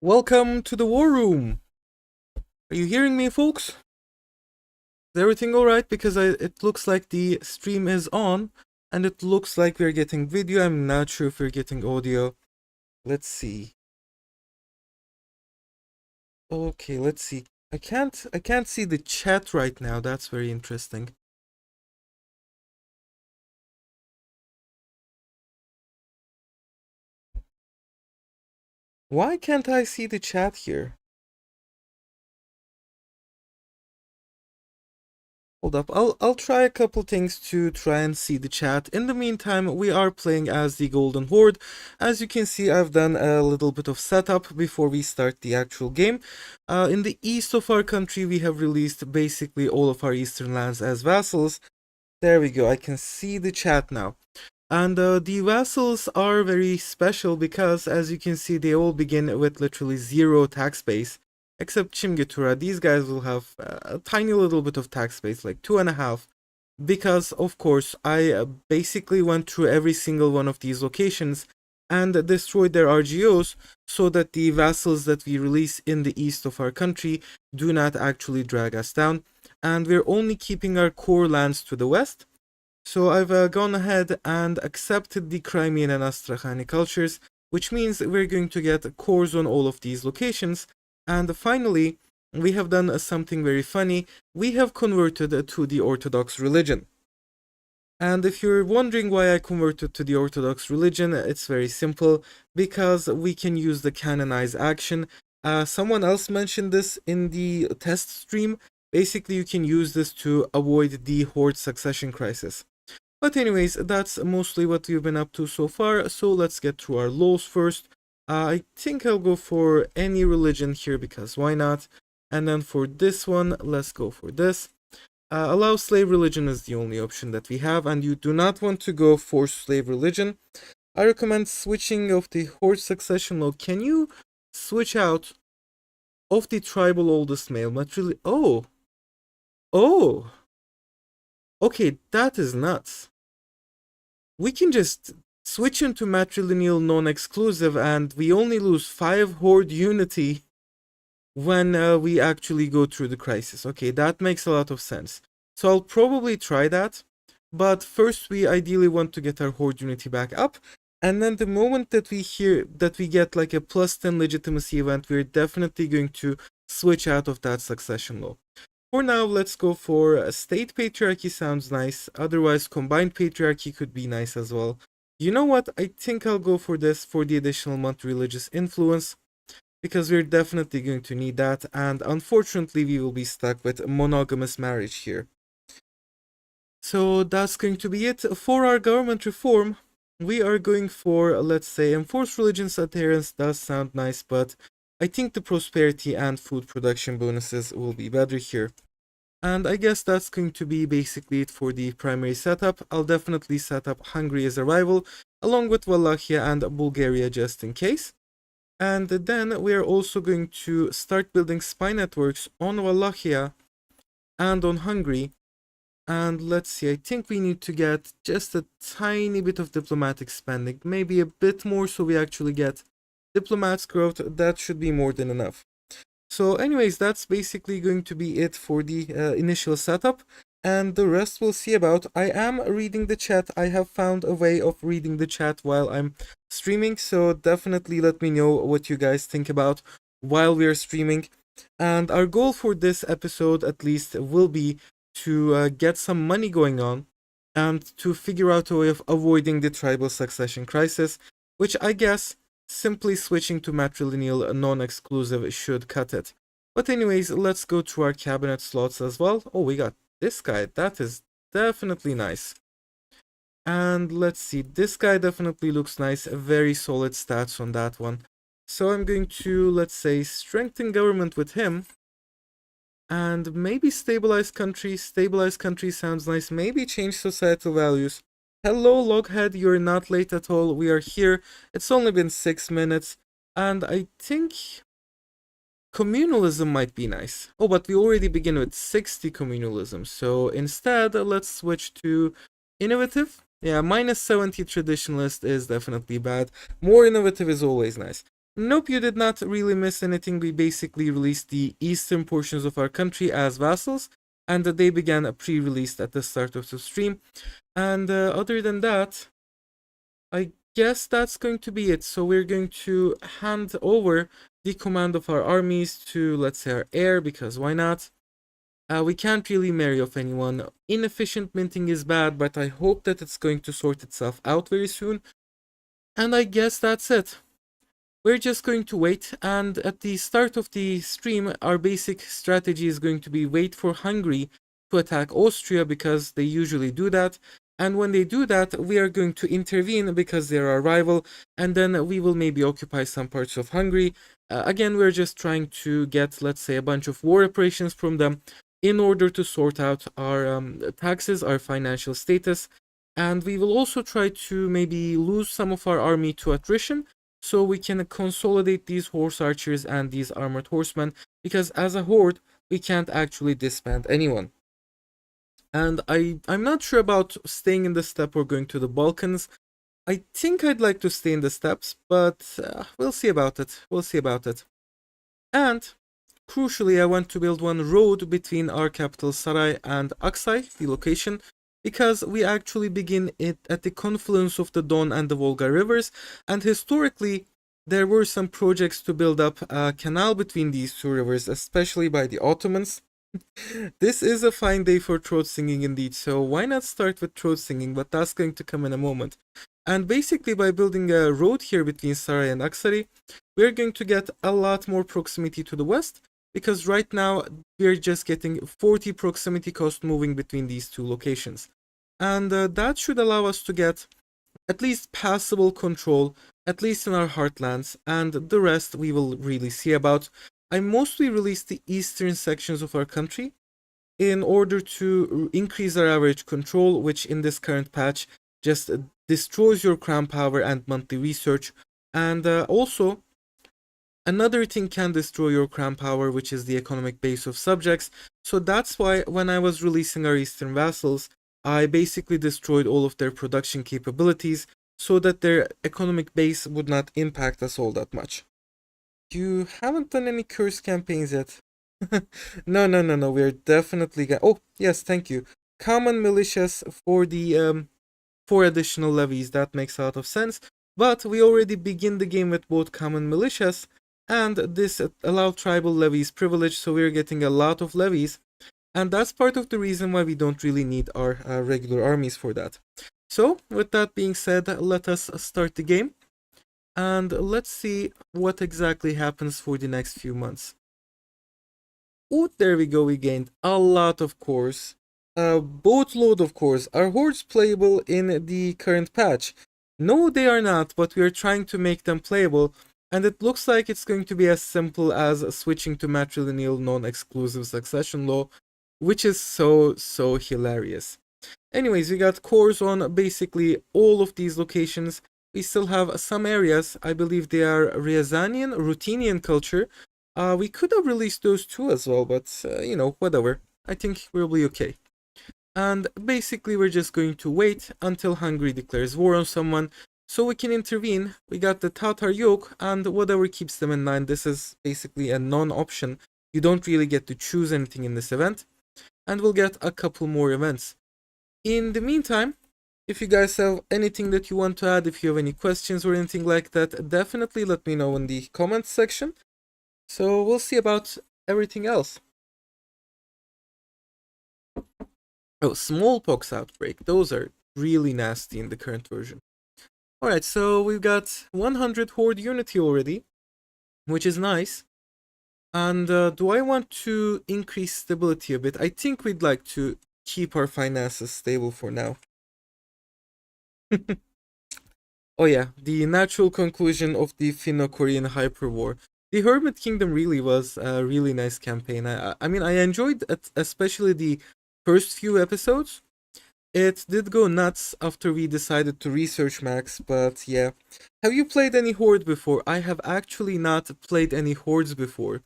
Welcome to the war room. Are you hearing me, folks? Is everything alright? Because it looks like the stream is on, and it looks like we're getting video. I'm not sure if we're getting audio. Let's see. Okay, let's see. I can't see the chat right now. That's very interesting. Why can't I see the chat here? Hold up, I'll try a couple things to try and see the chat. In the meantime, we are playing as the Golden Horde. As you can see, I've done a little bit of setup before we start the actual game. In the east of our country, we have released basically all of our eastern lands as vassals. There we go, I can see the chat now. And the vassals are very special because, as you can see, they all begin with literally 0 tax base. Except Chimgetura, these guys will have a tiny little bit of tax base, like 2.5. Because, of course, I basically went through every single one of these locations and destroyed their RGOs so that the vassals that we release in the east of our country do not actually drag us down. And we're only keeping our core lands to the west. So I've gone ahead and accepted the Crimean and Astrakhani cultures, which means we're going to get cores on all of these locations. And finally, we have done something very funny. We have converted to the Orthodox religion. And if you're wondering why I converted to the Orthodox religion, it's very simple, because we can use the canonize action. Someone else mentioned this in the test stream. Basically, you can use this to avoid the Horde succession crisis. But anyways, that's mostly what we've been up to so far, so let's get through our laws first. I think I'll go for any religion here, because why not? And then for this one, let's go for this. Allow slave religion is the only option that we have, and you do not want to go for slave religion. I recommend switching of the Horde succession law. Can you switch out of the tribal oldest male matrilineal? Oh! Okay, that is nuts. We can just switch into matrilineal non-exclusive, and we only lose 5 Horde unity when we actually go through the crisis. Okay, that makes a lot of sense. So I'll probably try that, but first we ideally want to get our Horde unity back up, and then the moment that we hear that we get like a +10 legitimacy event, we're definitely going to switch out of that succession law. For now, let's go for state patriarchy. Sounds nice. Otherwise, combined patriarchy could be nice as well. You know what? I think I'll go for this for the additional religious influence, because we're definitely going to need that, and unfortunately we will be stuck with monogamous marriage here. So that's going to be it. For our government reform, we are going for, let's say, enforced religious adherence. Does sound nice, but I think the prosperity and food production bonuses will be better here. And I guess that's going to be basically it for the primary setup. I'll definitely set up Hungary as a rival, along with Wallachia and Bulgaria just in case. And then we are also going to start building spy networks on Wallachia and on Hungary. And let's see, I think we need to get just a tiny bit of diplomatic spending, maybe a bit more, so we actually get diplomats growth. That should be more than enough. So anyways, that's basically going to be it for the initial setup, and the rest we'll see about. I am reading the chat. I have found a way of reading the chat while I'm streaming, so definitely let me know what you guys think about while we're streaming. And our goal for this episode, at least, will be to get some money going on and to figure out a way of avoiding the tribal succession crisis, which I guess simply switching to matrilineal non-exclusive should cut it. But anyways, let's go to our cabinet slots as well. Oh, we got this guy. That is definitely nice. And let's see, this guy definitely looks nice. Very solid stats on that one. So I'm going to, let's say, strengthen government with him. And maybe stabilize country. Stabilize country sounds nice. Maybe change societal values. Hello, Loghead, you're not late at all. We are here. It's only been 6 minutes. And I think communalism might be nice. Oh, but we already begin with 60 communalism. So instead, let's switch to innovative. Yeah, -70 traditionalist is definitely bad. More innovative is always nice. Nope, you did not really miss anything. We basically released the eastern portions of our country as vassals, and they began pre-released at the start of the stream. And other than that, I guess that's going to be it. So we're going to hand over the command of our armies to, let's say, our heir, because why not? We can't really marry off anyone. Inefficient minting is bad, but I hope that it's going to sort itself out very soon. And I guess that's it. We're just going to wait, and at the start of the stream, our basic strategy is going to be wait for Hungary to attack Austria, because they usually do that. And when they do that, we are going to intervene because they're our rival, and then we will maybe occupy some parts of Hungary. Again, we're just trying to get, let's say, a bunch of war operations from them in order to sort out our taxes, our financial status. And we will also try to maybe lose some of our army to attrition, so we can consolidate these horse archers and these armored horsemen, because as a horde, we can't actually disband anyone. And I'm not sure about staying in the steppe or going to the Balkans. I think I'd like to stay in the steppes, but we'll see about it. We'll see about it. And crucially, I want to build one road between our capital Saray and Aksay, the location, because we actually begin it at the confluence of the Don and the Volga rivers, and historically there were some projects to build up a canal between these two rivers, especially by the Ottomans. This is a fine day for throat singing indeed, so why not start with throat singing, but that's going to come in a moment. And basically by building a road here between Saray and Aksari, we're going to get a lot more proximity to the west, because right now we're just getting 40 proximity cost moving between these two locations. And that should allow us to get at least passable control, at least in our heartlands, and the rest we will really see about. I mostly released the eastern sections of our country in order to increase our average control, which in this current patch just destroys your crown power and monthly research. And also, another thing can destroy your crown power, which is the economic base of subjects. So that's why when I was releasing our eastern vassals, I basically destroyed all of their production capabilities so that their economic base would not impact us all that much. You haven't done any curse campaigns yet. No. We're definitely going. Oh, yes, thank you. Common militias for the 4 additional levies. That makes a lot of sense. But we already begin the game with both common militias, and this allow tribal levies privilege, so we're getting a lot of levies. And that's part of the reason why we don't really need our regular armies for that. So, with that being said, let us start the game. And let's see what exactly happens for the next few months. Oh, there we go, we gained a lot of cores. A boatload of cores. Are hordes playable in the current patch? No, they are not, but we are trying to make them playable, and it looks like it's going to be as simple as switching to matrilineal non-exclusive succession law, which is so hilarious. Anyways, we got cores on basically all of these locations. We still have some areas, I believe they are Ryazanian, Ruthenian culture. We could have released those too as well, but you know, whatever. I think we'll be okay. And basically we're just going to wait until Hungary declares war on someone so we can intervene. We got the Tatar yoke, and whatever keeps them in line. This is basically a non-option. You don't really get to choose anything in this event. And we'll get a couple more events. In the meantime, if you guys have anything that you want to add, if you have any questions or anything like that, definitely let me know in the comments section. So we'll see about everything else. Oh, smallpox outbreak. Those are really nasty in the current version. Alright, so we've got 100 horde unity already, which is nice. And do I want to increase stability a bit? I think we'd like to keep our finances stable for now. Oh yeah, the natural conclusion of the Finno-Korean hyperwar. The Hermit Kingdom really was a really nice campaign. I mean, I enjoyed it, especially the first few episodes. It did go nuts after we decided to research Max, but yeah. Have you played any Horde before? I have actually not played any Hordes before.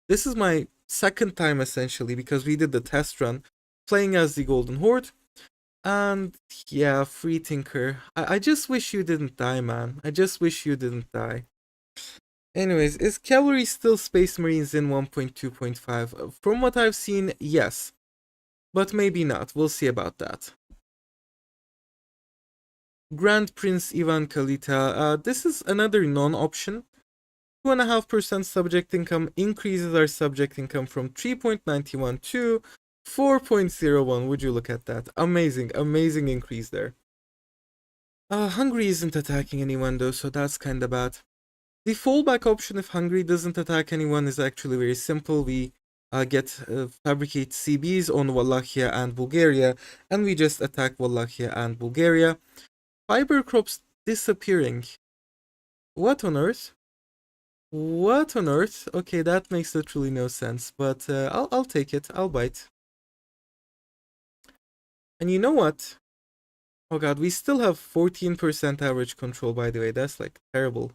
This is my second time essentially, because we did the test run playing as the Golden Horde. And yeah, Free Tinker. I just wish you didn't die, man. I just wish you didn't die. Anyways, is cavalry still Space Marines in 1.2.5? From what I've seen, yes. But maybe not. We'll see about that. Grand Prince Ivan Kalita. This is another non-option. 2.5% subject income increases our subject income from 3.91 to 4.01. Would you look at that? Amazing, amazing increase there. Hungary isn't attacking anyone though, so that's kinda bad. The fallback option if Hungary doesn't attack anyone is actually very simple. We fabricate CBs on Wallachia and Bulgaria, and we just attack Wallachia and Bulgaria. Fiber crops disappearing. What on earth? What on earth? Okay, that makes literally no sense, but I'll take it. I'll bite. And you know what? Oh god, we still have 14% average control, by the way. That's like terrible.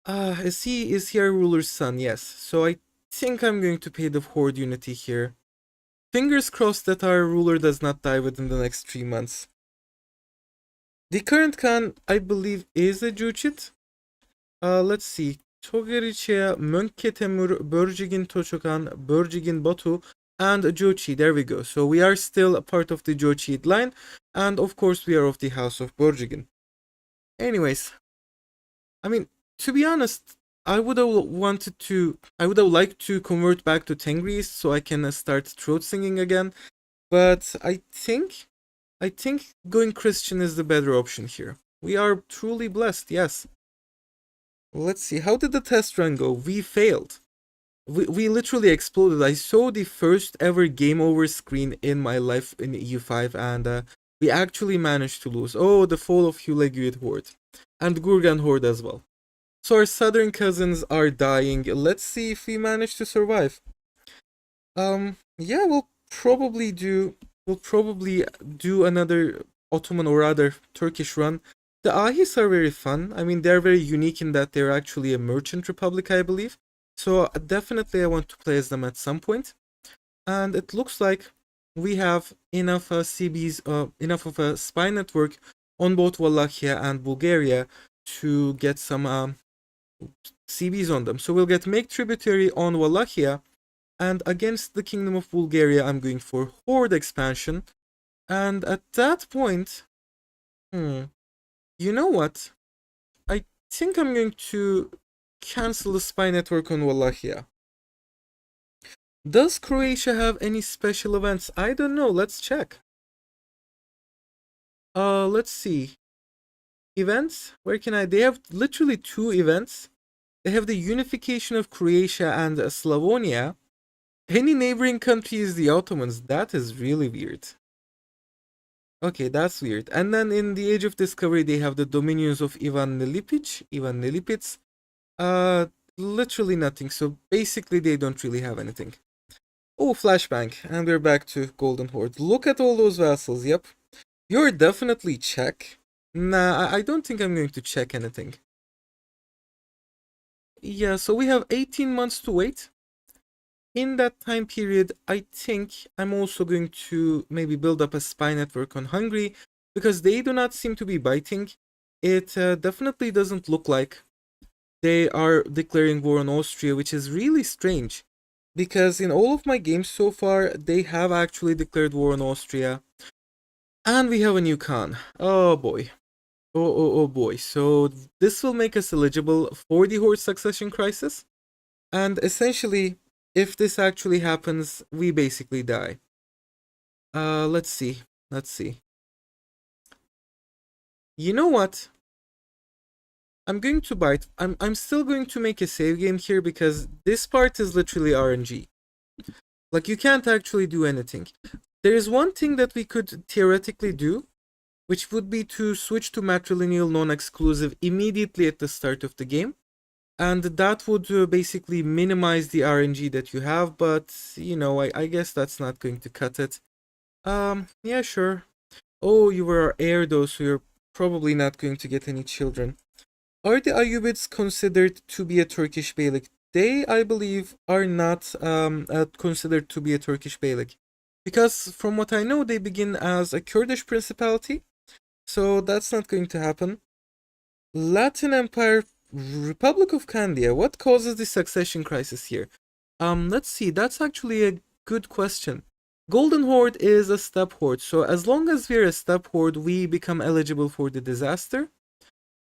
Is he our ruler's son? Yes. So I think I'm going to pay the Horde unity here. Fingers crossed that our ruler does not die within the next 3 months. The current Khan, I believe, is a Juchit. Let's see. Togeriçe, Mönke Temur, Börjigin Toçokan, Börjigin Batu, and Jochi. There we go. So we are still a part of the Jochi line, and of course we are of the House of Börjigin. Anyways, I mean, to be honest, I would have liked to convert back to Tengris so I can start throat singing again, but I think going Christian is the better option here. We are truly blessed, yes. Let's see, how did the test run go? We failed. We literally exploded. I saw the first ever game over screen in my life in EU5, and we actually managed to lose. Oh, the fall of Hulaguid Horde. And Gurgan Horde as well. So our southern cousins are dying. Let's see if we manage to survive. Yeah, we'll probably do another Ottoman or rather Turkish run. The Ahis are very fun. I mean, they're very unique in that they're actually a merchant republic, I believe. So definitely I want to play as them at some point. And it looks like we have enough CBs, enough of a spy network on both Wallachia and Bulgaria to get some CBs on them. So we'll get Make Tributary on Wallachia, and against the Kingdom of Bulgaria I'm going for Horde expansion. And at that point, you know what? I think I'm going to cancel the spy network on Wallachia. Does Croatia have any special events? I don't know. Let's check. Let's see. Events? Where can I? They have literally 2 events. They have the unification of Croatia and Slavonia. Any neighboring country is the Ottomans. That is really weird. Okay, that's weird. And then in the Age of Discovery, they have the dominions of Ivan Nelipits. Literally nothing. So basically, they don't really have anything. Oh, flashbang. And we're back to Golden Horde. Look at all those vassals. Yep. You're definitely Czech. Nah, I don't think I'm going to check anything. Yeah, so we have 18 months to wait. In that time period, I think I'm also going to maybe build up a spy network on Hungary, because they do not seem to be biting. It definitely doesn't look like they are declaring war on Austria, which is really strange, because in all of my games so far, they have actually declared war on Austria. And we have a new Khan. Oh boy. Oh boy. So this will make us eligible for the Horde succession crisis. And essentially, if this actually happens, we basically die. Let's see. You know what? I'm going to bite. I'm still going to make a save game here because this part is literally RNG. Like, you can't actually do anything. There is one thing that we could theoretically do, which would be to switch to matrilineal non-exclusive immediately at the start of the game. And that would basically minimize the RNG that you have, but, you know, I guess that's not going to cut it. Yeah, sure. Oh, you were our heir though, so you're probably not going to get any children. Are the Ayyubids considered to be a Turkish beylik? They, I believe, are not considered to be a Turkish beylik. Because from what I know, they begin as a Kurdish principality. So that's not going to happen. Latin Empire, Republic of Candia, what causes the succession crisis here? Let's see, that's actually a good question. Golden Horde is a steppe horde, so as long as we're a steppe horde, we become eligible for the disaster,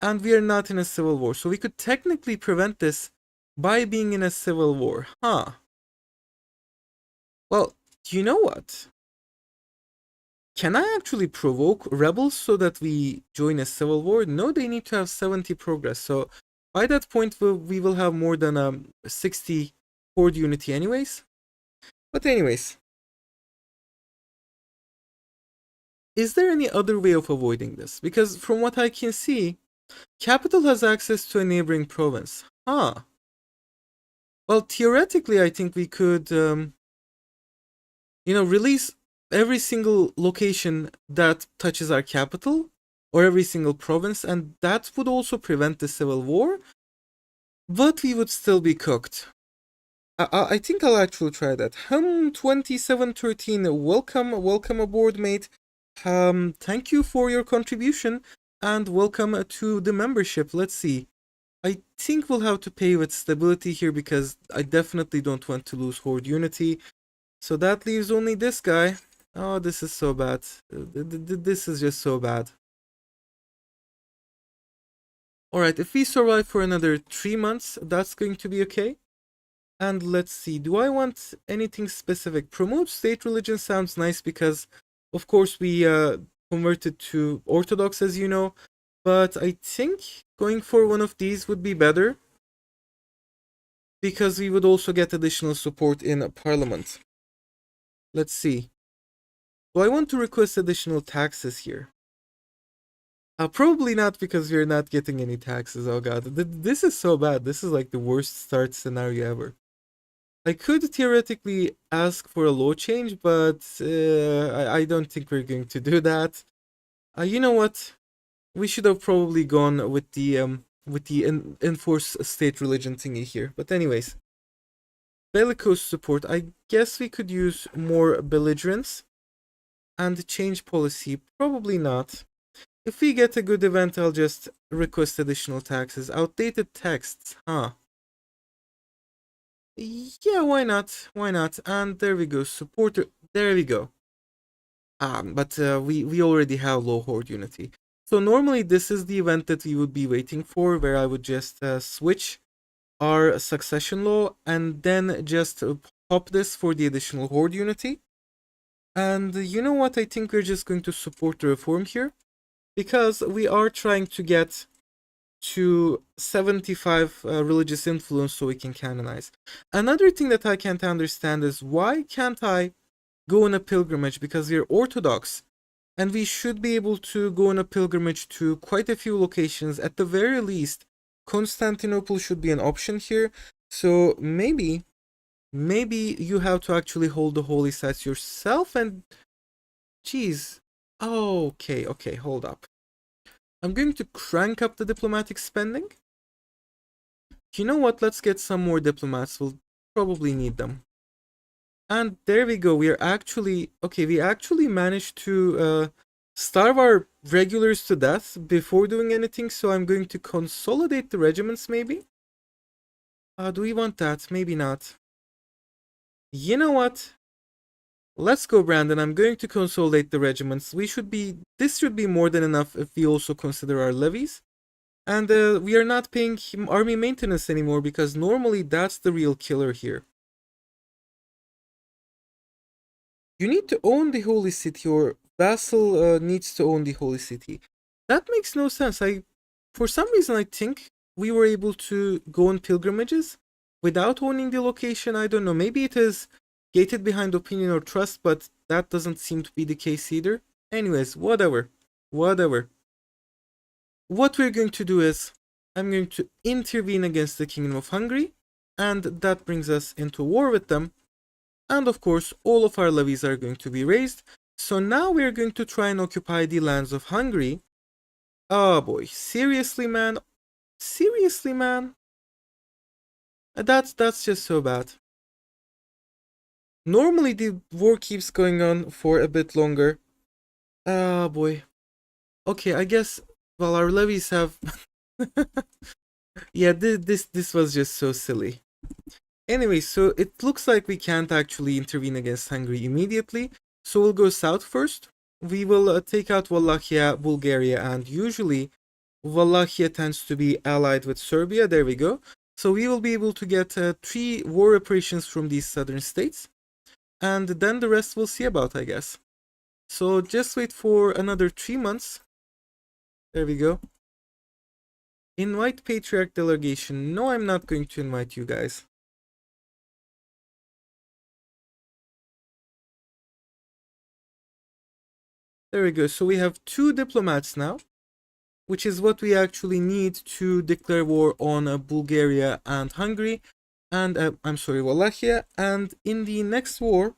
and we are not in a civil war. So we could technically prevent this by being in a civil war. Huh. Well, you know what? Can I actually provoke rebels so that we join a civil war? No, they need to have 70 progress. So by that point, we will have more than 60 horde unity anyways. But anyways, is there any other way of avoiding this? Because from what I can see, capital has access to a neighboring province. Huh. Well, theoretically, I think we could, release every single location that touches our capital, or every single province, and that would also prevent the civil war, but we would still be cooked. I think I'll actually try that. 2713, welcome aboard, mate. Thank you for your contribution, and welcome to the membership. Let's see. I think we'll have to pay with stability here because I definitely don't want to lose horde unity. So that leaves only this guy. Oh, this is so bad. This is just so bad. Alright, if we survive for another 3 months, that's going to be okay. And let's see, do I want anything specific? Promote state religion sounds nice because, of course, we converted to Orthodox, as you know. But I think going for one of these would be better, because we would also get additional support in Parliament. Let's see. Do I want to request additional taxes here? Probably not, because we're not getting any taxes. Oh god, this is so bad. This is like the worst start scenario ever. I could theoretically ask for a law change, but I don't think we're going to do that. You know what? We should have probably gone with the enforce state religion thingy here. But anyways, bellicose support. I guess we could use more belligerence. And change policy, probably not. If we get a good event, I'll just request additional taxes. Outdated texts, huh? Yeah, why not? Why not? And there we go. Supporter. There we go. But we already have low horde unity. So normally this is the event that we would be waiting for, where I would just switch our succession law and then just pop this for the additional horde unity. And you know what? I think we're just going to support the reform here, because we are trying to get to 75 religious influence so we can canonize. Another thing that I can't understand is, why can't I go on a pilgrimage? Because we're Orthodox, and we should be able to go on a pilgrimage to quite a few locations. At the very least, Constantinople should be an option here. So maybe you have to actually hold the holy sites yourself. And geez, okay, hold up. I'm going to crank up the diplomatic spending. You know what? Let's get some more diplomats. We'll probably need them. And there we go. We are actually... Okay, we actually managed to starve our regulars to death before doing anything. So I'm going to consolidate the regiments, maybe? Do we want that? Maybe not. You know what? Let's go, Brandon. I'm going to consolidate the regiments. This should be more than enough if we also consider our levies. And we are not paying him army maintenance anymore, because normally that's the real killer here. You need to own the holy city, or vassal needs to own the holy city. That makes no sense. For some reason, I think we were able to go on pilgrimages without owning the location. I don't know. Maybe it is gated behind opinion or trust, but that doesn't seem to be the case either. Anyways, whatever. What we're going to do is, I'm going to intervene against the Kingdom of Hungary, and that brings us into war with them. And of course, all of our levies are going to be raised. So now we're going to try and occupy the lands of Hungary. Oh boy, seriously, man? Seriously, man? That's just so bad. Normally the war keeps going on for a bit longer. Ah boy. Okay, I guess, well, our levies have Yeah, this was just so silly. Anyway, so it looks like we can't actually intervene against Hungary immediately, so we'll go south first. We will take out Wallachia, Bulgaria, and usually Wallachia tends to be allied with Serbia. There we go. So we will be able to get 3 war reparations from these southern states, and then the rest we'll see about, I guess. So just wait for another 3 months. There we go. Invite Patriarch delegation. No, I'm not going to invite you guys. There we go. So we have 2 diplomats now, which is what we actually need to declare war on Bulgaria and Hungary, and I'm sorry, Wallachia. And in the next war,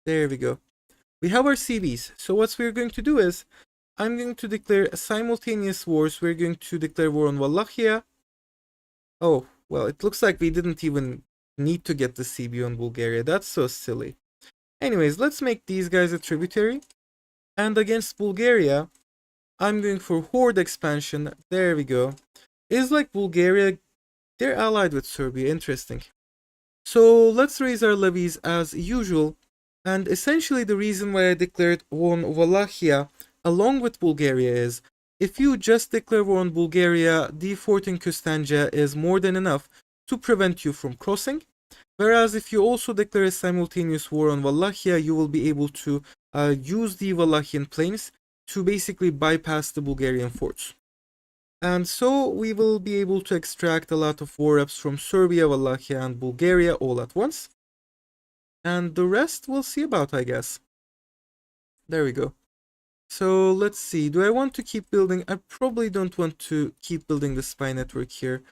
there we go. We have our CVs. So what we're going to do is, I'm going to declare simultaneous wars. We're going to declare war on Wallachia. Oh, well, it looks like we didn't even need to get the CB on Bulgaria. That's so silly. Anyways, let's make these guys a tributary. And against Bulgaria, I'm going for HORDE expansion. There we go. Is like Bulgaria, they're allied with Serbia. Interesting. So let's raise our levies as usual. And essentially the reason why I declared war on Wallachia along with Bulgaria is, if you just declare war on Bulgaria, the fort in Kustanja is more than enough to prevent you from crossing. Whereas if you also declare a simultaneous war on Wallachia, you will be able to use the Wallachian plains to basically bypass the Bulgarian forts. And so we will be able to extract a lot of war reps from Serbia, Wallachia, and Bulgaria all at once. And the rest we'll see about, I guess. There we go. So let's see, do I want to keep building? I probably don't want to keep building the spy network here.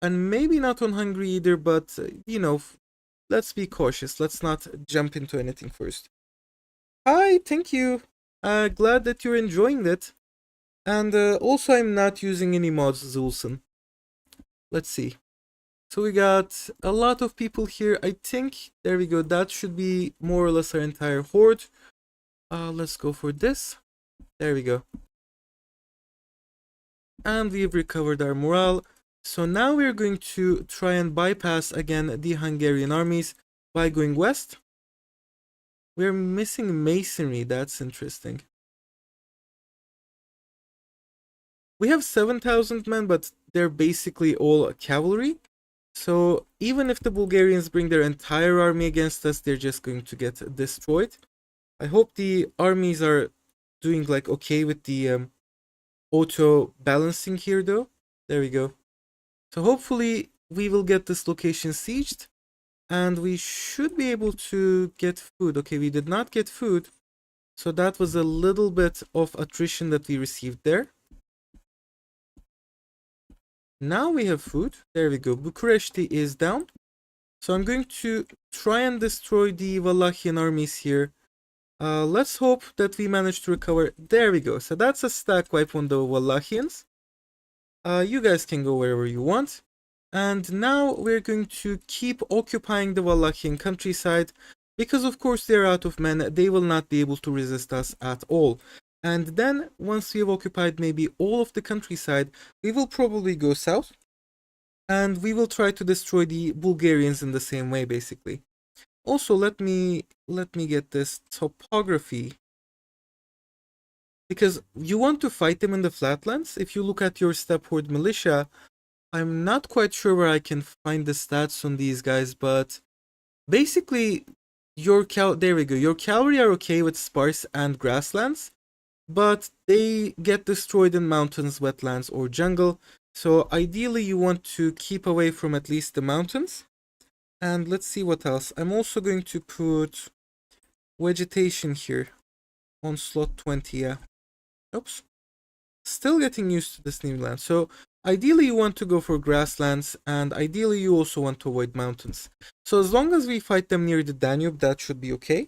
And maybe not on Hungary either, but, you know, let's be cautious. Let's not jump into anything first. Hi, thank you. Glad that you're enjoying it. And also, I'm not using any mods, Zulson. Let's see. So we got a lot of people here. I think, there we go. That should be more or less our entire horde. Let's go for this. There we go. And we've recovered our morale. So now we're going to try and bypass again the Hungarian armies by going west. We're missing masonry. That's interesting. We have 7,000 men, but they're basically all cavalry. So even if the Bulgarians bring their entire army against us, they're just going to get destroyed. I hope the armies are doing like okay with the auto balancing here though. There we go. So hopefully we will get this location sieged and we should be able to get food. Okay, we did not get food. So that was a little bit of attrition that we received there. Now we have food. There we go. Bucharesti is down. So I'm going to try and destroy the Wallachian armies here. Let's hope that we manage to recover. There we go. So that's a stack wipe on the Wallachians. You guys can go wherever you want. And now we're going to keep occupying the Wallachian countryside. Because of course they're out of men. They will not be able to resist us at all. And then once we have occupied maybe all of the countryside, we will probably go south. And we will try to destroy the Bulgarians in the same way basically. Also, let me get this topography. Because you want to fight them in the flatlands. If you look at your steppe horde militia, I'm not quite sure where I can find the stats on these guys, but basically there we go. Your cavalry are okay with sparse and grasslands, but they get destroyed in mountains, wetlands, or jungle. So ideally you want to keep away from at least the mountains. And let's see what else. I'm also going to put vegetation here on slot 20, yeah. Oops. Still getting used to this new land. So ideally you want to go for grasslands, and ideally you also want to avoid mountains. So as long as we fight them near the Danube, that should be okay.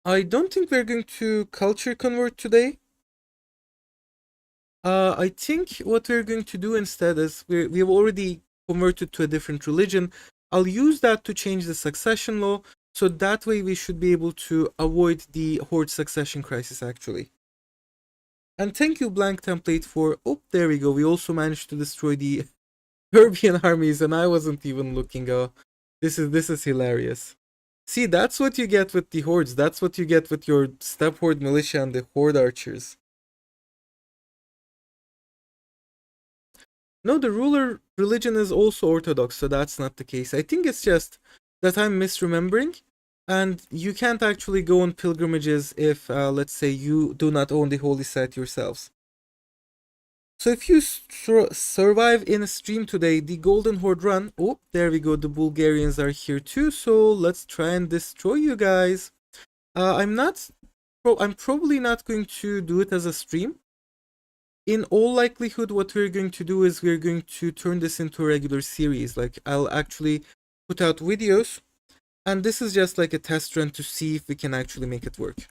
I don't think we're going to culture convert today. I think what we're going to do instead is we've already converted to a different religion. I'll use that to change the succession law, so that way we should be able to avoid the horde succession crisis actually. And thank you, blank template, for... Oh, there we go. We also managed to destroy the Serbian armies, and I wasn't even looking. This is hilarious. See, that's what you get with the hordes. That's what you get with your steppe horde militia and the horde archers. No, the ruler religion is also Orthodox, so that's not the case. I think it's just that I'm misremembering, and you can't actually go on pilgrimages if, let's say, you do not own the holy site yourselves. So if you survive in a stream today, the Golden Horde run... Oh, there we go, the Bulgarians are here too, so let's try and destroy you guys. I'm probably not going to do it as a stream. In all likelihood, what we're going to do is we're going to turn this into a regular series. Like, I'll actually put out videos, and this is just like a test run to see if we can actually make it work.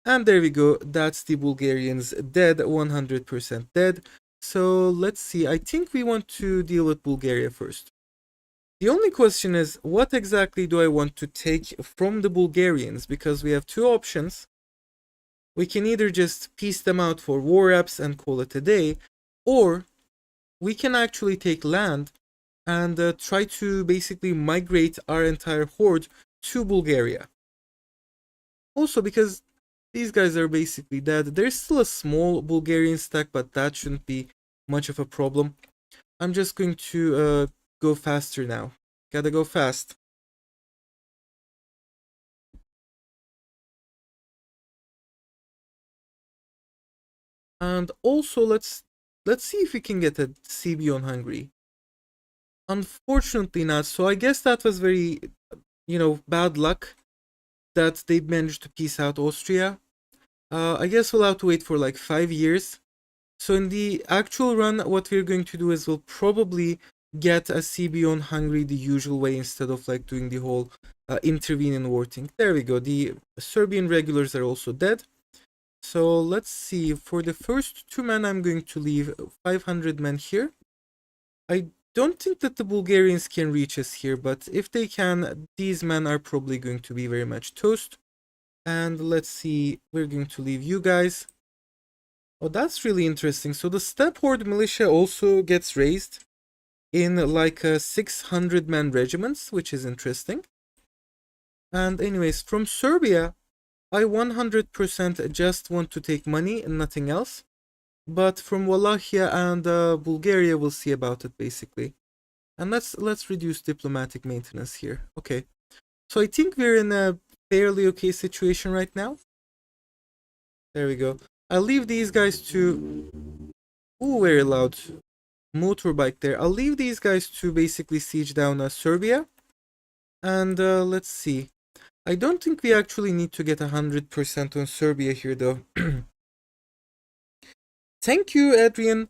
And there we go, that's the Bulgarians dead, 100% dead. So let's see, I think we want to deal with Bulgaria first. The only question is, what exactly do I want to take from the Bulgarians? Because we have two options. We can either just piece them out for war reps and call it a day, or we can actually take land and try to basically migrate our entire horde to Bulgaria. Also, because these guys are basically dead. There's still a small Bulgarian stack, but that shouldn't be much of a problem. I'm just going to go faster now. Gotta go fast. And also, let's see if we can get a CB on Hungary. Unfortunately not, so I guess that was very, bad luck that they managed to piece out Austria. I guess we'll have to wait for like 5 years. So in the actual run, what we're going to do is we'll probably get a CB on Hungary the usual way instead of like doing the whole intervene in war thing. There we go. The Serbian regulars are also dead. So let's see. For the first 2 men, I'm going to leave 500 men here. I don't think that the Bulgarians can reach us here, but if they can, these men are probably going to be very much toast. And let's see, we're going to leave you guys. Oh, that's really interesting. So the steppe horde militia also gets raised in like 600-man regiments, which is interesting. And anyways, from Serbia, I 100% just want to take money and nothing else. But from Wallachia and Bulgaria, we'll see about it basically. And let's reduce diplomatic maintenance here. Okay. So I think we're in a fairly okay situation right now. There we go. I'll leave these guys to... Ooh, very loud motorbike there. I'll leave these guys to basically siege down Serbia. And let's see. I don't think we actually need to get 100% on Serbia here though. Thank you, Adrian.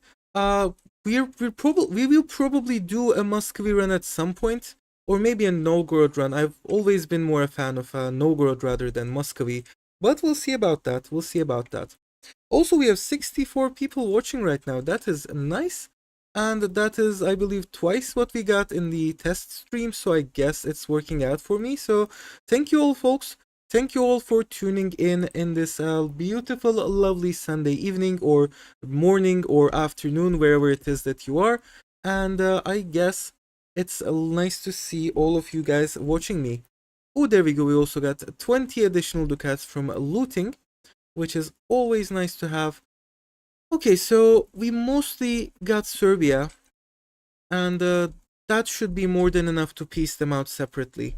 We will probably do a Muscovy run at some point, or maybe a Novgorod run. I've always been more a fan of Novgorod rather than Muscovy, but we'll see about that. We'll see about that. Also, we have 64 people watching right now. That is nice, and that is, I believe, twice what we got in the test stream. So I guess it's working out for me. So thank you all, folks. Thank you all for tuning in this beautiful, lovely Sunday evening or morning or afternoon, wherever it is that you are. And I guess it's nice to see all of you guys watching me. Oh, there we go. We also got 20 additional ducats from looting, which is always nice to have. Okay, so we mostly got Serbia, and that should be more than enough to piece them out separately.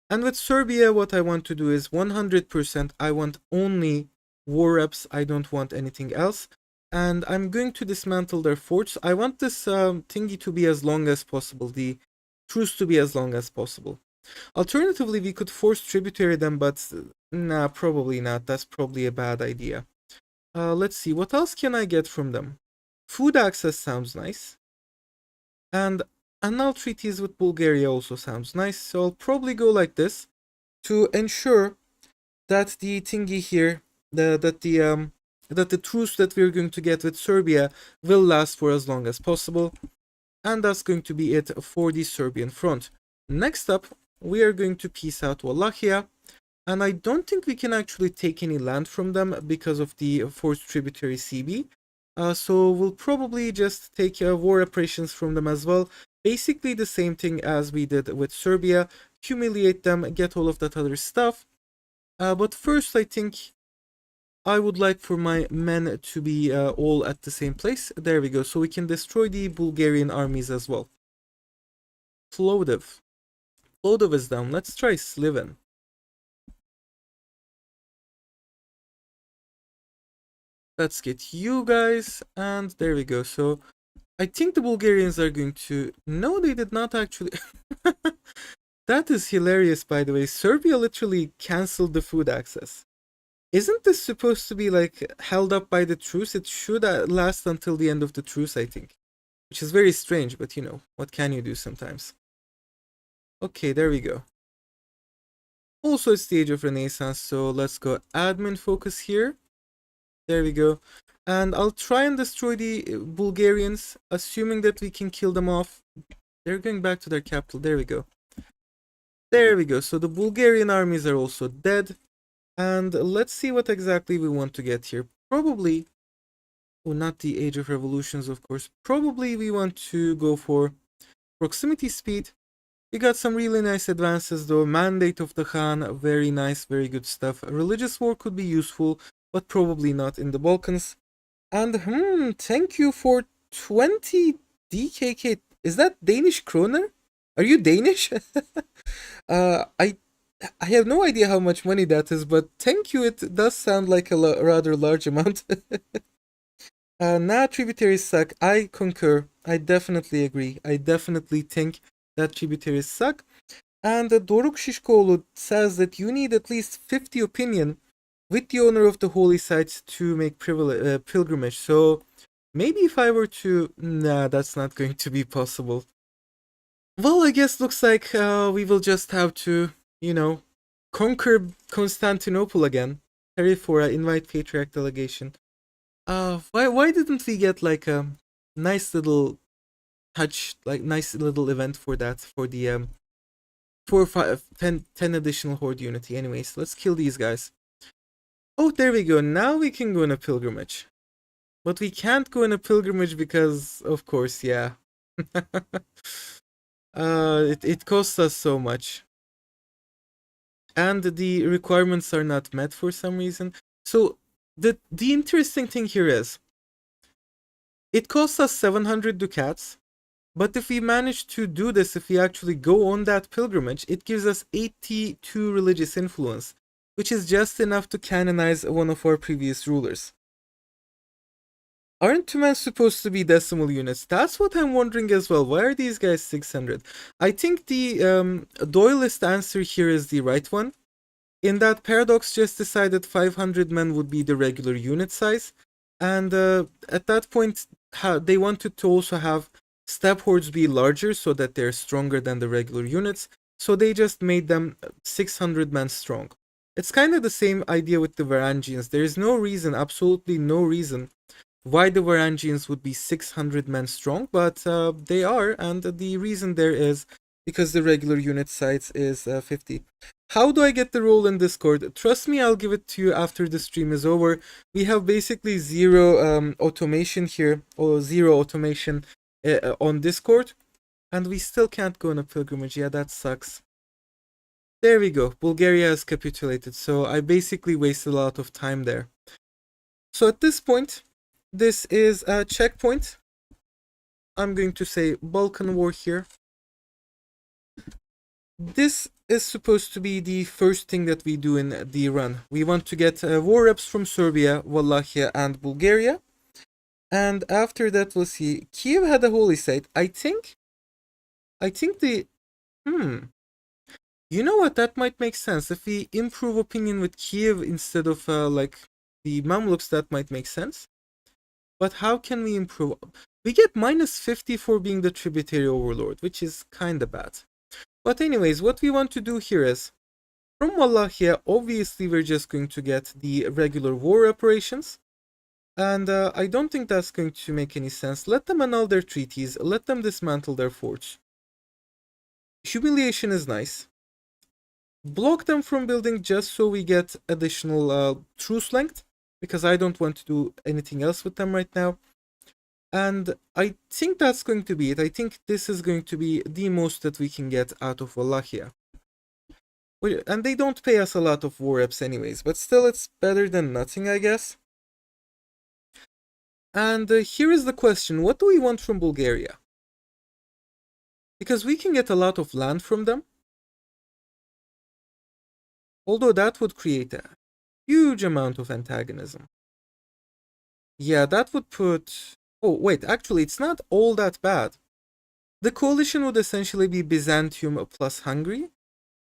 And with Serbia, what I want to do is 100%, I want only war reps, I don't want anything else. And I'm going to dismantle their forts. I want this thingy to be as long as possible, the truce to be as long as possible. Alternatively, we could force tributary them, but nah, probably not. That's probably a bad idea. Let's see, what else can I get from them? Food access sounds nice. And annul treaties with Bulgaria also sounds nice, so I'll probably go like this to ensure that the thingy here, that the truce that we're going to get with Serbia will last for as long as possible. And that's going to be it for the Serbian front. Next up, we are going to piece out Wallachia. And I don't think we can actually take any land from them because of the forced tributary CB. So we'll probably just take war operations from them as well. Basically the same thing as we did with Serbia. Humiliate them, get all of that other stuff. But first I think I would like for my men to be all at the same place. There we go. So we can destroy the Bulgarian armies as well. Plovdiv. Plovdiv is down. Let's try Sliven. Let's get you guys. And there we go. So I think the Bulgarians are going to... No, they did not actually... That is hilarious, by the way. Serbia literally cancelled the food access. Isn't this supposed to be, like, held up by the truce? It should last until the end of the truce, I think. Which is very strange, but you know, what can you do sometimes? Okay, there we go. Also a stage of Renaissance, so let's go admin focus here. There we go. And I'll try and destroy the Bulgarians, assuming that we can kill them off. They're going back to their capital. There we go. There we go. So the Bulgarian armies are also dead. And let's see what exactly we want to get here. Probably, oh, not the Age of Revolutions, of course. Probably we want to go for proximity speed. We got some really nice advances though. Mandate of the Khan, very nice, very good stuff. Religious war could be useful, but probably not in the Balkans. And thank you for 20 DKK. Is that Danish kroner? Are you Danish? I have no idea how much money that is, but thank you. It does sound like a rather large amount. Nah, tributaries suck. I concur. I definitely agree. I definitely think that tributaries suck. And Doruk Shishkoğlu says that you need at least 50 opinion with the owner of the holy sites to make pilgrimage. So maybe if I were to... Nah, that's not going to be possible. Well, I guess looks like we will just have to, you know, conquer Constantinople again. Peripheral, invite patriarch delegation. Why didn't we get like a nice little touch, like nice little event for that, for the 4, 5, 10 additional horde unity? Anyways, let's kill these guys. Oh, there we go. Now we can go on a pilgrimage. But we can't go on a pilgrimage because, of course, yeah. It costs us so much. And the requirements are not met for some reason. So the interesting thing here is, it costs us 700 ducats, but if we manage to do this, if we actually go on that pilgrimage, it gives us 82 religious influence, which is just enough to canonize one of our previous rulers. Aren't Tumans supposed to be decimal units? That's what I'm wondering as well. Why are these guys 600? I think the Doyleist answer here is the right one. In that Paradox just decided 500 men would be the regular unit size. And at that point, they wanted to also have step hordes be larger so that they're stronger than the regular units. So they just made them 600 men strong. It's kind of the same idea with the Varangians. There is no reason, absolutely no reason, why the Varangians would be 600 men strong, but they are, and the reason there is because the regular unit size is 50. How do I get the role in Discord? Trust me, I'll give it to you after the stream is over. We have basically zero automation here, or zero automation on Discord, and we still can't go on a pilgrimage. Yeah, that sucks. There we go. Bulgaria has capitulated, so I basically wasted a lot of time there. So at this point, this is a checkpoint. I'm going to say Balkan War here. This is supposed to be the first thing that we do in the run. We want to get war reps from Serbia, Wallachia, and Bulgaria. And after that, we'll see. Kiev had a holy site. I think the... You know what? That might make sense. If we improve opinion with Kiev instead of like the Mamluks, that might make sense. But how can we improve? We get minus 50 for being the tributary overlord, which is kinda bad. But anyways, what we want to do here is, from Wallachia, obviously we're just going to get the regular war operations. And I don't think that's going to make any sense. Let them annul their treaties, let them dismantle their forts. Humiliation is nice. block them from building just so we get additional truce length, because I don't want to do anything else with them right now. And I think that's going to be it. I think this is going to be the most that we can get out of Wallachia. And they don't pay us a lot of war reps anyways, but still it's better than nothing, I guess. And here is the question, what do we want from Bulgaria? Because we can get a lot of land from them. Although that would create a huge amount of antagonism. Yeah, that would put... Oh, wait, actually, it's not all that bad. The coalition would essentially be Byzantium plus Hungary,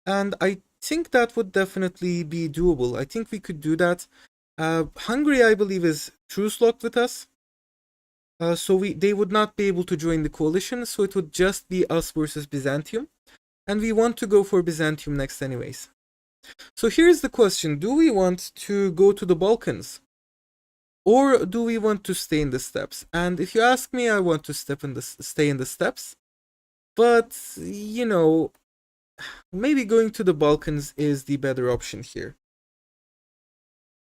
and I think that would definitely be doable. I think we could do that. Hungary, I believe, is truce locked with us, so they would not be able to join the coalition, so it would just be us versus Byzantium, and we want to go for Byzantium next anyways. So here's the question, do we want to go to the Balkans? Or do we want to stay in the steppes? And if you ask me, I want to stay in the steppes. But, you know, maybe going to the Balkans is the better option here.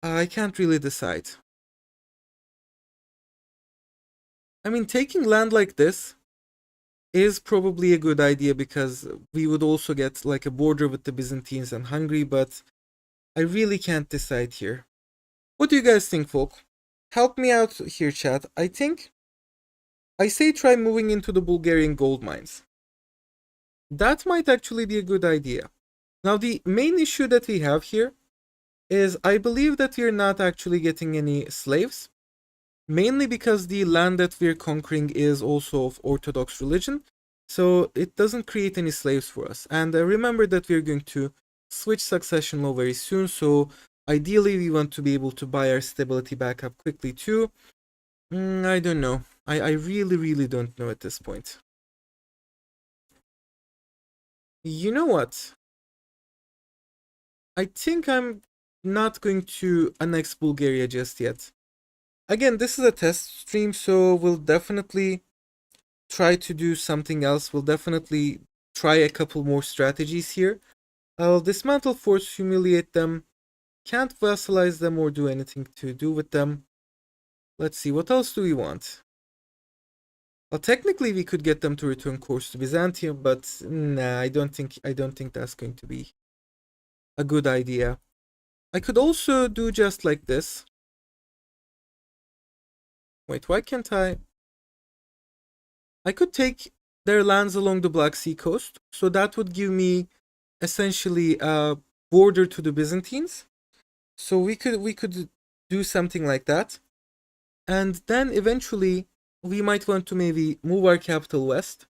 I can't really decide. I mean, taking land like this is probably a good idea because we would also get like a border with the Byzantines and Hungary, but I really can't decide here. What do you guys think, folk? Help me out here, chat. I think I say try moving into the Bulgarian gold mines. That might actually be a good idea. Now, the main issue that we have here is I believe that we're not actually getting any slaves, mainly because the land that we're conquering is also of Orthodox religion, so it doesn't create any slaves for us. And remember that we're going to switch succession law very soon, so ideally we want to be able to buy our stability back up quickly too. I don't know. I really don't know at this point. You know what? I think I'm not going to annex Bulgaria just yet. Again, this is a test stream, so we'll definitely try to do something else. We'll definitely try a couple more strategies here. I'll dismantle force, humiliate them. Can't vassalize them or do anything to do with them. Let's see, what else do we want? Well, technically we could get them to return course to Byzantium, but nah, I don't think that's going to be a good idea. I could also do just like this. Wait, why can't I? I could take their lands along the Black Sea coast, so that would give me essentially a border to the Byzantines. So we could do something like that. And then eventually we might want to maybe move our capital west.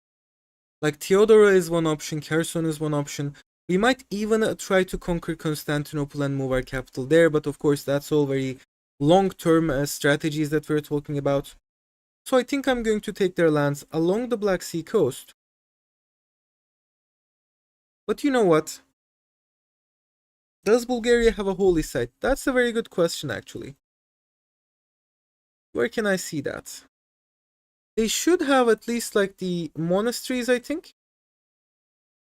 Like Theodora is one option, Kherson is one option. We might even try to conquer Constantinople and move our capital there, but of course that's all very long-term strategies that we're talking about. So I think I'm going to take their lands along the Black Sea coast. But you know what? Does Bulgaria have a holy site? That's a very good question, actually. Where can I see that? They should have at least like the monasteries, I think.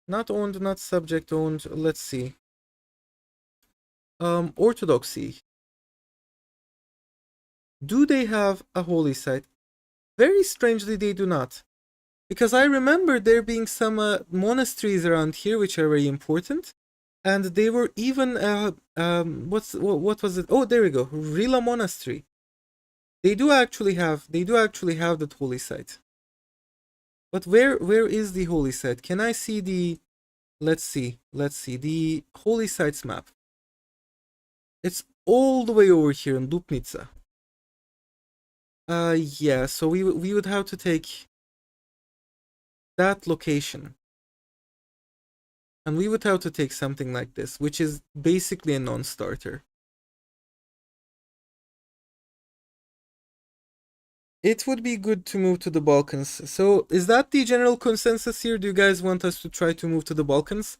Not owned, not subject owned. Let's see. Orthodoxy. Do they have a holy site? Very strangely, they do not. Because I remember there being some monasteries around here which are very important. And they were even, what was it? Oh, there we go. Rila Monastery. They do actually have that holy site. But where is the holy site? Can I see the, let's see, the holy sites map. It's all the way over here in Dupnitsa. Yeah, so we would have to take that location. And we would have to take something like this, which is basically a non-starter. It would be good to move to the Balkans. So is that the general consensus here? Do you guys want us to try to move to the Balkans?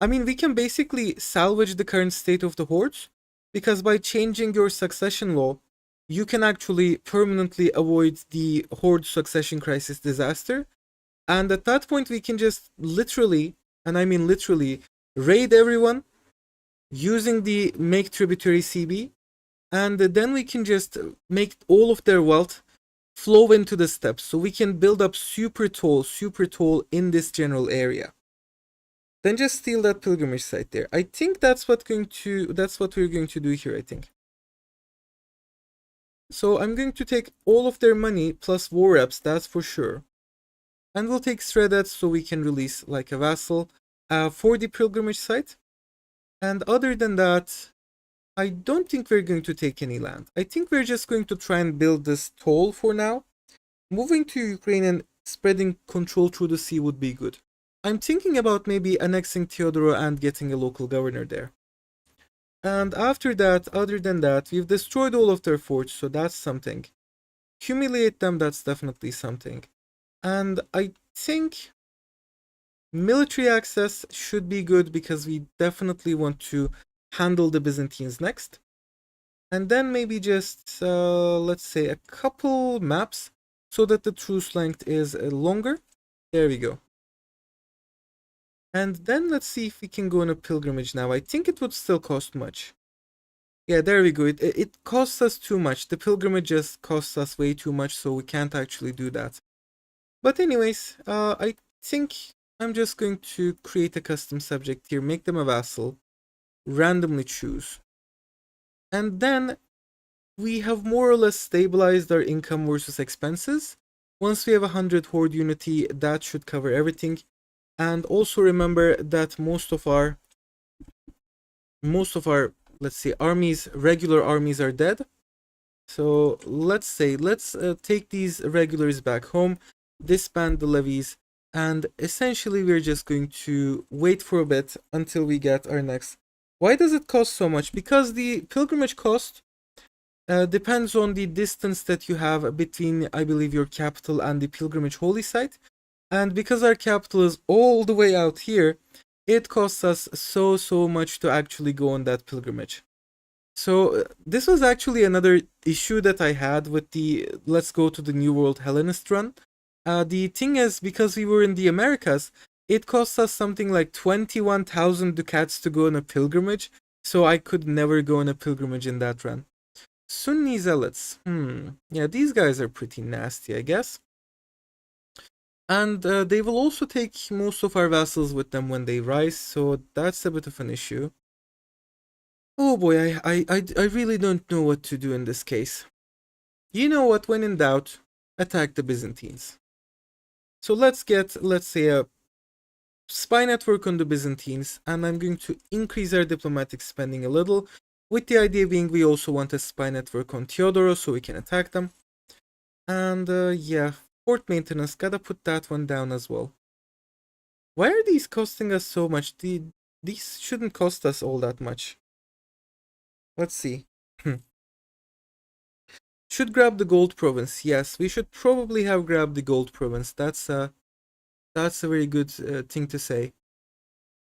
I mean, we can basically salvage the current state of the hordes, because by changing your succession law, you can actually permanently avoid the horde succession crisis disaster. And at that point, we can just literally, and I mean literally, raid everyone using the make tributary CB, and then we can just make all of their wealth flow into the steppes, so we can build up super tall in this general area. Then just steal that pilgrimage site there. I think that's what we're going to do here, I think. So I'm going to take all of their money plus war reps, that's for sure. And we'll take Shredded so we can release like a vassal for the pilgrimage site. And other than that, I don't think we're going to take any land. I think we're just going to try and build this toll for now. Moving to Ukraine and spreading control through the sea would be good. I'm thinking about maybe annexing Teodoro and getting a local governor there. And after that, other than that, we've destroyed all of their forts, so that's something. Humiliate them, that's definitely something. And I think military access should be good because we definitely want to handle the Byzantines next. And then maybe just, let's say, a couple maps so that the truce length is longer. There we go. And then let's see if we can go on a pilgrimage now. I think it would still cost much. Yeah, there we go. It costs us too much. The pilgrimage just costs us way too much, so we can't actually do that. But anyways, I think I'm just going to create a custom subject here, make them a vassal, randomly choose. And then we have more or less stabilized our income versus expenses. Once we have 100 horde unity, that should cover everything. And also remember that most of our, let's say, armies, regular armies are dead. So let's take these regulars back home, disband the levies, and essentially we're just going to wait for a bit until we get our next. Why does it cost so much? Because the pilgrimage cost depends on the distance that you have between, I believe, your capital and the pilgrimage holy site. And because our capital is all the way out here, it costs us so much to actually go on that pilgrimage. So this was actually another issue that I had with the Let's Go to the New World Hellenist run. The thing is, because we were in the Americas, it cost us something like 21,000 ducats to go on a pilgrimage, so I could never go on a pilgrimage in that run. Sunni Zealots. Yeah, these guys are pretty nasty, I guess. And they will also take most of our vassals with them when they rise, so that's a bit of an issue. Oh boy, I really don't know what to do in this case. You know what, when in doubt, attack the Byzantines. So let's say, a spy network on the Byzantines, and I'm going to increase our diplomatic spending a little, with the idea being we also want a spy network on Teodoro so we can attack them. And yeah, port maintenance, gotta put that one down as well. Why are these costing us so much? These shouldn't cost us all that much. Let's see. Should grab the gold province. Yes, we should probably have grabbed the gold province. That's a very good thing to say.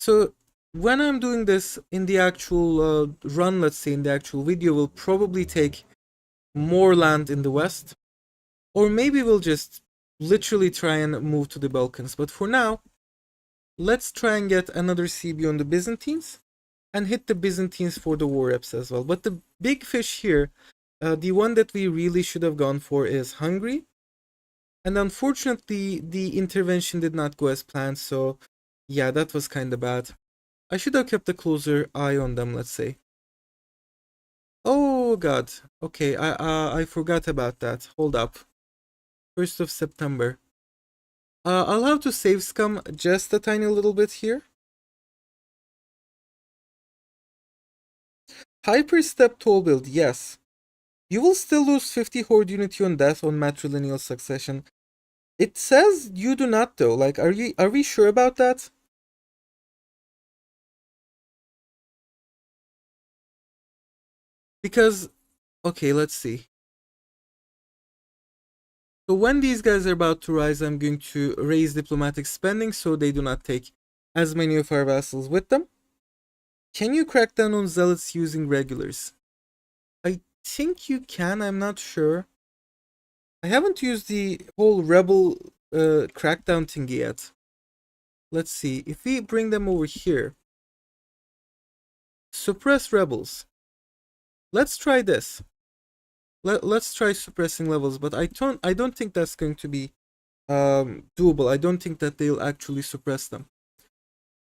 So when I'm doing this in the actual run, let's say in the actual video, we'll probably take more land in the west. Or maybe we'll just literally try and move to the Balkans. But for now, let's try and get another CB on the Byzantines and hit the Byzantines for the war reps as well. But the big fish here, the one that we really should have gone for, is Hungary. And unfortunately, the intervention did not go as planned, so yeah, that was kinda bad. I should have kept a closer eye on them, let's say. Oh god, okay, I forgot about that. Hold up. 1st of September. I'll have to save scum just a tiny little bit here. Hyperstep toll build, yes. You will still lose 50 horde unity on death on matrilineal succession. It says you do not though. Like, are we sure about that? Because, okay, let's see. So when these guys are about to rise, I'm going to raise diplomatic spending so they do not take as many of our vassals with them. Can you crack down on zealots using regulars? I think you can, I'm not sure. I haven't used the whole rebel crackdown thing yet. Let's see, if we bring them over here, Suppress rebels. Let's try this. Let's try suppressing levels, but I don't think that's going to be doable. I don't think that they'll actually suppress them.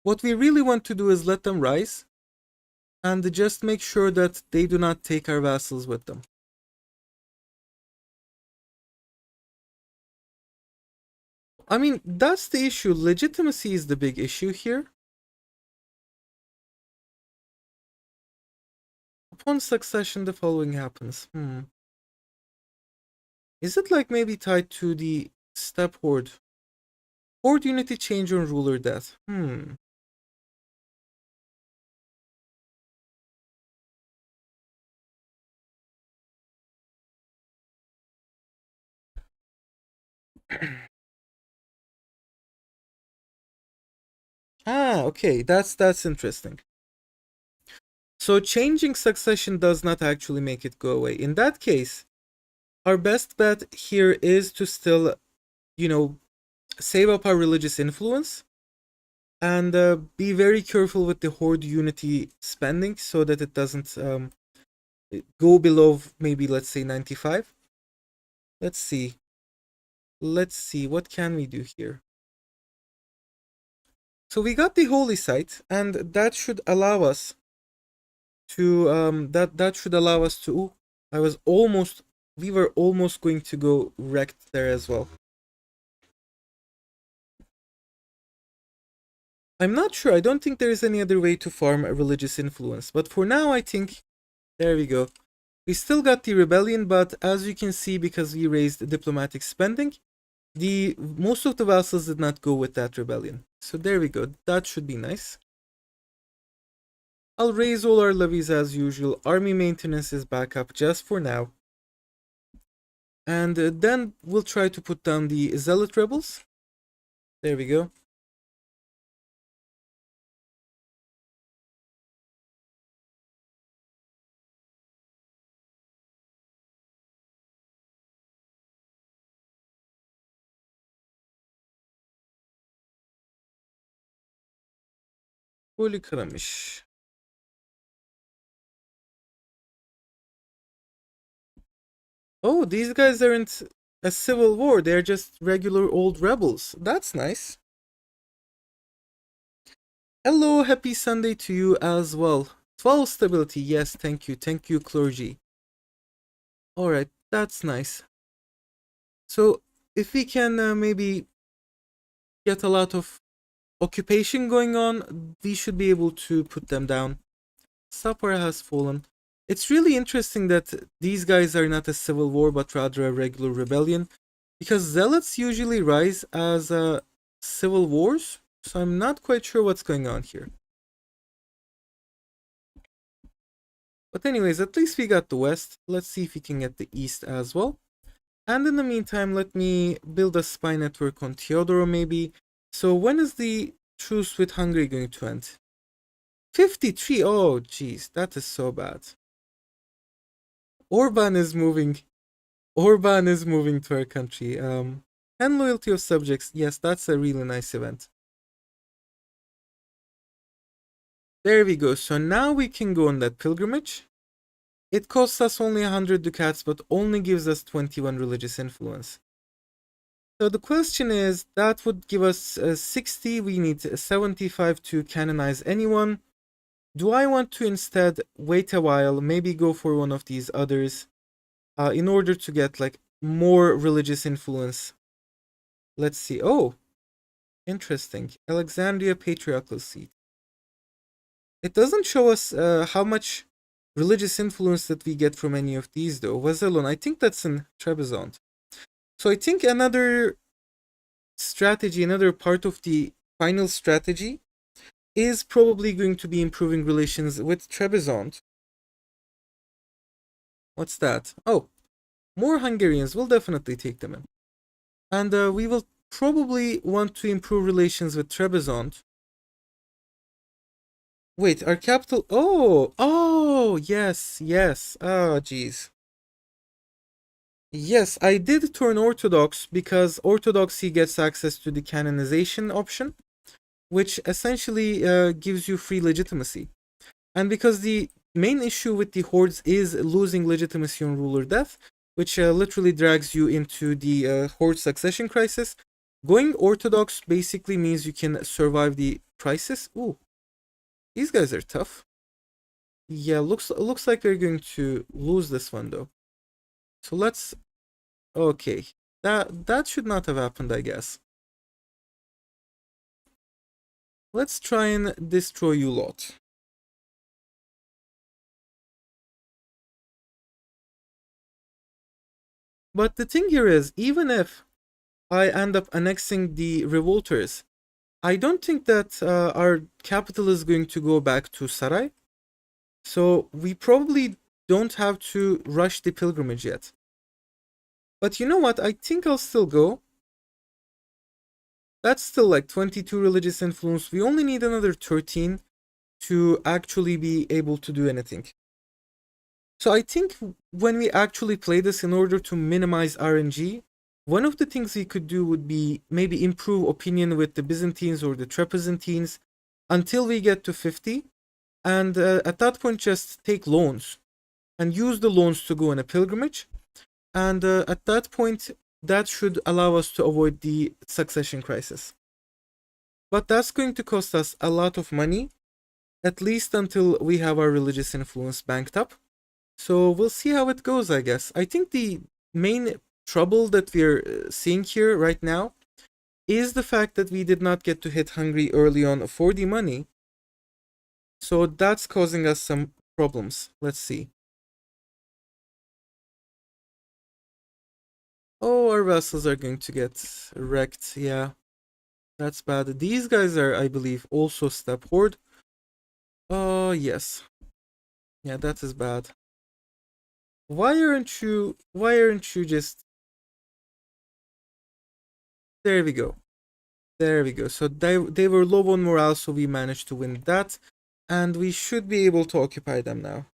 What we really want to do is let them rise and just make sure that they do not take our vassals with them. I mean, that's the issue. Legitimacy is the big issue here. Upon succession, the following happens. Is it like maybe tied to the step horde? Horde unity change on ruler death. Okay, that's interesting. So changing succession does not actually make it go away. In that case, our best bet here is to still, save up our religious influence and be very careful with the horde unity spending so that it doesn't go below maybe, let's say, 95. Let's see. What can we do here? So we got the holy site, and that should allow us to ooh, we were almost going to go wrecked there as well. I'm not sure. I don't think there is any other way to farm a religious influence, but for now I think there we go. We still got the rebellion, but as you can see, because we raised diplomatic spending, most of the vassals did not go with that rebellion. So there we go. That should be nice. I'll raise all our levies as usual. Army maintenance is back up just for now. And then we'll try to put down the zealot rebels. There we go. Holy Karamiş. Oh, these guys aren't a civil war. They're just regular old rebels. That's nice. Hello, happy Sunday to you as well. 12 stability. Yes, thank you. Thank you, clergy. Alright, that's nice. So, if we can maybe get a lot of occupation going on, we should be able to put them down. Sapara has fallen. It's really interesting that these guys are not a civil war, but rather a regular rebellion, because zealots usually rise as civil wars, so I'm not quite sure what's going on here. But anyways, at least we got the west. Let's see if we can get the east as well. And in the meantime, let me build a spy network on Teodoro maybe. So when is the truce with Hungary going to end? 53. Oh, jeez, that is so bad. Orban is moving to our country. And loyalty of subjects. Yes, that's a really nice event. There we go. So now we can go on that pilgrimage. It costs us only 100 ducats, but only gives us 21 religious influence. So the question is, that would give us 60. We need 75 to canonize anyone. Do I want to instead wait a while, maybe go for one of these others, in order to get like more religious influence? Let's see. Oh, interesting. Alexandria Patriarchal Seat. It doesn't show us how much religious influence that we get from any of these though. Vazelon, I think that's in Trebizond. So I think another strategy, another part of the final strategy is probably going to be improving relations with Trebizond. What's that? Oh, more Hungarians. We'll definitely take them in. And we will probably want to improve relations with Trebizond. Wait, our capital... Oh, yes. Oh, jeez. Yes, I did turn Orthodox because Orthodoxy gets access to the canonization option, which essentially gives you free legitimacy. And because the main issue with the hordes is losing legitimacy on ruler death, which literally drags you into the horde succession crisis, going orthodox basically means you can survive the crisis. Ooh, these guys are tough. Yeah, looks like we're going to lose this one though. So let's okay. That should not have happened, I guess. Let's try and destroy you lot. But the thing here is, even if I end up annexing the revolters, I don't think that our capital is going to go back to Sarai. So we probably don't have to rush the pilgrimage yet. But you know what? I think I'll still go. That's still like 22 religious influence. We only need another 13 to actually be able to do anything. So I think when we actually play this, in order to minimize RNG, one of the things we could do would be maybe improve opinion with the Byzantines or the Trapezuntines until we get to 50. And at that point, just take loans and use the loans to go on a pilgrimage. And at that point, that should allow us to avoid the succession crisis. But that's going to cost us a lot of money, at least until we have our religious influence banked up. So we'll see how it goes, I guess. I think the main trouble that we're seeing here right now is the fact that we did not get to hit Hungary early on for the money. So that's causing us some problems. Let's see. Oh, our vessels are going to get wrecked. Yeah, that's bad. These guys are, I believe, also step horde. Oh, yes. Yeah, that is bad. Why aren't you just... There we go. There we go. So they were low on morale, so we managed to win that. And we should be able to occupy them now.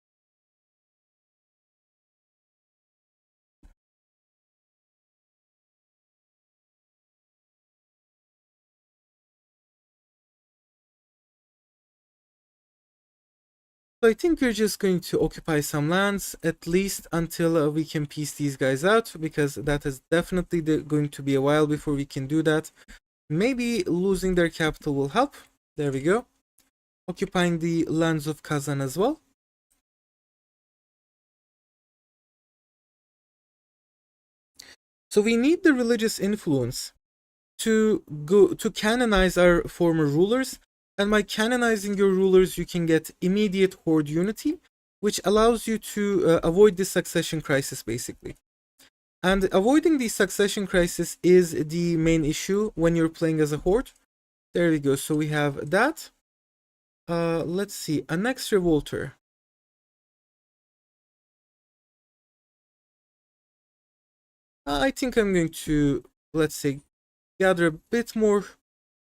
So I think we're just going to occupy some lands, at least until we can piece these guys out, because that is definitely going to be a while before we can do that. Maybe losing their capital will help. There we go. Occupying the lands of Kazan as well. So we need the religious influence to go to canonize our former rulers, and by canonizing your rulers you can get immediate horde unity, which allows you to avoid the succession crisis basically. And avoiding the succession crisis is the main issue when you're playing as a horde. There we go. So we have that. Let's see, a next revolter. I think I'm going to, let's say, gather a bit more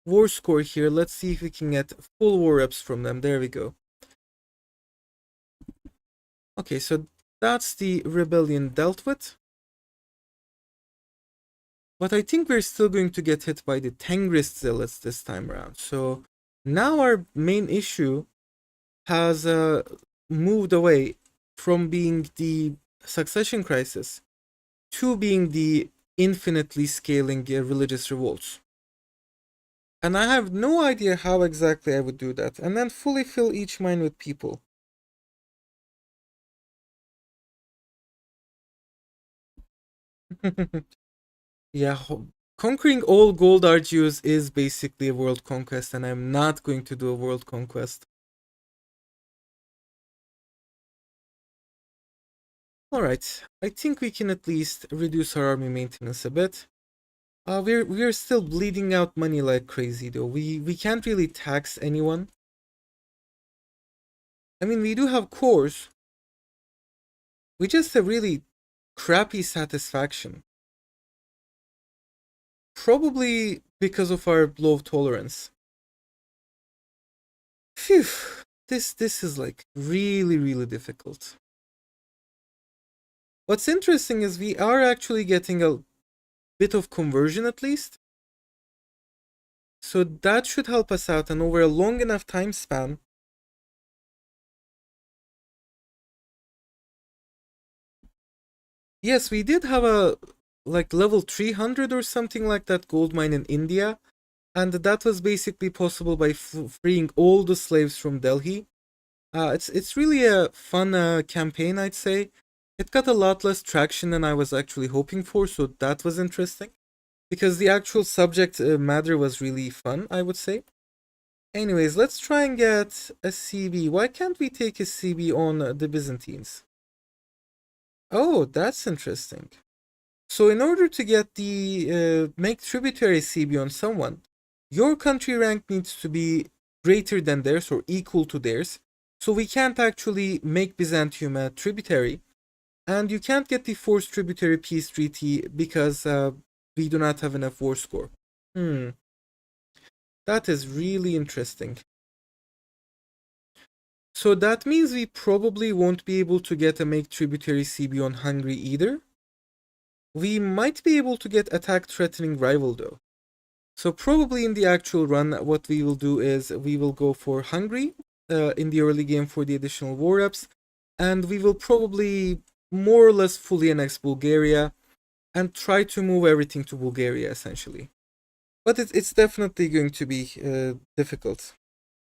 war score here. Let's see if we can get full war reps from them. There we go. Okay, so that's the rebellion dealt with. But I think we're still going to get hit by the Tengrist zealots this time around. So now our main issue has moved away from being the succession crisis to being the infinitely scaling religious revolts. And I have no idea how exactly I would do that. And then fully fill each mine with people. Yeah, conquering all gold ardues is basically a world conquest, and I'm not going to do a world conquest. Alright, I think we can at least reduce our army maintenance a bit. We're still bleeding out money like crazy though. We can't really tax anyone. I mean, we do have cores. We just have really crappy satisfaction. Probably because of our low tolerance. Phew, this is like really difficult. What's interesting is we are actually getting a bit of conversion at least. So that should help us out, and over a long enough time span, Yes, we did have a like level 300 or something like that gold mine in India, and that was basically possible by freeing all the slaves from Delhi. It's really a fun campaign, I'd say. It got a lot less traction than I was actually hoping for, so that was interesting. Because the actual subject matter was really fun, I would say. Anyways, let's try and get a CB. Why can't we take a CB on the Byzantines? Oh, that's interesting. So in order to get the make tributary CB on someone, your country rank needs to be greater than theirs or equal to theirs. So we can't actually make Byzantium a tributary, and you can't get the forced tributary peace treaty because we do not have enough war score. Hmm, that is really interesting. So that means we probably won't be able to get a make tributary CB on Hungary either. We might be able to get attack threatening rival though. So probably in the actual run, what we will do is we will go for Hungary in the early game for the additional war reps, and we will probably more or less fully annex Bulgaria and try to move everything to Bulgaria essentially. But it's definitely going to be difficult.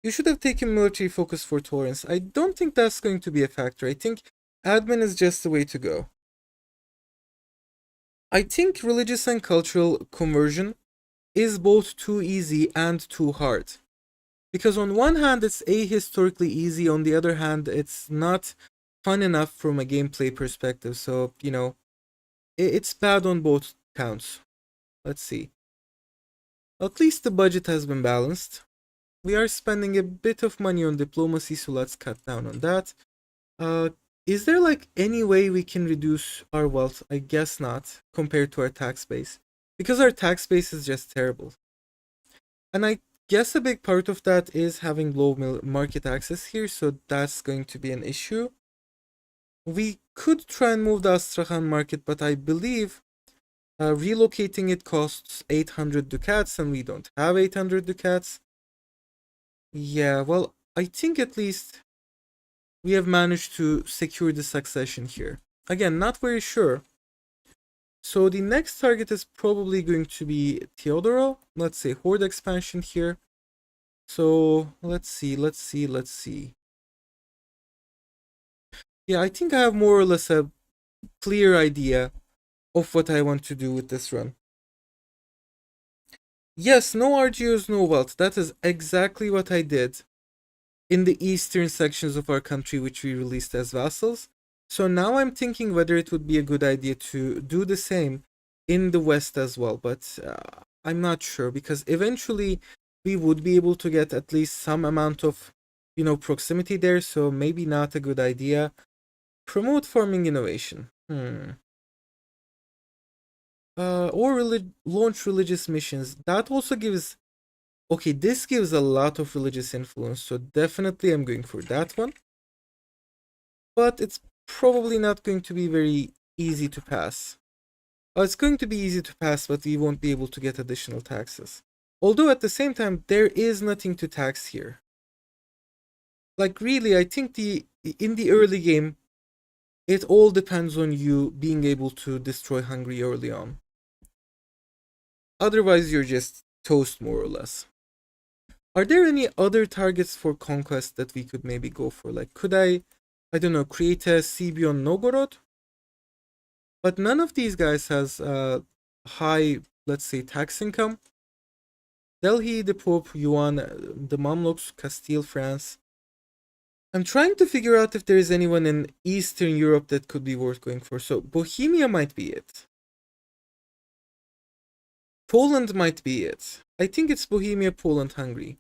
You should have taken military focus for Torrance. I don't think that's going to be a factor. I think admin is just the way to go. I think religious and cultural conversion is both too easy and too hard. Because on one hand, it's ahistorically easy, on the other hand, it's not fun enough from a gameplay perspective. So, it's bad on both counts. Let's see. At least the budget has been balanced. We are spending a bit of money on diplomacy, so let's cut down on that. Uh, is there like any way we can reduce our wealth? I guess not, compared to our tax base. Because our tax base is just terrible. And I guess a big part of that is having low market access here, so that's going to be an issue. We could try and move the Astrakhan market, but I believe relocating it costs 800 ducats, and we don't have 800 ducats. Yeah, well, I think at least we have managed to secure the succession here. Again, not very sure. So the next target is probably going to be Teodoro. Let's say Horde expansion here. So let's see. Yeah, I think I have more or less a clear idea of what I want to do with this run. Yes, no RGOs, no wealth. That is exactly what I did in the eastern sections of our country, which we released as vassals. So now I'm thinking whether it would be a good idea to do the same in the west as well, but I'm not sure because eventually we would be able to get at least some amount of, proximity there, so maybe not a good idea. Promote farming innovation. Or launch religious missions. That also gives. Okay, this gives a lot of religious influence, so definitely I'm going for that one. But it's probably not going to be very easy to pass. It's going to be easy to pass, but we won't be able to get additional taxes. Although at the same time, there is nothing to tax here. Like really, I think in the early game, it all depends on you being able to destroy Hungary early on. Otherwise, you're just toast more or less. Are there any other targets for conquest that we could maybe go for? Like, could I don't know, create a CB on Novgorod? But none of these guys has high, let's say, tax income. Delhi, the Pope, Yuan, the Mamluks, Castile, France. I'm trying to figure out if there is anyone in Eastern Europe that could be worth going for. So Bohemia might be it. Poland might be it. I think it's Bohemia, Poland, Hungary.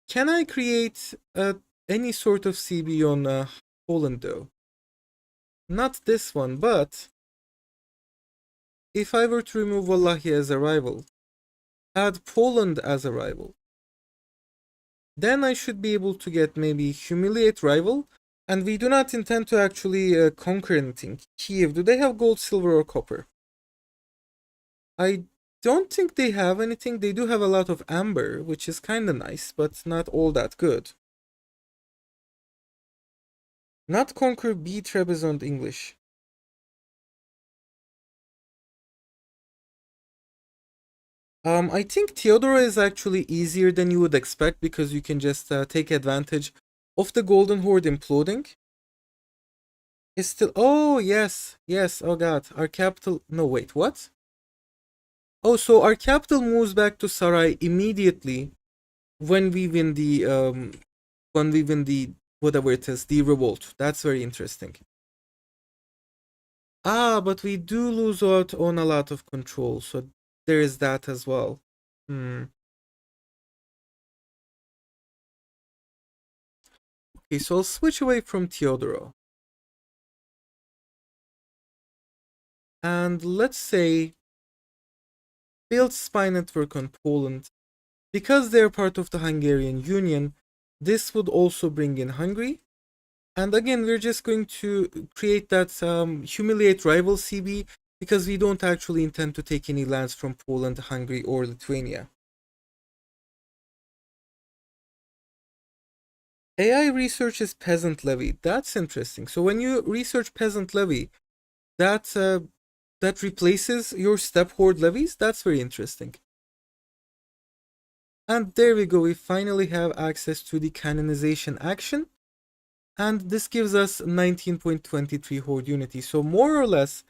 Can I create any sort of CB on Poland though? Not this one, but if I were to remove Wallahi as a rival, add Poland as a rival, then I should be able to get maybe humiliate rival. And we do not intend to actually conquer anything. Kiev, do they have gold, silver, or copper? I don't think they have anything. They do have a lot of amber, which is kinda nice, but not all that good. Not conquer B Trebizond English. I think Theodora is actually easier than you would expect because you can just take advantage of the Golden Horde imploding. It's still. Oh, yes. Yes. Oh, God. Our capital. No, wait. What? Oh, so our capital moves back to Sarai immediately when we win the. When we win the. Whatever it is, the revolt. That's very interesting. Ah, but we do lose out on a lot of control, so there is that as well. Hmm. Okay, so I'll switch away from Teodoro. And let's say build spy network on Poland. Because they're part of the Hungarian Union, this would also bring in Hungary. And again, we're just going to create that humiliate rival CB because we don't actually intend to take any lands from Poland, Hungary, or Lithuania. AI researches peasant levy. That's interesting. So when you research peasant levy, that that replaces your step horde levies. That's very interesting. And there we go. We finally have access to the canonization action, and this gives us 19.23 horde unity. So more or less,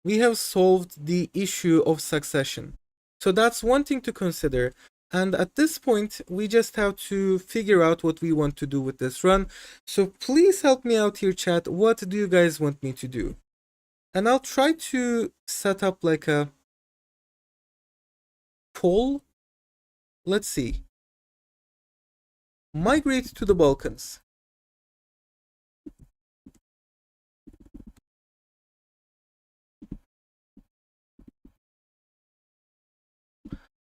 we have solved the issue of succession. So that's one thing to consider. And at this point, we just have to figure out what we want to do with this run. So please help me out here, chat. What do you guys want me to do? And I'll try to set up like a poll. Let's see. Migrate to the Balkans.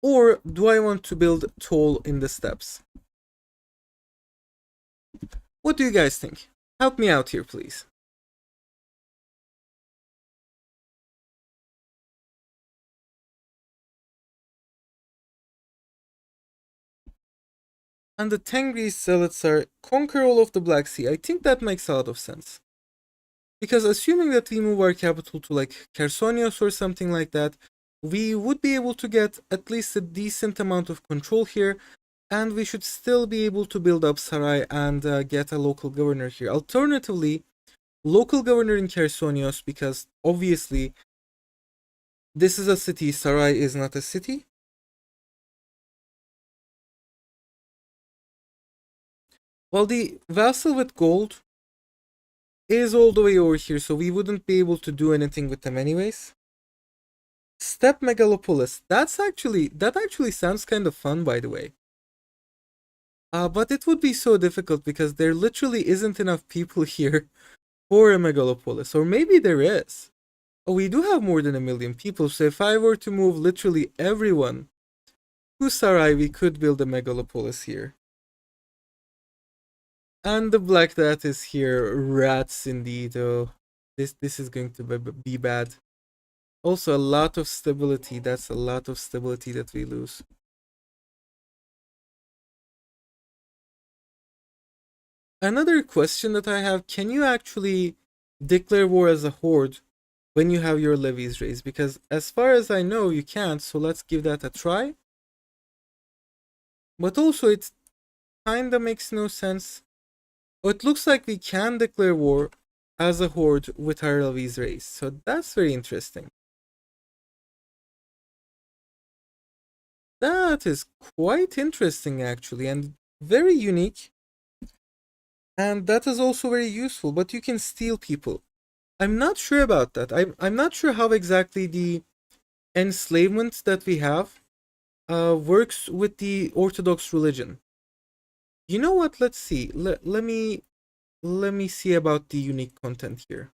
Or do I want to build toll in the steppes? What do you guys think? Help me out here, please. And the Tengri zealots are conquer all of the Black Sea. I think that makes a lot of sense. Because assuming that we move our capital to like Chersonios or something like that, we would be able to get at least a decent amount of control here, and we should still be able to build up Sarai and get a local governor here. Alternatively, local governor in Chersonios, because obviously this is a city, Sarai is not a city. Well, the vassal with gold is all the way over here, so we wouldn't be able to do anything with them anyways. Step Megalopolis. That actually sounds kind of fun, by the way. But it would be so difficult because there literally isn't enough people here for a megalopolis. Or maybe there is. Oh, we do have more than 1 million people, so if I were to move literally everyone to Sarai, we could build a megalopolis here. And the Black Death is here. Rats indeed. Oh, this is going to be bad. Also, a lot of stability. That's a lot of stability that we lose. Another question that I have, can you actually declare war as a horde when you have your levies raised? Because as far as I know, you can't, so let's give that a try. But also, it kinda makes no sense. Oh, it looks like we can declare war as a horde with our levies raised, so that's very interesting. That is quite interesting, actually, and very unique. And that is also very useful, but you can steal people. I'm not sure about that. I'm not sure how exactly the enslavement that we have works with the Orthodox religion. You know what? Let's see. Let me see about the unique content here.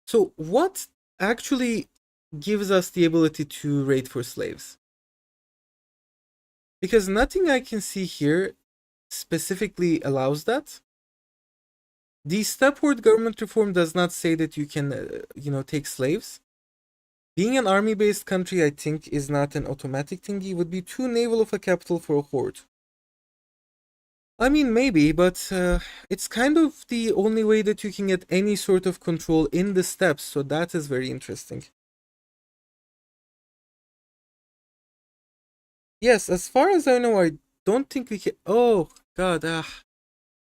So what actually gives us the ability to raid for slaves? Because nothing I can see here specifically allows that. The stepward government reform does not say that you can, take slaves. Being an army-based country, I think, is not an automatic thingy. It would be too naval of a capital for a horde. I mean, maybe, but it's kind of the only way that you can get any sort of control in the steppes, so that is very interesting. Yes, as far as I know, I don't think we can. Oh God,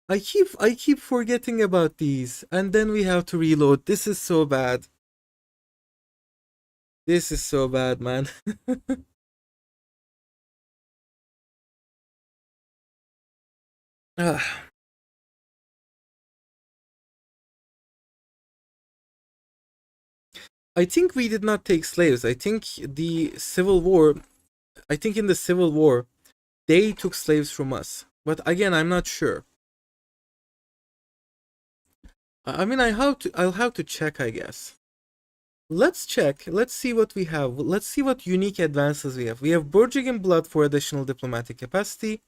I keep forgetting about these, and then we have to reload. This is so bad. This is so bad, man. Ah, I think we did not take slaves. I think in the Civil War, they took slaves from us. But again, I'm not sure. I mean, I'll have to check, I guess. Let's check. Let's see what we have. Let's see what unique advances we have. We have Borgigan Blood for additional diplomatic capacity.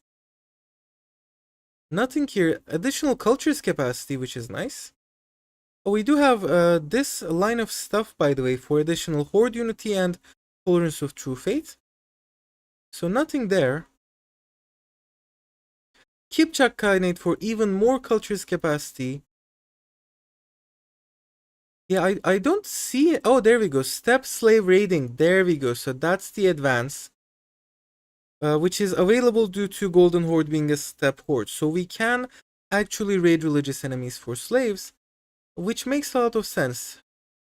Nothing here. Additional cultures capacity, which is nice. Oh, we do have this line of stuff, by the way, for additional Horde Unity and Tolerance of True Faith. So nothing there. Kipchak Khaganate for even more cultures capacity. Yeah, I don't see it. Oh, there we go. Step slave raiding. There we go. So that's the advance, which is available due to Golden Horde being a step horde. So we can actually raid religious enemies for slaves, which makes a lot of sense.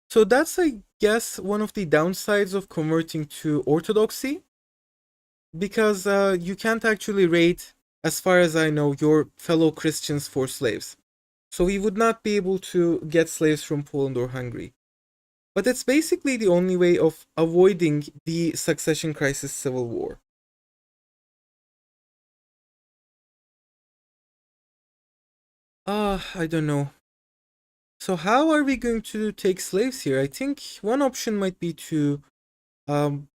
So that's, I guess, one of the downsides of converting to Orthodoxy, because you can't actually raid, as far as I know, your fellow Christians for slaves. So we would not be able to get slaves from Poland or Hungary. But it's basically the only way of avoiding the succession crisis civil war. I don't know. So how are we going to take slaves here? I think one option might be to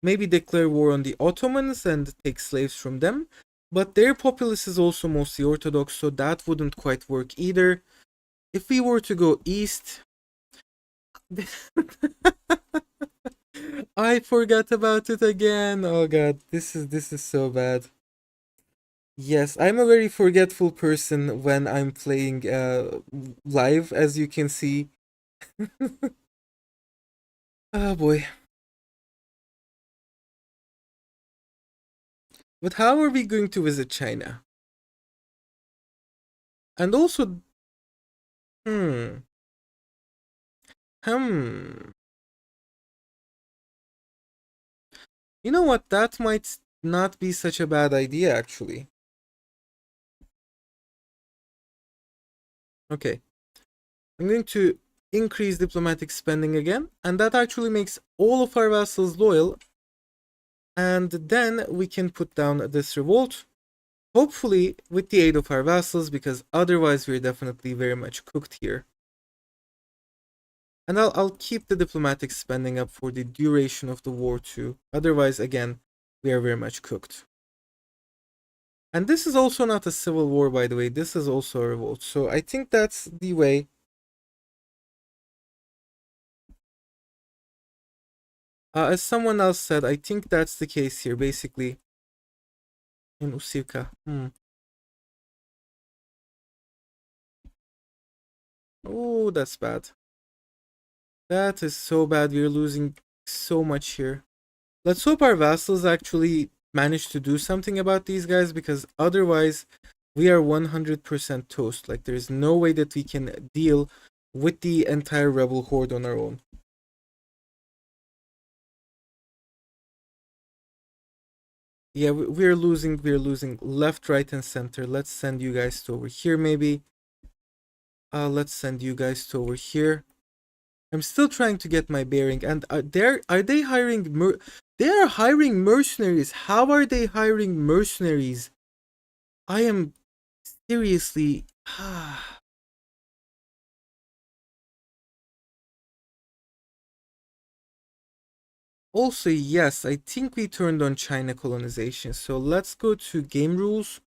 maybe declare war on the Ottomans and take slaves from them. But their populace is also mostly Orthodox, so that wouldn't quite work either. If we were to go east, I forgot about it again. Oh god, this is so bad. Yes, I'm a very forgetful person when I'm playing live, as you can see. Oh boy. But how are we going to visit China? And also, hmm, hmm. You know what? That might not be such a bad idea, actually. Okay, I'm going to increase diplomatic spending again, and that actually makes all of our vassals loyal, and then we can put down this revolt, hopefully with the aid of our vassals, because otherwise we're definitely very much cooked here. And I'll keep the diplomatic spending up for the duration of the war too. Otherwise, again, we are very much cooked. And this is also not a civil war, by the way. This is also a revolt. So I think that's the way. As someone else said, I think that's the case here, basically. In Usivka. Oh, that's bad. That is so bad. We're losing so much here. Let's hope our vassals actually manage to do something about these guys, because otherwise we are 100% toast. Like, there's no way that we can deal with the entire rebel horde on our own. Yeah, we're losing left, right, and center. Let's send you guys to over here, maybe. Let's send you guys to over here. I'm still trying to get my bearing. And are they hiring they are hiring mercenaries. How are they hiring mercenaries? I am seriously. Also, yes, I think we turned on China colonization. So let's go to game rules.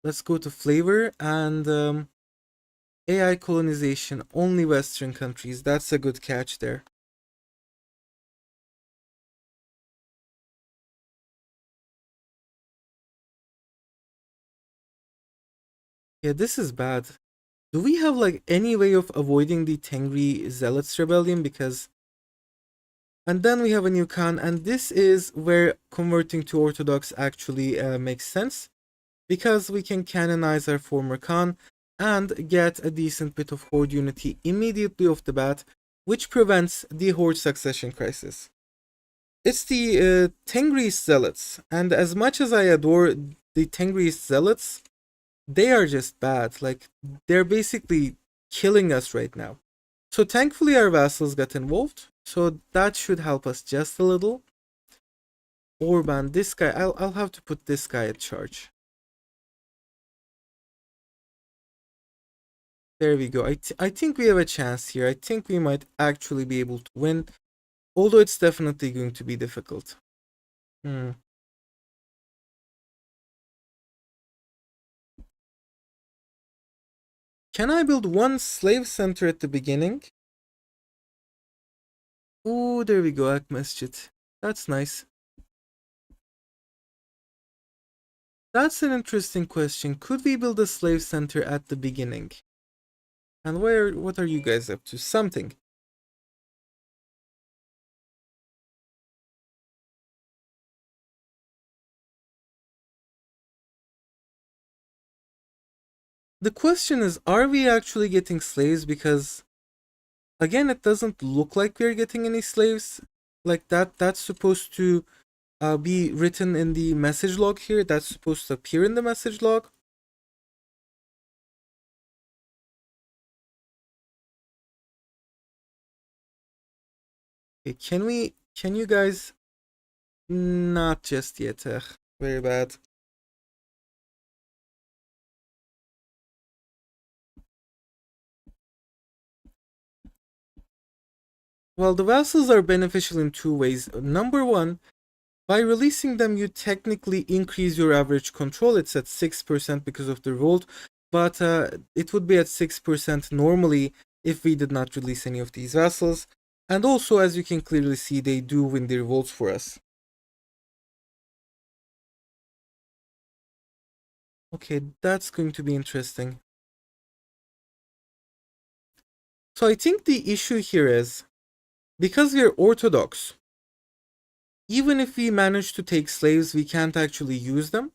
Let's go to flavor and AI colonization. Only Western countries. That's a good catch there. Yeah, this is bad. Do we have like any way of avoiding the Tengri Zealots rebellion? Because and then we have a new Khan, and this is where converting to Orthodox actually makes sense, because we can canonize our former Khan and get a decent bit of Horde unity immediately off the bat, which prevents the Horde succession crisis. It's the Tengris Zealots, and as much as I adore the Tengris Zealots, they are just bad. Like, they're basically killing us right now. So thankfully our vassals got involved, so that should help us just a little. Orban, this guy, I'll have to put this guy at charge. There we go. I think we have a chance here. I think we might actually be able to win, although it's definitely going to be difficult. Hmm. Can I build one slave center at the beginning? Oh, there we go, Ak Masjid. That's nice. That's an interesting question. Could we build a slave center at the beginning? And what are you guys up to? Something. The question is, are we actually getting slaves? Because again, it doesn't look like we're getting any slaves. Like that's supposed to be written in the message log here. That's supposed to appear in the message log. Okay, can you guys, not just yet, very bad. Well, the vassals are beneficial in two ways. Number one, by releasing them, you technically increase your average control. It's at 6% because of the revolt, but it would be at 6% normally if we did not release any of these vassals. And also, as you can clearly see, they do win the revolts for us. Okay, that's going to be interesting. So I think the issue here is, because we're Orthodox, even if we manage to take slaves, we can't actually use them.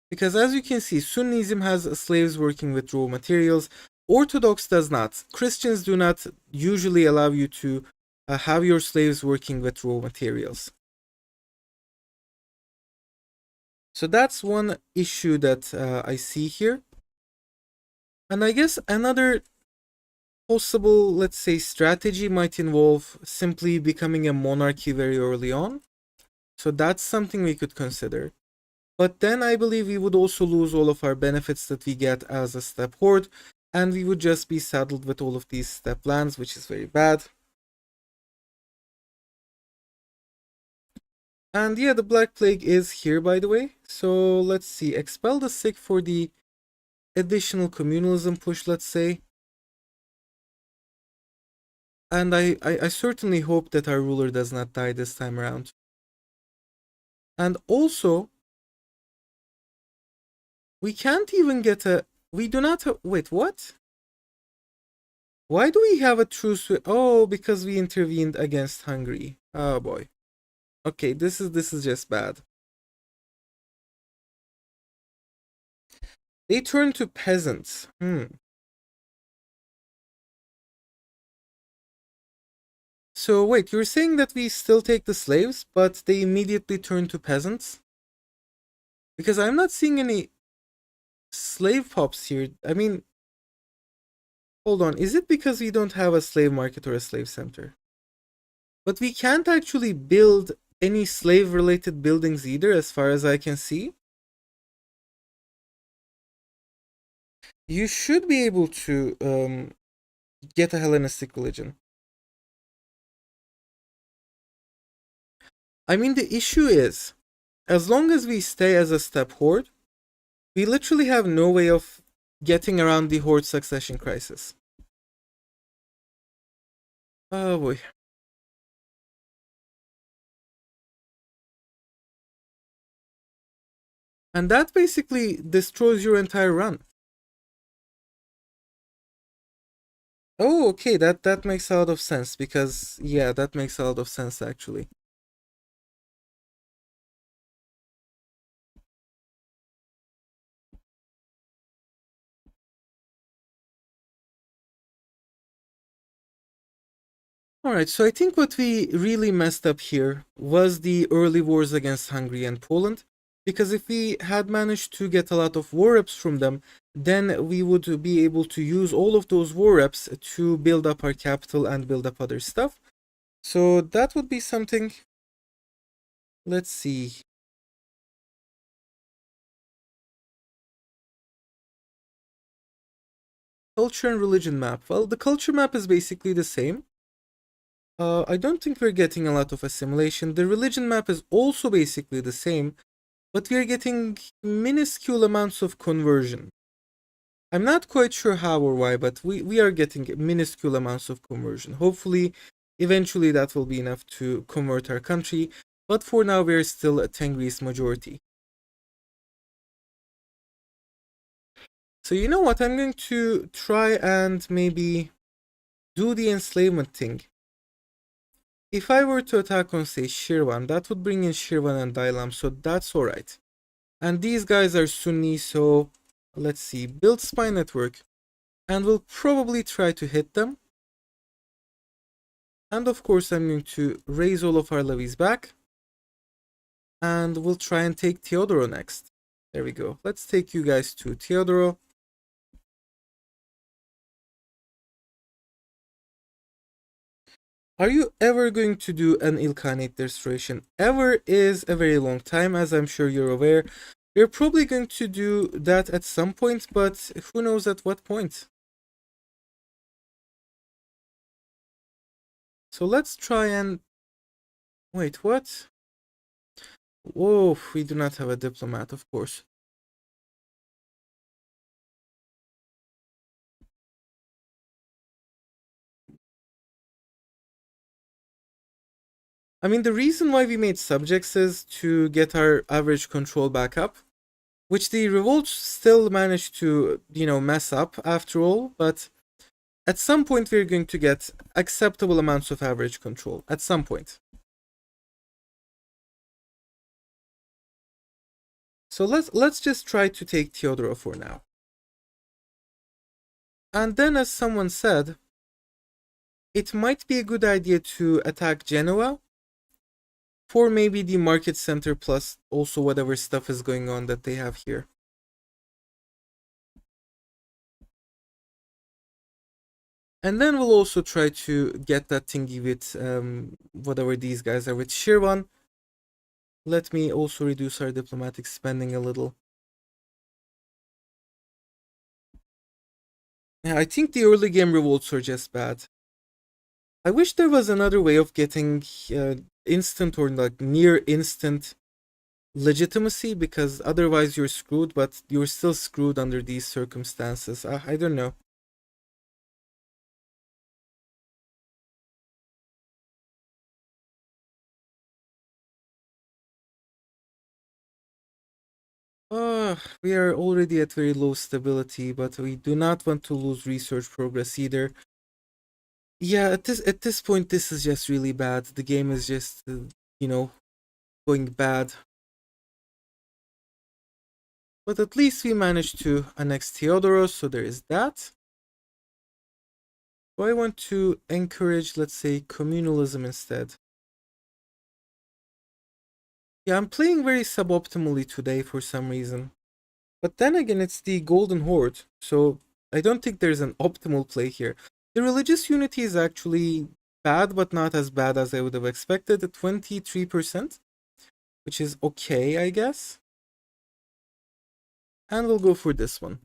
Because as you can see, Sunnism has slaves working with raw materials. Orthodox does not. Christians do not usually allow you to have your slaves working with raw materials. So that's one issue that I see here. And I guess another possible, let's say, strategy might involve simply becoming a monarchy very early on. So that's something we could consider. But then I believe we would also lose all of our benefits that we get as a steppe horde, and we would just be saddled with all of these steppe lands, which is very bad. And yeah, the Black Plague is here, by the way. So let's see. Expel the sick for the additional communalism push, let's say. And I certainly hope that our ruler does not die this time around. And also, we can't even get a... We do not have... Wait, what? Why do we have a truce with... Oh, because we intervened against Hungary. Oh boy. Okay, this is just bad. They turn to peasants. So wait, you're saying that we still take the slaves, but they immediately turn to peasants? Because I'm not seeing any slave pops here. I mean, hold on. Is it because we don't have a slave market or a slave center? But we can't actually build any slave-related buildings either, as far as I can see. You should be able to get a Hellenistic religion. I mean, the issue is, as long as we stay as a steppe horde, we literally have no way of getting around the horde succession crisis. Oh boy. And that basically destroys your entire run. Oh, okay, that makes a lot of sense because yeah, that makes a lot of sense actually. All right, so I think what we really messed up here was the early wars against Hungary and Poland, because if we had managed to get a lot of war reps from them, then we would be able to use all of those war reps to build up our capital and build up other stuff. So that would be something. Let's see. Culture and religion map. Well, the culture map is basically the same. I don't think we're getting a lot of assimilation. The religion map is also basically the same, but we're getting minuscule amounts of conversion. I'm not quite sure how or why, but we are getting minuscule amounts of conversion. Hopefully, eventually that will be enough to convert our country, but for now we're still a Tengris majority. So you know what, I'm going to try and maybe do the enslavement thing. If I were to attack on, say, Shirvan, that would bring in Shirvan and Dailam, so that's alright. And these guys are Sunni, so let's see, build spy network. And we'll probably try to hit them. And of course, I'm going to raise all of our levies back. And we'll try and take Teodoro next. There we go. Let's take you guys to Teodoro. Are you ever going to do an Ilkhanate restoration? Ever is a very long time, as I'm sure you're aware. We're probably going to do that at some point, but who knows at what point. So let's try and... Wait, what? Whoa, we do not have a diplomat, of course. I mean, the reason why we made subjects is to get our average control back up, which the revolts still managed to, mess up after all, but at some point we're going to get acceptable amounts of average control. At some point. So let's just try to take Teodoro for now. And then, as someone said, it might be a good idea to attack Genoa for maybe the market center plus also whatever stuff is going on that they have here. And then we'll also try to get that thingy with whatever these guys are with Shirvan. Let me also reduce our diplomatic spending a little. Yeah, I think the early game revolts are just bad. I wish there was another way of getting instant or like near instant legitimacy, because otherwise you're screwed, but you're still screwed under these circumstances. I don't know. We are already at very low stability, but we do not want to lose research progress either. Yeah, at this point, this is just really bad. The game is just, going bad. But at least we managed to annex Theodoros, so there is that. Do I want to encourage, let's say, communalism instead? Yeah, I'm playing very suboptimally today for some reason. But then again, it's the Golden Horde, so I don't think there's an optimal play here. The religious unity is actually bad, but not as bad as I would have expected, at 23%, which is okay, I guess. And we'll go for this one.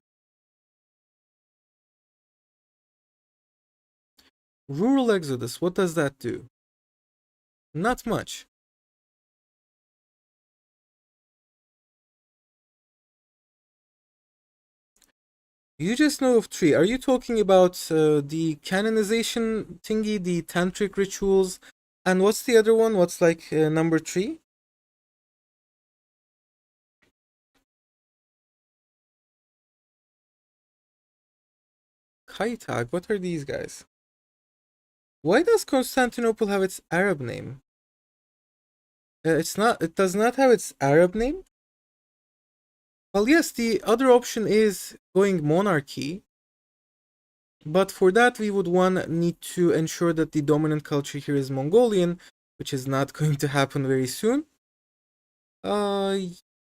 Rural Exodus, what does that do? Not much. You just know of three. Are you talking about the canonization thingy, the tantric rituals? And what's the other one? What's like number three? Kaitag, what are these guys? Why does Constantinople have its Arab name? It does not have its Arab name? Well, yes, the other option is going monarchy. But for that, we would need to ensure that the dominant culture here is Mongolian, which is not going to happen very soon. Uh,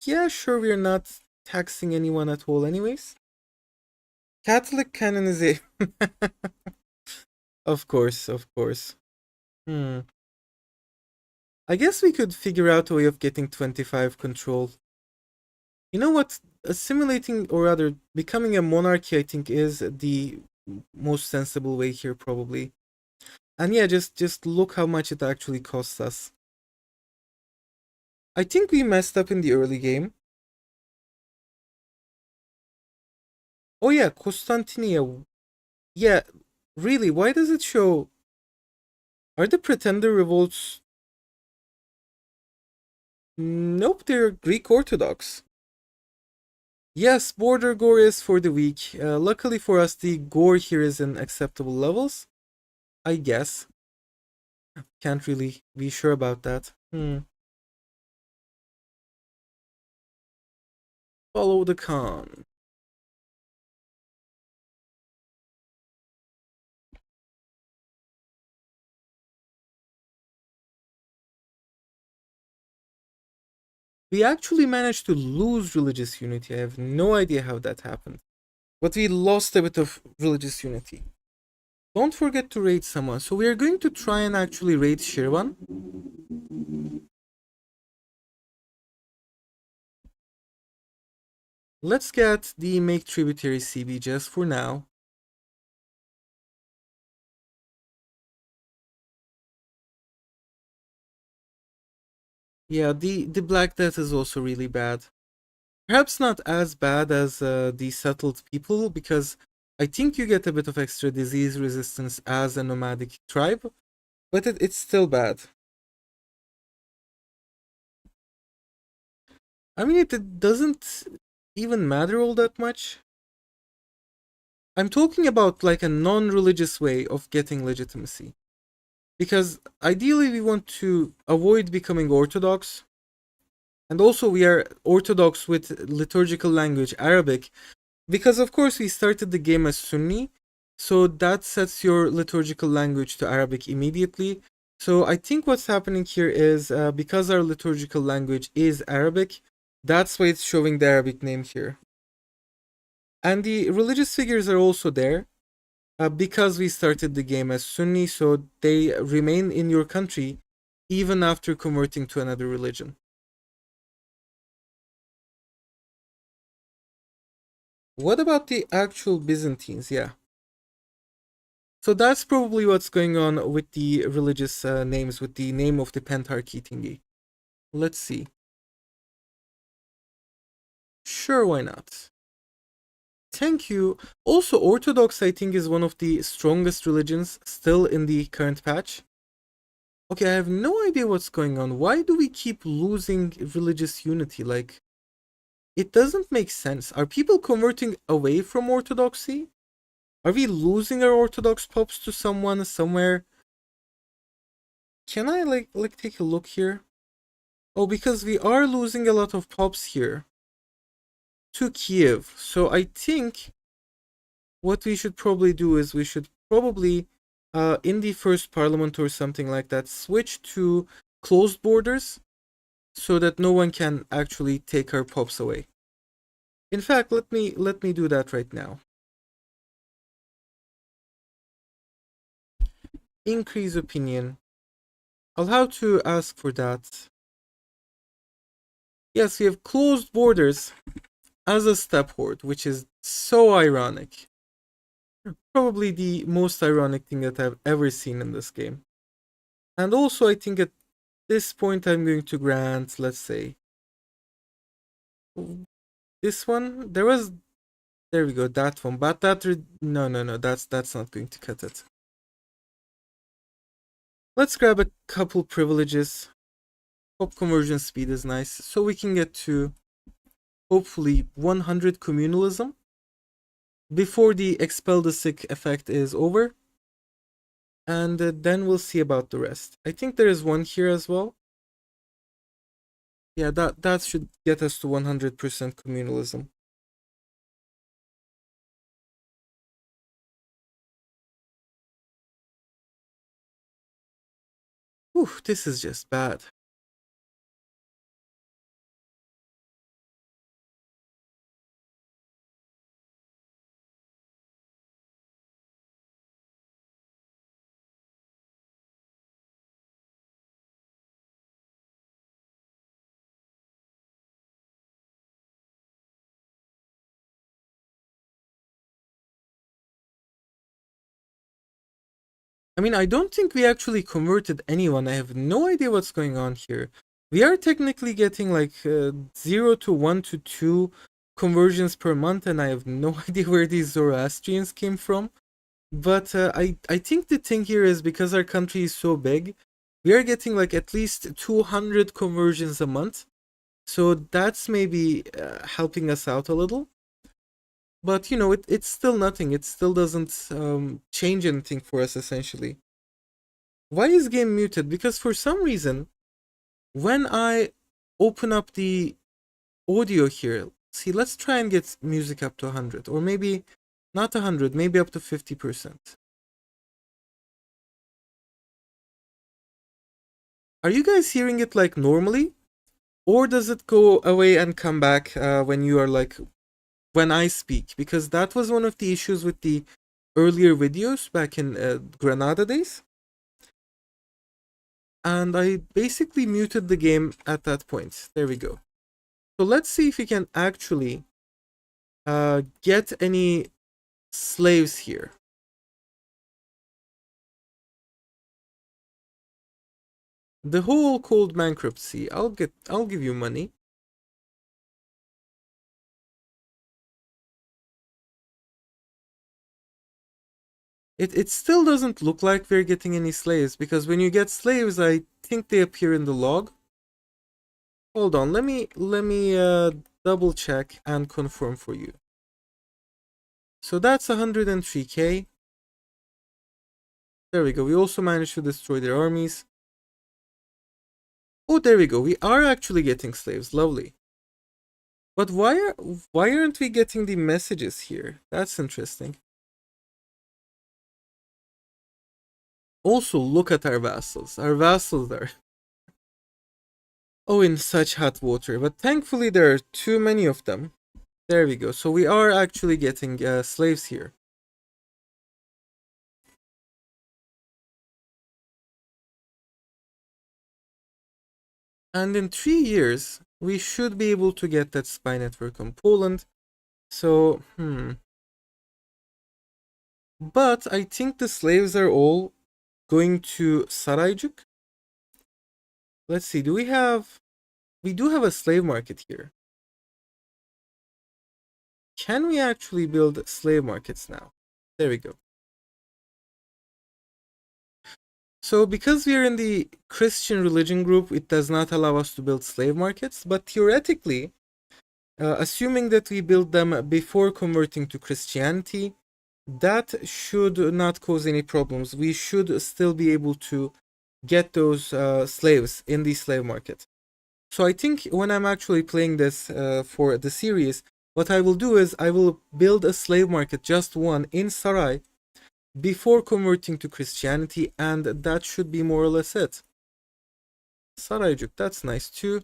yeah, sure, we're not taxing anyone at all anyways. Catholic canonization. Of course, of course. I guess we could figure out a way of getting 25 control. You know what? Assimilating, or rather, becoming a monarchy, I think, is the most sensible way here, probably. And yeah, just look how much it actually costs us. I think we messed up in the early game. Oh yeah, Constantinia. Yeah, really, why does it show... Are the Pretender revolts... Nope, they're Greek Orthodox. Yes, border gore is for the weak. Luckily for us, the gore here is in acceptable levels. I guess. Can't really be sure about that. Follow the Khan. We actually managed to lose religious unity. I have no idea how that happened. But we lost a bit of religious unity. Don't forget to raid someone. So we are going to try and actually raid Shirvan. Let's get the make tributary CB just for now. Yeah, the Black Death is also really bad. Perhaps not as bad as the settled people, because I think you get a bit of extra disease resistance as a nomadic tribe, but it's still bad. I mean, it doesn't even matter all that much. I'm talking about like a non-religious way of getting legitimacy. Because ideally we want to avoid becoming Orthodox. And also we are Orthodox with liturgical language, Arabic. Because of course we started the game as Sunni. So that sets your liturgical language to Arabic immediately. So I think what's happening here is because our liturgical language is Arabic, that's why it's showing the Arabic name here. And the religious figures are also there. Because we started the game as Sunni, so they remain in your country even after converting to another religion. What about the actual Byzantines? Yeah. So that's probably what's going on with the religious names, with the name of the pentarchy thingy. Let's see. Sure, why not? Thank you. Also, Orthodox, I think, is one of the strongest religions still in the current patch. Okay, I have no idea what's going on. Why do we keep losing religious unity? Like, it doesn't make sense. Are people converting away from Orthodoxy? Are we losing our Orthodox popes to someone somewhere? Can I like take a look here? Oh, because we are losing a lot of popes here to Kiev. So I think what we should probably do is we should probably in the first parliament or something like that switch to closed borders so that no one can actually take our popes away. In fact, let me do that right now. Increase opinion. I'll have to ask for that. Yes, we have closed borders as a step horde, which is so ironic. Probably the most ironic thing that I've ever seen in this game. And also, I think at this point I'm going to grant, let's say, this one. There we go, that one. But no, that's not going to cut it. Let's grab a couple privileges. Pop conversion speed is nice, so we can get to hopefully 100 communalism. before the expel the sick effect is over. And then we'll see about the rest. I think there is one here as well. Yeah, that should get us to 100% communalism. Whew, this is just bad. I mean, I don't think we actually converted anyone. I have no idea what's going on here. We are technically getting like 0 to 1 to 2 conversions per month, and I have no idea where these Zoroastrians came from. But I think the thing here is because our country is so big, we are getting like at least 200 conversions a month. So that's maybe helping us out a little. But you know, it's still nothing. It still doesn't change anything for us essentially. Why is game muted? Because for some reason, when I open up the audio here, see, let's try and get music up to 100, or maybe not 100, maybe up to 50%. Are you guys hearing it like normally? Or does it go away and come back when you are like, when I speak? Because that was one of the issues with the earlier videos back in Granada days. And I basically muted the game at that point. There we go. So let's see if we can actually get any slaves here. The whole cold bankruptcy. I'll give you money. It still doesn't look like we're getting any slaves, because when you get slaves, I think they appear in the log. Hold on, let me double check and confirm for you. So that's 103k. There we go. We also managed to destroy their armies. Oh, there we go. We are actually getting slaves. Lovely. But why aren't we getting the messages here? That's interesting. Also, look at our vassals. Our vassals are oh, in such hot water. But thankfully, there are too many of them. There we go. So we are actually getting slaves here. And in 3 years, we should be able to get that spy network on Poland. So, But I think the slaves are all going to Saraycık. Let's see, we do have a slave market here. Can we actually build slave markets now? There we go. So because we are in the Christian religion group, it does not allow us to build slave markets, but theoretically, assuming that we build them before converting to Christianity, that should not cause any problems. We should still be able to get those slaves in the slave market. So I think when I'm actually playing this for the series, what I will do is I will build a slave market, just one, in Saray, before converting to Christianity, and that should be more or less it. Saraycık, that's nice too.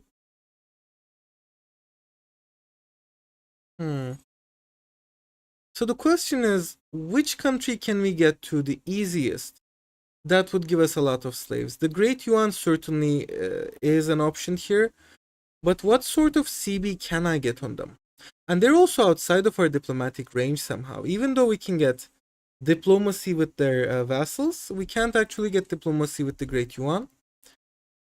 So the question is, which country can we get to the easiest? That would give us a lot of slaves. The Great Yuan certainly is an option here, but what sort of CB can I get on them? And they're also outside of our diplomatic range somehow. Even though we can get diplomacy with their vassals, we can't actually get diplomacy with the Great Yuan.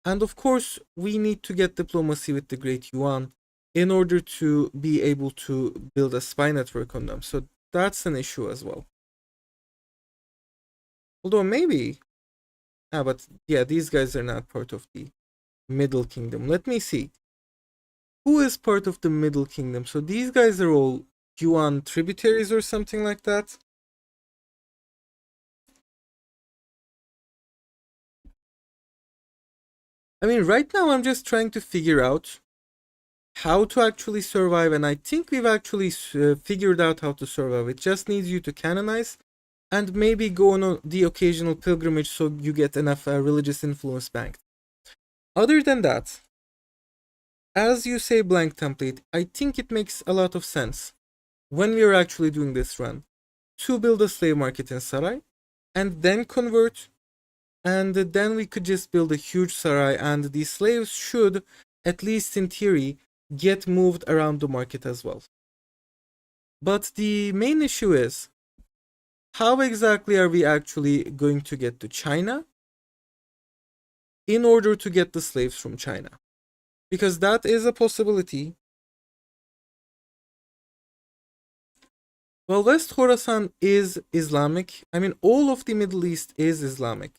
And of course, we need to get diplomacy with the Great Yuan in order to be able to build a spy network on them. So that's an issue as well. Although maybe... but yeah, these guys are not part of the Middle Kingdom. Let me see. Who is part of the Middle Kingdom? So these guys are all yuan tributaries or something like that. I mean, right now I'm just trying to figure out how to actually survive, and I think we've actually figured out how to survive. It just needs you to canonize and maybe go on the occasional pilgrimage so you get enough religious influence banked. Other than that, as you say blank template, I think it makes a lot of sense when we are actually doing this run to build a slave market in Sarai and then convert, and then we could just build a huge Sarai, and the slaves should, at least in theory, get moved around the market as well. But the main issue is, how exactly are we actually going to get to China in order to get the slaves from China? Because that is a possibility. Well, West Khorasan is Islamic. I mean, all of the Middle East is Islamic.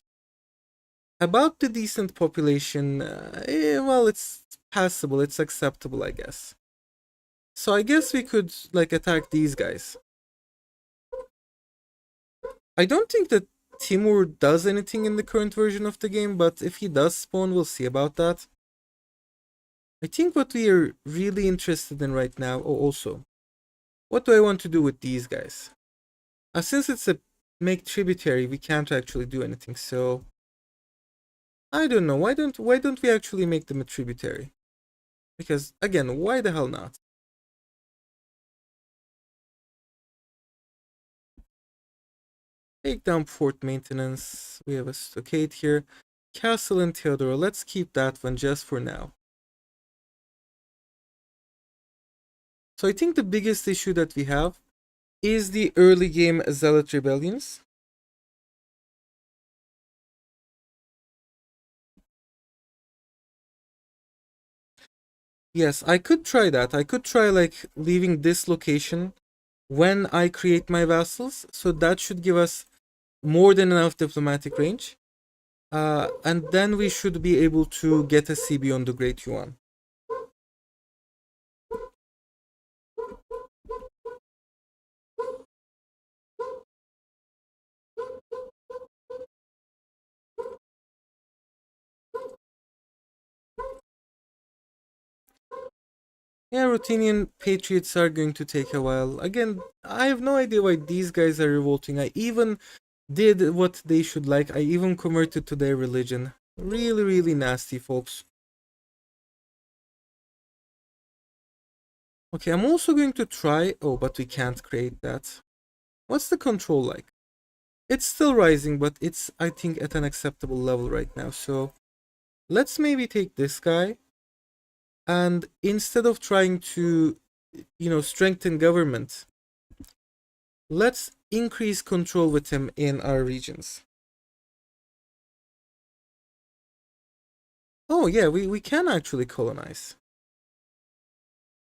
About the decent population, well, it's passable, it's acceptable, I guess. So I guess we could, like, attack these guys. I don't think that Timur does anything in the current version of the game, but if he does spawn, we'll see about that. I think what we are really interested in right now, also, what do I want to do with these guys? Since it's a make tributary, we can't actually do anything, so I don't know. Why don't we actually make them a tributary? Because again, why the hell not? Take down fort maintenance. We have a stockade here. Castle in Theodora. Let's keep that one just for now. So I think the biggest issue that we have is the early game Zealot rebellions. Yes, I could try that. I could try like leaving this location when I create my vassals. So that should give us more than enough diplomatic range. And then we should be able to get a CB on the Great Yuan. Yeah, Ruthenian patriots are going to take a while. Again, I have no idea why these guys are revolting. I even did what they should like. I even converted to their religion. Really, really nasty, folks. Okay, I'm also going to try... Oh, but we can't create that. What's the control like? It's still rising, but it's, I think, at an acceptable level right now. So let's maybe take this guy. And instead of trying to, strengthen government, let's increase control with him in our regions. Oh yeah, we can actually colonize.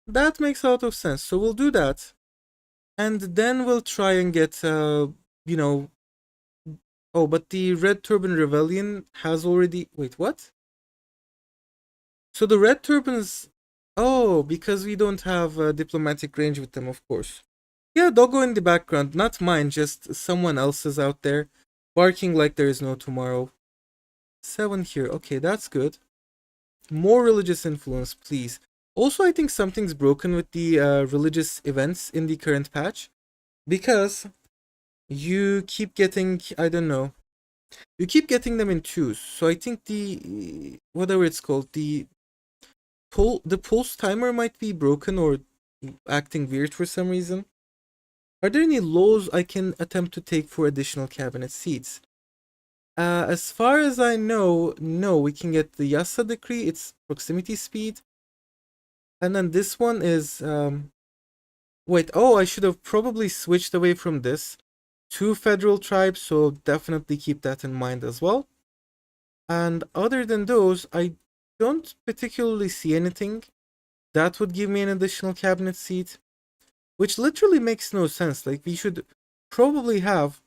That makes a lot of sense. So we'll do that. And then we'll try and get, Oh, but the Red Turban Rebellion has already... Wait, what? So the Red Turbans... Oh, because we don't have diplomatic range with them, of course. Yeah, doggo in the background. Not mine, just someone else's out there. Barking like there is no tomorrow. 7 here. Okay, that's good. More religious influence, please. Also, I think something's broken with the religious events in the current patch. Because you keep getting, I don't know, you keep getting them in twos. So I think the, whatever it's called, the pulse timer might be broken or acting weird for some reason. Are there any laws I can attempt to take for additional cabinet seats? As far as I know, no. We can get the Yassa decree, it's proximity speed. And then this one is, wait, oh, I should have probably switched away from this to federal tribes, so definitely keep that in mind as well. And other than those, I don't particularly see anything that would give me an additional cabinet seat, which literally makes no sense. Like, we should probably have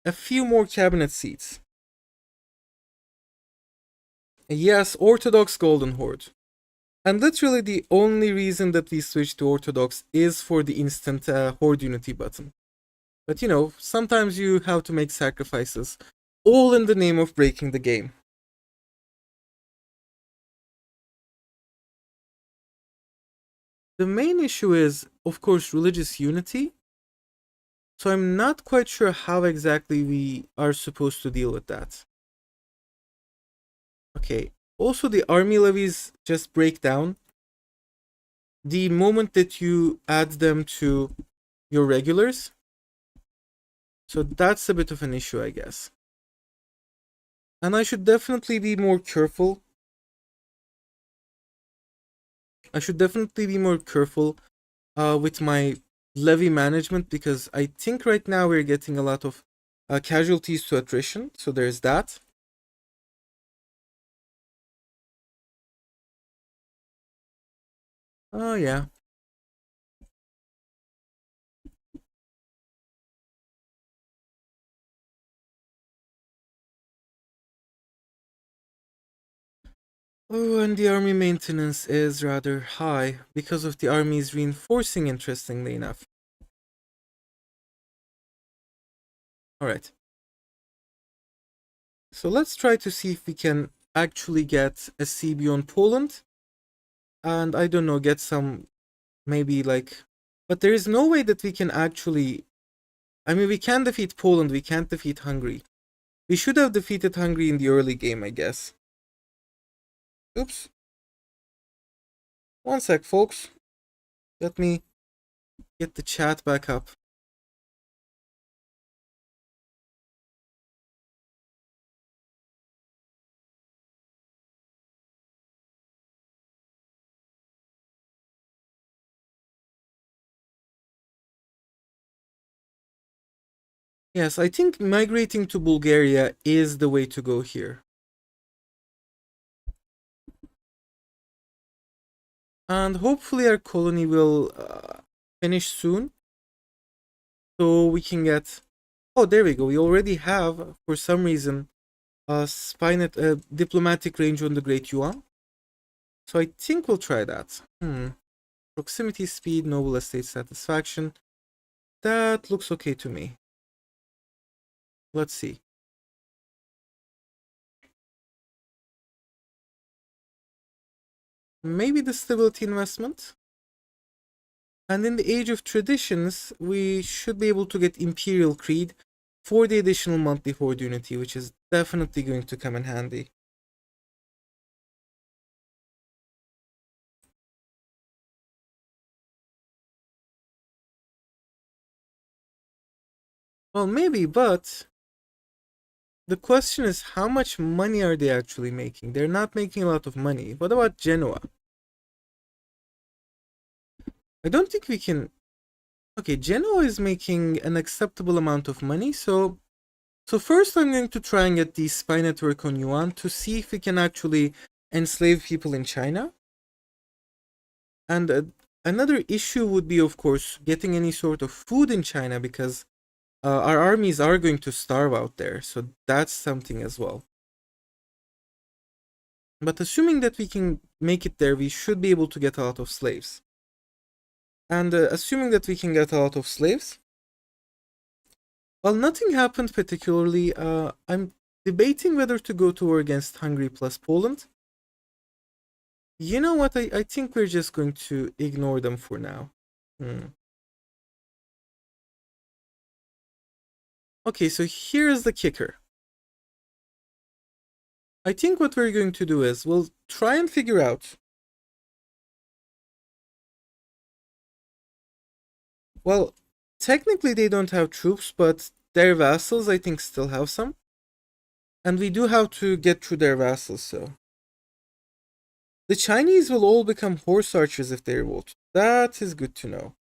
a few more cabinet seats. Yes, Orthodox Golden Horde. And literally the only reason that we switched to Orthodox is for the instant Horde Unity button. But you know, sometimes you have to make sacrifices, all in the name of breaking the game. The main issue is, of course, religious unity. So I'm not quite sure how exactly we are supposed to deal with that. Okay. Also, the army levies just break down the moment that you add them to your regulars. So that's a bit of an issue, I guess. And I should definitely be more careful. With my levy management, because I think right now we're getting a lot of casualties to attrition. So there's that. Oh, yeah. Oh, and the army maintenance is rather high because of the army's reinforcing, interestingly enough. Alright. So let's try to see if we can actually get a CB on Poland. And I don't know, get some, maybe like... But there is no way that we can actually... I mean, we can defeat Poland, we can't defeat Hungary. We should have defeated Hungary in the early game, I guess. Oops. One sec, folks. Let me get the chat back up. Yes, I think migrating to Bulgaria is the way to go here. And hopefully our colony will finish soon. So we can get... Oh, there we go. We already have, for some reason, a diplomatic range on the Great Yuan. So I think we'll try that. Proximity speed, noble estate satisfaction. That looks okay to me. Let's see. Maybe the stability investment? And in the age of traditions, we should be able to get Imperial Creed for the additional monthly Horde unity, which is definitely going to come in handy. Well, maybe, but the question is, how much money are they actually making? They're not making a lot of money. What about Genoa? I don't think we can... Okay, Genoa is making an acceptable amount of money, so first I'm going to try and get the spy network on Yuan to see if we can actually enslave people in China. And another issue would be, of course, getting any sort of food in China, because our armies are going to starve out there, so that's something as well. But assuming that we can make it there, we should be able to get a lot of slaves. And assuming that we can get a lot of slaves, well, nothing happened particularly. I'm debating whether to go to war against Hungary plus Poland. You know what? I think we're just going to ignore them for now. Okay, so here's the kicker. I think what we're going to do is we'll try and figure out... Well, technically they don't have troops, but their vassals I think still have some. And we do have to get through their vassals, so... The Chinese will all become horse archers if they revolt. That is good to know.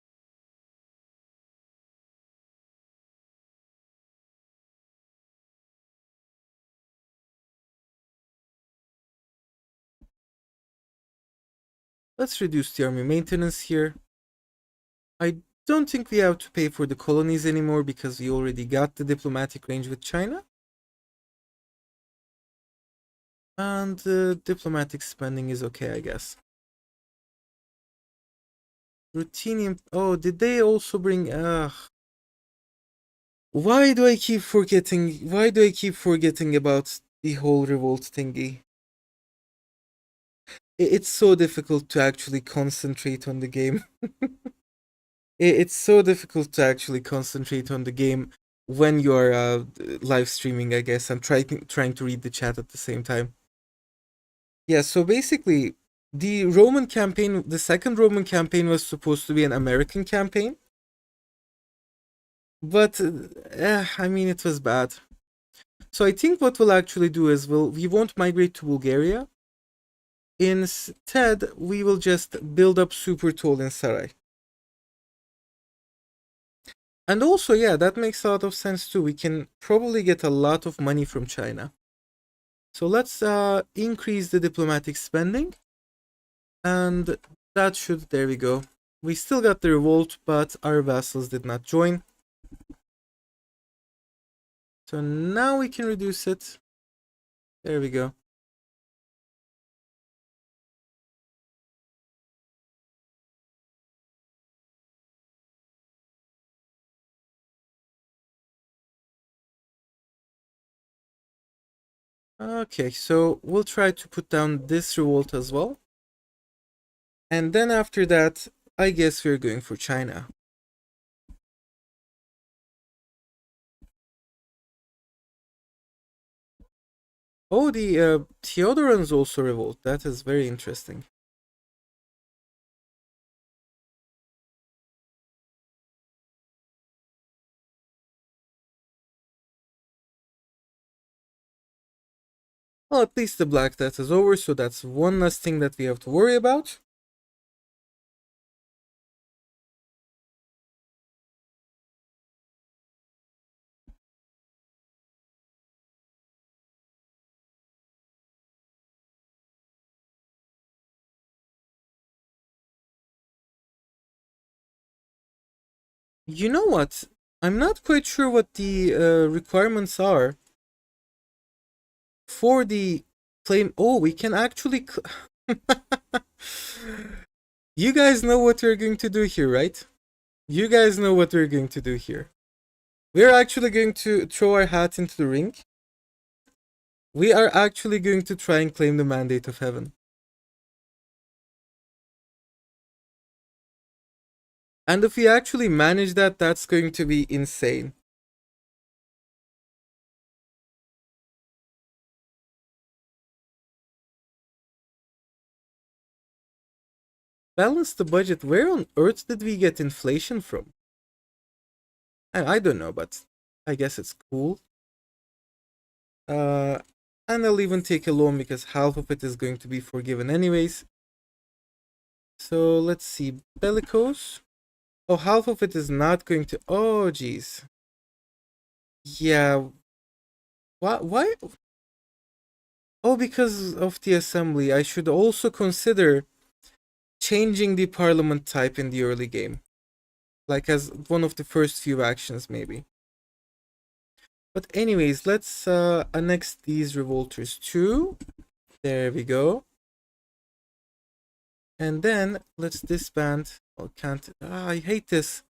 Let's reduce the army maintenance here. I don't think we have to pay for the colonies anymore because we already got the diplomatic range with China. And the diplomatic spending is okay, I guess. Ruthenium. Oh, did they also bring? Why do I keep forgetting? Why do I keep forgetting about the whole revolt thingy? It's so difficult to actually concentrate on the game. It's so difficult to actually concentrate on the game when you're live streaming, I guess. I'm trying to read the chat at the same time. Yeah, so basically, the second Roman campaign was supposed to be an American campaign, but I mean, it was bad. So I think what we'll actually do is we won't migrate to Bulgaria. Instead, we will just build up super tall in Sarai. And also, yeah, that makes a lot of sense too. We can probably get a lot of money from China. So let's increase the diplomatic spending. And that should, there we go. We still got the revolt, but our vassals did not join. So now we can reduce it. There we go. Okay, so we'll try to put down this revolt as well. And then after that, I guess we're going for China. Oh, the Theodorans also revolt. That is very interesting. Well, at least the Black Death is over, so that's one less thing that we have to worry about. You know what? I'm not quite sure what the requirements are for the claim. Oh, we can actually. You guys know what we're going to do here, right? You guys know what we're going to do here. We're actually going to throw our hat into the ring. We are actually going to try and claim the mandate of heaven. And if we actually manage that, that's going to be insane. Balance the budget. Where on earth did we get inflation from? I don't know, but I guess it's cool. And I'll even take a loan because half of it is going to be forgiven anyways. So let's see. Bellicose. Oh, half of it is not going to. Oh, geez. Yeah. Why? Oh, because of the assembly. I should also consider changing the parliament type in the early game. Like as one of the first few actions, maybe. But anyways, let's annex these revolters too. There we go. And then let's disband. Oh, can't. I hate this.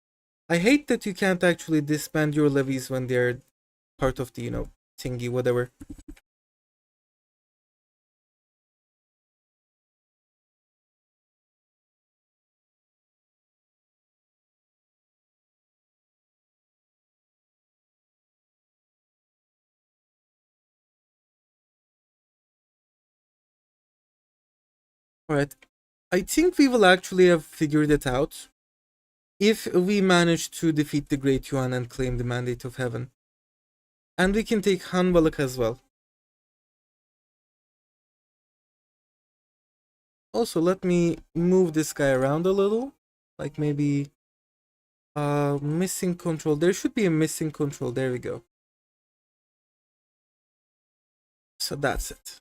I hate that you can't actually disband your levies when they're part of the, thingy, whatever. Alright. I think we will actually have figured it out if we manage to defeat the Great Yuan and claim the Mandate of Heaven. And we can take Hanbalik as well. Also, let me move this guy around a little. Like maybe missing control. There should be a missing control. There we go. So that's it.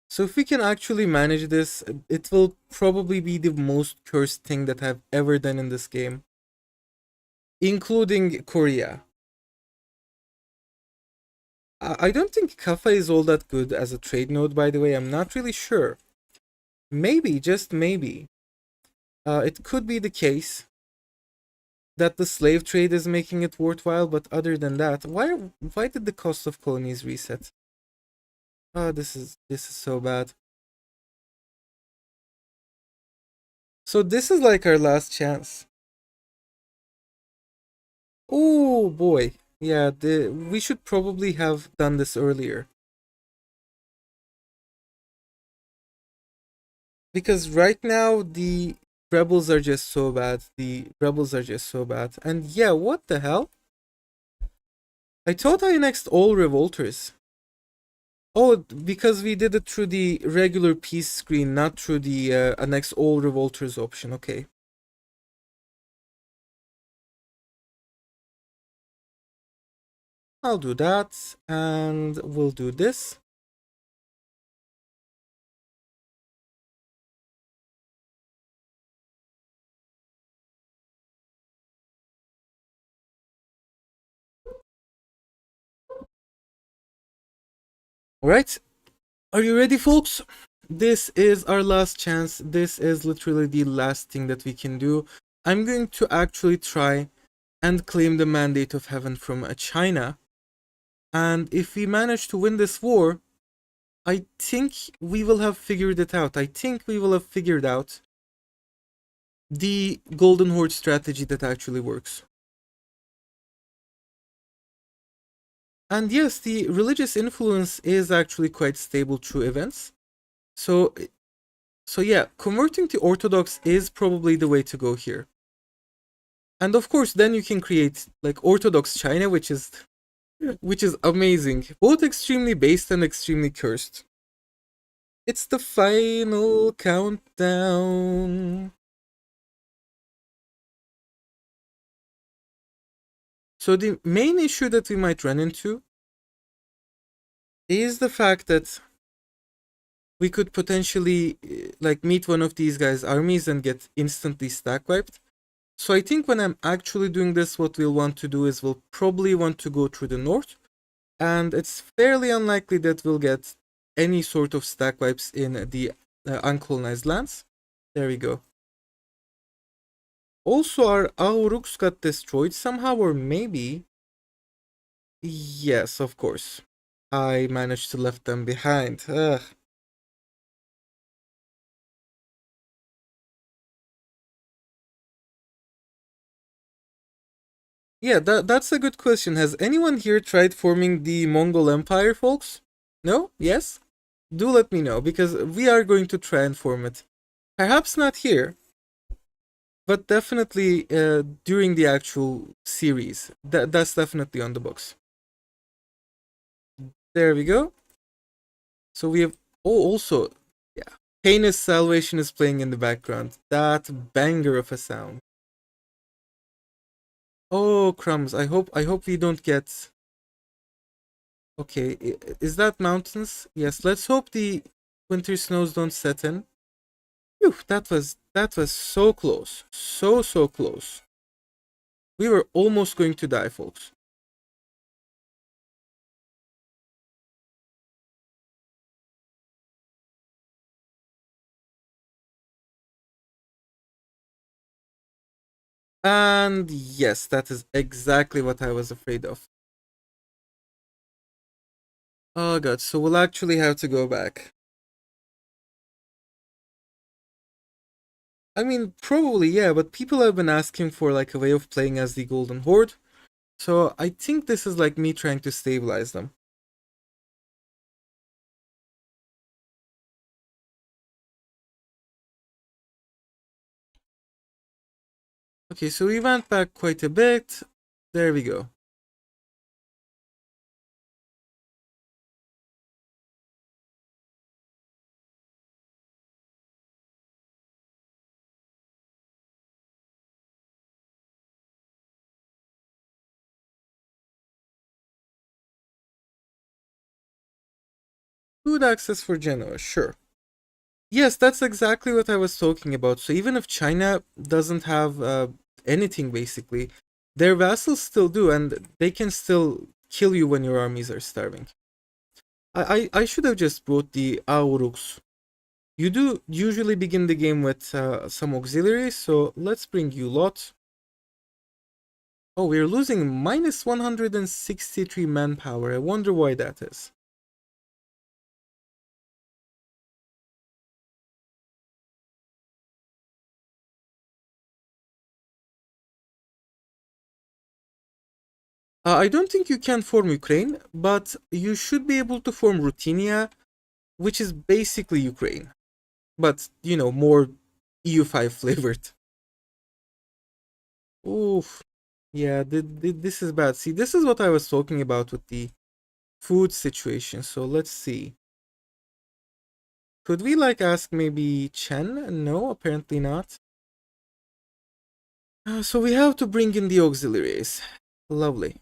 So if we can actually manage this, it will probably be the most cursed thing that I've ever done in this game. Including Korea. I don't think Kaffa is all that good as a trade node, by the way. I'm not really sure. Maybe, just maybe, it could be the case that the slave trade is making it worthwhile, but other than that, why did the cost of colonies reset? Oh, this is so bad. So this is like our last chance. Oh boy. Yeah, we should probably have done this earlier. Because right now the rebels are just so bad. The rebels are just so bad. And yeah, what the hell? I thought I annexed all revolters. Oh, because we did it through the regular peace screen, not through the annex all revolters option. Okay. I'll do that, and we'll do this. Alright, are you ready, folks? This is our last chance. This is literally the last thing that we can do. I'm going to actually try and claim the mandate of heaven from China. And if we manage to win this war, I think we will have figured it out. I think we will have figured out the Golden Horde strategy that actually works. And yes, the religious influence is actually quite stable through events. So yeah, converting to Orthodox is probably the way to go here. And of course, then you can create like Orthodox China, which is amazing. Both extremely based and extremely cursed. It's the final countdown. So the main issue that we might run into is the fact that we could potentially like meet one of these guys' armies and get instantly stack wiped. So I think when I'm actually doing this, what we'll want to do is we'll probably want to go through the north, and it's fairly unlikely that we'll get any sort of stack wipes in the uncolonized lands. There we go. Also, our Auruks got destroyed somehow, or maybe... Yes, of course. I managed to left them behind. Ugh. Yeah, that's a good question. Has anyone here tried forming the Mongol Empire, folks? No? Yes? Do let me know, because we are going to try and form it. Perhaps not here, but definitely during the actual series. That's definitely on the books. There we go. So we have... Oh, also, yeah. Heinous Salvation is playing in the background. That banger of a sound. Oh, crumbs. I hope we don't get... Okay, is that mountains? Yes, let's hope the winter snows don't set in. Phew, that was so close. So close. We were almost going to die, folks. And yes, that is exactly what I was afraid of. Oh god, so we'll actually have to go back. I mean, probably, yeah, but people have been asking for like a way of playing as the Golden Horde. So I think this is like me trying to stabilize them. Okay, so we went back quite a bit. There we go. Food access for Genoa, sure. Yes, that's exactly what I was talking about. So even if China doesn't have anything, basically, their vassals still do, and they can still kill you when your armies are starving. I should have just brought the Auruks. You do usually begin the game with some auxiliaries, so let's bring you lot. Oh, we're losing minus 163 manpower. I wonder why that is. I don't think you can form Ukraine, but you should be able to form Ruthenia, which is basically Ukraine. But, you know, more EU5 flavored. Oof. Yeah, this is bad. See, this is what I was talking about with the food situation. So let's see. Could we like ask maybe Chen? No, apparently not. So we have to bring in the auxiliaries. Lovely.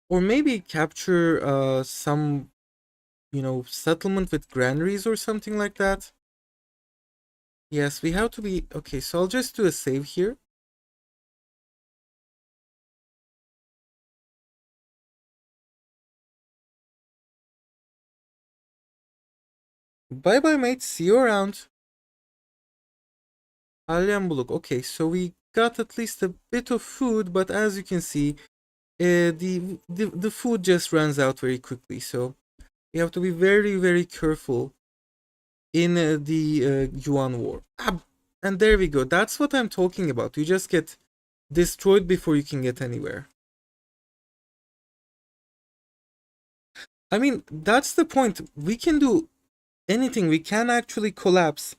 Or maybe capture some, you know, settlement with granaries or something like that. Yes, we have to be... Okay, so I'll just do a save here. Bye bye, mate. See you around. Alyan Buluk. Okay, so we got at least a bit of food, but as you can see, the food just runs out very quickly. So we have to be very, very careful in the Yuan War. And there we go. That's what I'm talking about. You just get destroyed before you can get anywhere. I mean, that's the point. We can do anything. We can actually collapse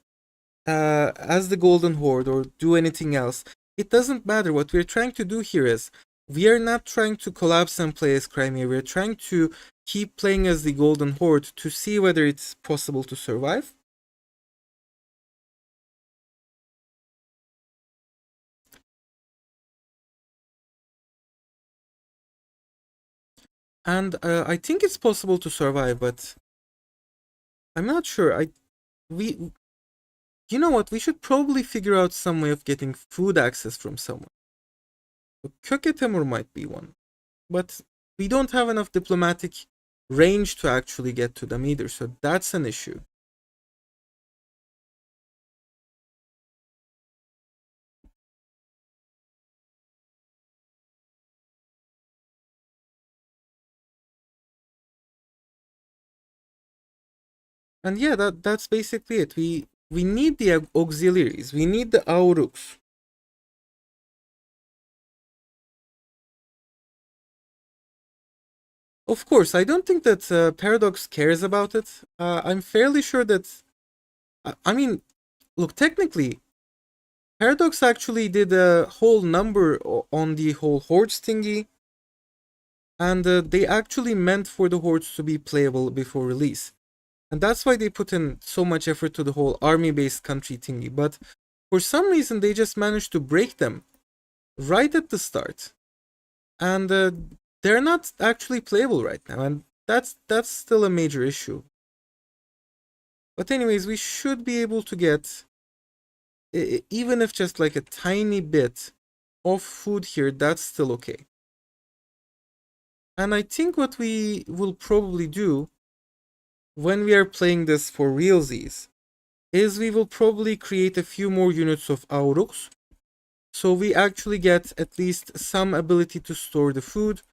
as the Golden Horde or do anything else. It doesn't matter. What we're trying to do here is we are not trying to collapse and play as Crimea. We're trying to keep playing as the Golden Horde to see whether it's possible to survive. And I think it's possible to survive, but I'm not sure. We You know what? We should probably figure out some way of getting food access from someone. Köketemur might be one, but we don't have enough diplomatic range to actually get to them either, so that's an issue. And yeah, that's basically it. We need the auxiliaries. We need the Auruks. Of course, I don't think that Paradox cares about it. I'm fairly sure that... I mean, look, technically, Paradox actually did a whole number on the whole Hordes thingy, and they actually meant for the Hordes to be playable before release. And that's why they put in so much effort to the whole army-based country thingy. But for some reason, they just managed to break them right at the start. And they're not actually playable right now. And that's still a major issue. But anyways, we should be able to get, even if just like a tiny bit of food here, that's still okay. And I think what we will probably do when we are playing this for realsies is we will probably create a few more units of Auruks, so we actually get at least some ability to store the food,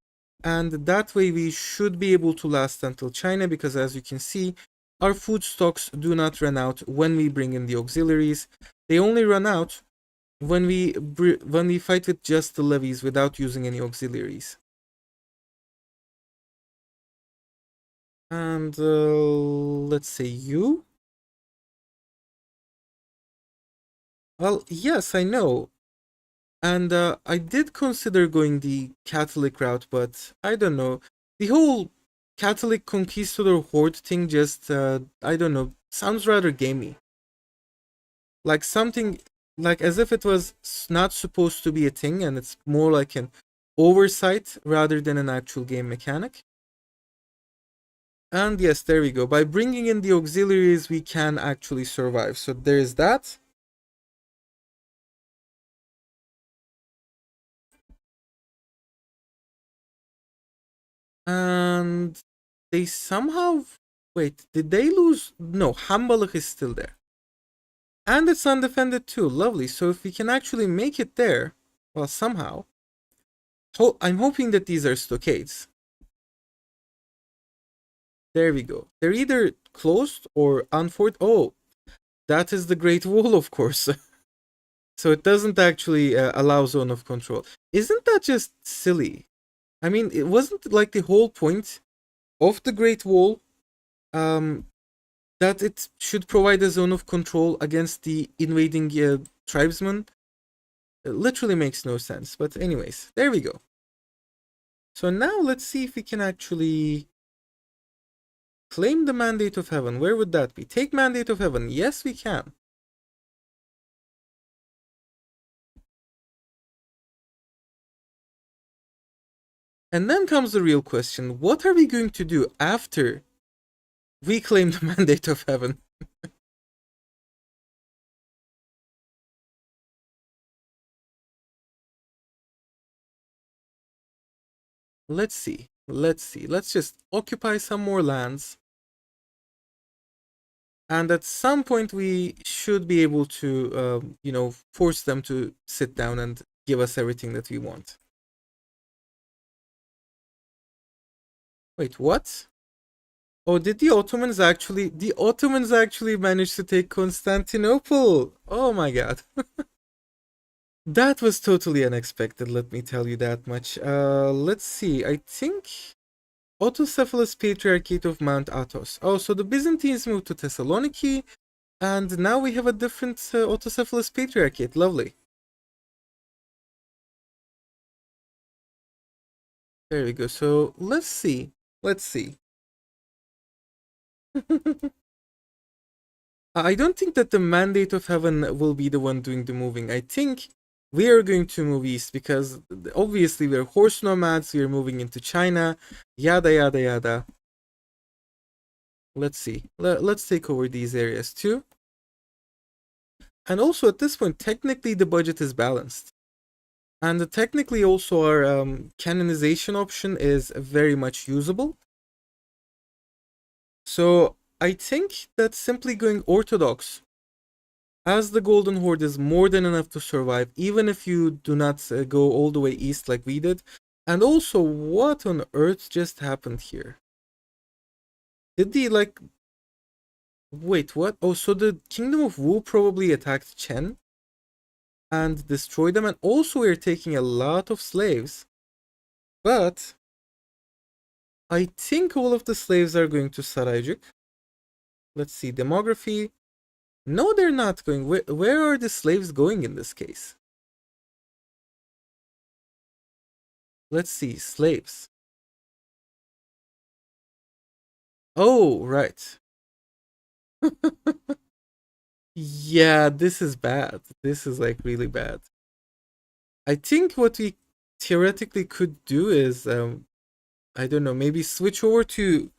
and that way we should be able to last until China, because as you can see, our food stocks do not run out when we bring in the auxiliaries. They only run out when we fight with just the levies without using any auxiliaries. And let's say you. Well, yes, I know. And I did consider going the Catholic route, but I don't know. The whole Catholic conquistador horde thing just, I don't know, sounds rather gamey. Like something, like as if it was not supposed to be a thing, and it's more like an oversight rather than an actual game mechanic. And yes, there we go. By bringing in the auxiliaries, we can actually survive. So there's that. they somehow... Wait, did they lose? No, Hambalık is still there. And it's undefended too. Lovely. So if we can actually make it there, well, somehow. I'm hoping that these are stockades. There we go. They're either closed or unforced. Oh, that is the Great Wall, of course. So it doesn't actually allow zone of control. Isn't that just silly? I mean, it wasn't like the whole point of the Great Wall that it should provide a zone of control against the invading tribesmen. It literally makes no sense. But anyways, there we go. So now let's see if we can actually claim the Mandate of Heaven. Where would that be? Take Mandate of Heaven. Yes, we can. And then comes the real question. What are we going to do after we claim the Mandate of Heaven? Let's see. Let's just occupy some more lands. And at some point we should be able to, force them to sit down and give us everything that we want. Wait, what? Oh, did the Ottomans actually manage to take Constantinople? Oh my god. That was totally unexpected, let me tell you that much. Let's see, I think Autocephalous Patriarchate of Mount Athos. Oh, so the Byzantines moved to Thessaloniki, and now we have a different Autocephalous Patriarchate. Lovely. There we go. So let's see. I don't think that the Mandate of Heaven will be the one doing the moving. I think we are going to move east because obviously we're horse nomads, we're moving into China, yada yada yada. Let's see. Let's take over these areas too. And also at this point, technically the budget is balanced. And technically also our canonization option is very much usable. So I think that simply going Orthodox as the Golden Horde is more than enough to survive, even if you do not go all the way east like we did. And also, what on earth just happened here? Did the, like... Wait, what? Oh, so the Kingdom of Wu probably attacked Chen and destroyed them. And also we're taking a lot of slaves. But I think all of the slaves are going to Saraycik. Let's see, demography. No, they're not going. Where are the slaves going in this case? Let's see, slaves. Oh, right. Yeah, this is bad. This is like really bad. I think what we theoretically could do is, I don't know, maybe switch over to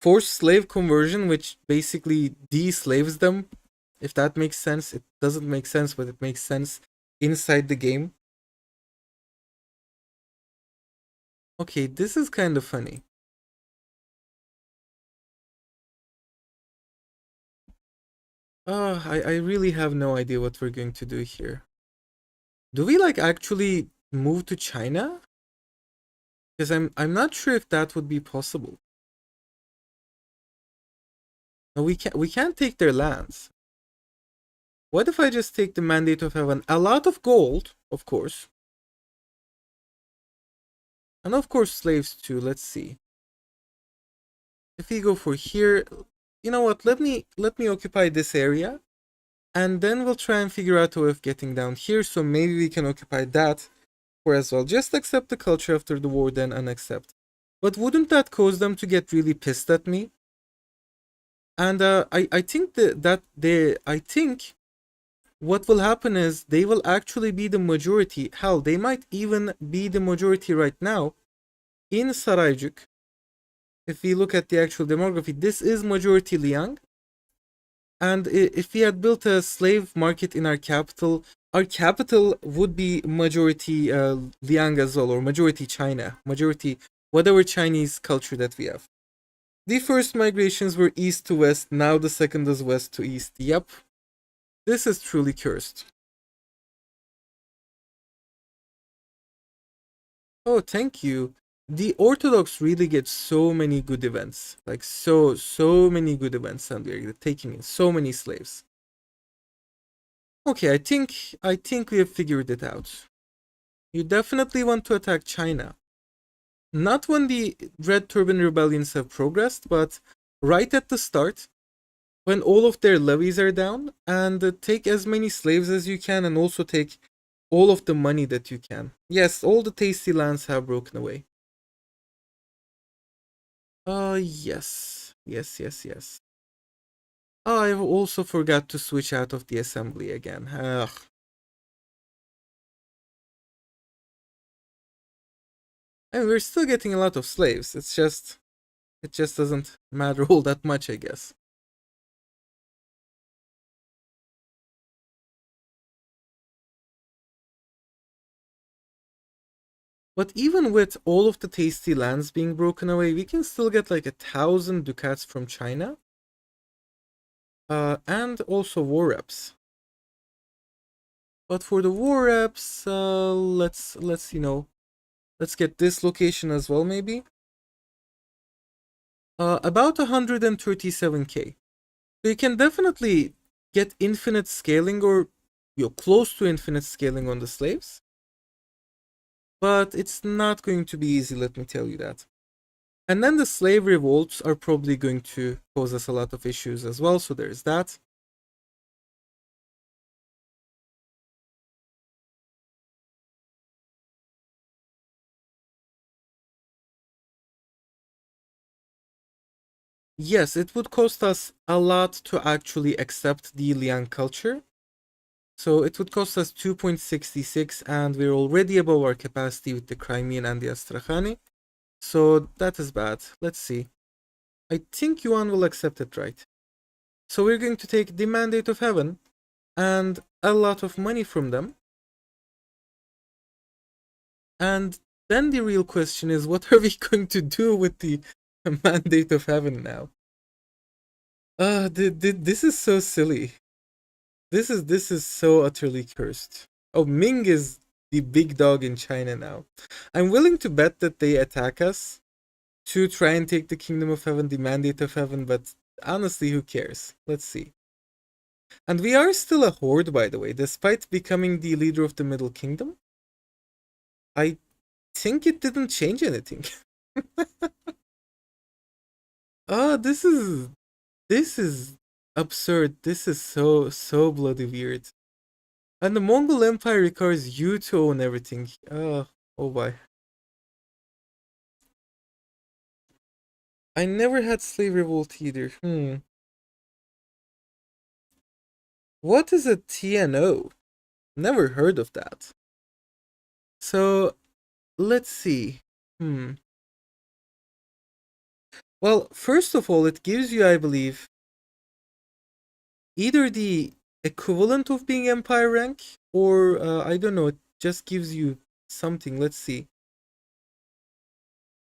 forced slave conversion, which basically de-slaves them. If that makes sense. It doesn't make sense, but it makes sense inside the game. Okay, this is kind of funny. I really have no idea what we're going to do here. Do we like actually move to China? Because I'm not sure if that would be possible. No, we can't take their lands. What if I just take the Mandate of Heaven? A lot of gold, of course. And of course slaves too. Let's see. If we go for here, you know what? Let me occupy this area. And then we'll try and figure out a way of getting down here. So maybe we can occupy that for as well. Just accept the culture after the war, then unaccept. But wouldn't that cause them to get really pissed at me? And I think I think what will happen is they will actually be the majority. Hell, they might even be the majority right now in Saraycik. If we look at the actual demography, this is majority Liang. And if we had built a slave market in our capital would be majority Liang as well, or majority China, majority whatever Chinese culture that we have. The first migrations were east to west, now the second is west to east. Yep. This is truly cursed. Oh, thank you. The Orthodox really get so many good events. Like so many good events, and they're taking in so many slaves. Okay, I think we have figured it out. You definitely want to attack China. Not when the Red Turban rebellions have progressed, but right at the start, when all of their levies are down, and take as many slaves as you can, and also take all of the money that you can. Yes, all the tasty lands have broken away. Yes. Yes. Oh, I also forgot to switch out of the assembly again. Ugh. I mean, we're still getting a lot of slaves. It just doesn't matter all that much, I guess. But even with all of the tasty lands being broken away, we can still get like 1,000 ducats from China. And also war reps. But for the war reps, let's get this location as well, maybe. About 137k. So you can definitely get infinite scaling, or you're close to infinite scaling on the slaves. But it's not going to be easy, let me tell you that. And then the slave revolts are probably going to cause us a lot of issues as well, so there's that. Yes, it would cost us a lot to actually accept the Liang culture. So it would cost us 2.66, and we're already above our capacity with the Crimean and the Astrakhani. So that is bad. Let's see. I think Yuan will accept it, right? So we're going to take the Mandate of Heaven and a lot of money from them. And then the real question is, what are we going to do with the Mandate of Heaven now? This is so silly. This is so utterly cursed. Oh, Ming is the big dog in China now. I'm willing to bet that they attack us to try and take the Kingdom of Heaven, the Mandate of Heaven, but honestly, who cares? Let's see. And we are still a horde, by the way, despite becoming the leader of the Middle Kingdom. I think it didn't change anything. Oh, this is absurd. This is so bloody weird. And the Mongol Empire requires you to own everything. Oh boy. I never had slave revolt either. What is a TNO? Never heard of that. So let's see. Well, first of all, it gives you, I believe, either the equivalent of being Empire rank, or I don't know, it just gives you something. Let's see.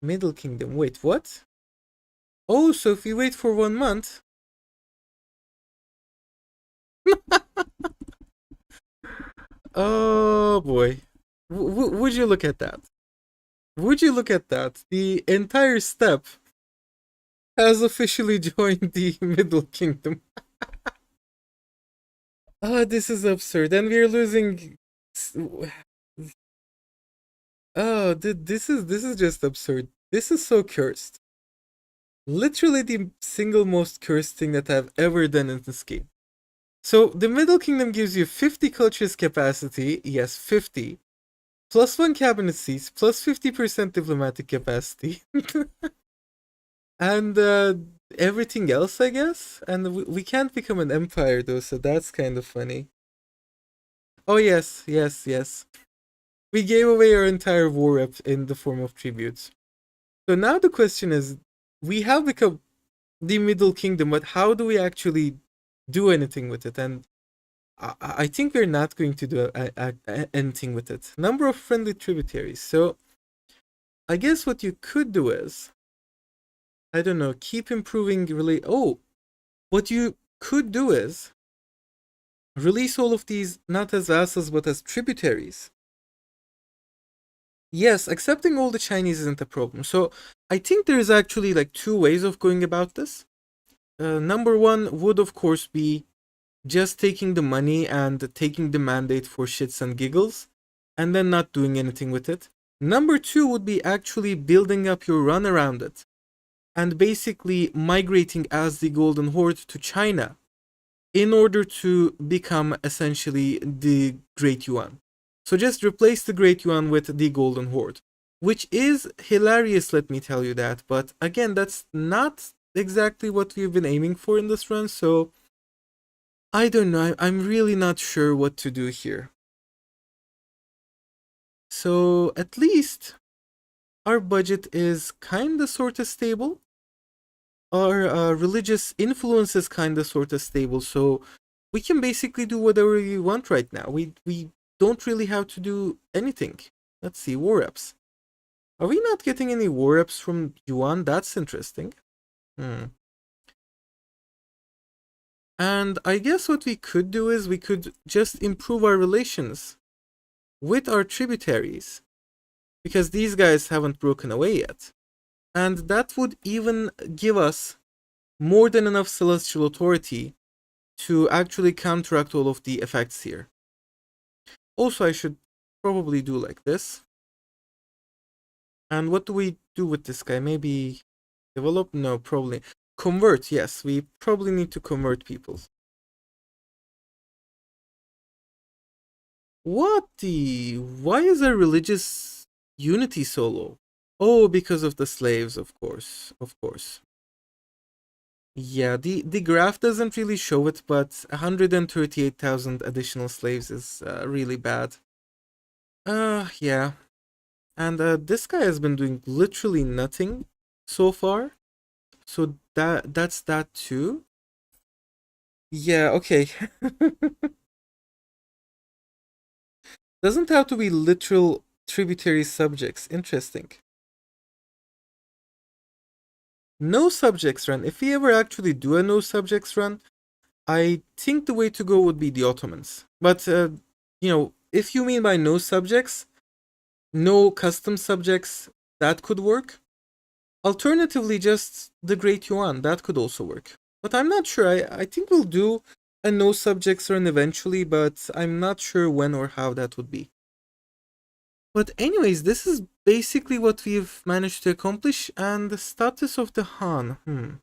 Middle Kingdom. Wait, what? Oh, so if you wait for 1 month. Oh boy. Would you look at that? Would you look at that? The entire steppe has officially joined the Middle Kingdom. This is absurd. And we're losing. This is just absurd. This is so cursed. Literally the single most cursed thing that I've ever done in this game. So the Middle Kingdom gives you 50 cultures capacity, yes, 50, plus 1 cabinet seats, plus 50% diplomatic capacity, and everything else, I guess. And we can't become an empire though, so that's kind of funny. Oh yes. We gave away our entire war rep in the form of tributes. So now the question is, we have become the Middle Kingdom, but how do we actually do anything with it? And I think we're not going to do anything with it. Number of friendly tributaries. So I guess what you could do is I don't know, keep improving really. Oh, what you could do is release all of these not as vassals but as tributaries. Yes, accepting all the Chinese isn't a problem. So I think there is actually like two ways of going about this. Number one would of course be just taking the money and taking the mandate for shits and giggles, and then not doing anything with it. Number two would be actually building up your run around it, and basically migrating as the Golden Horde to China in order to become essentially the Great Yuan. So just replace the Great Yuan with the Golden Horde, which is hilarious, let me tell you that. But again, that's not exactly what we've been aiming for in this run, so I don't know. I'm really not sure what to do here. So at least our budget is kinda sorta stable. Our religious influence is kinda sorta stable, so we can basically do whatever we want right now. We don't really have to do anything. Let's see, war reps. Are we not getting any war reps from Yuan? That's interesting. And I guess what we could do is we could just improve our relations with our tributaries, because these guys haven't broken away yet. And that would even give us more than enough celestial authority to actually counteract all of the effects here. Also, I should probably do like this. And what do we do with this guy? Maybe develop? No, probably. Convert, yes, we probably need to convert people. What the? Why is our religious unity so low? Oh, because of the slaves, of course, of course. Yeah, the graph doesn't really show it, but 138,000 additional slaves is really bad. Yeah. And this guy has been doing literally nothing so far. So that's that too. Yeah, okay. Doesn't have to be literal tributary subjects. Interesting. No subjects run. If we ever actually do a no subjects run, I think the way to go would be the Ottomans. But, you know, if you mean by no subjects, no custom subjects, that could work. Alternatively, just the Great Yuan, that could also work. But I'm not sure. I think we'll do a no subjects run eventually, but I'm not sure when or how that would be. But anyways, this is basically what we've managed to accomplish, and the status of the Han.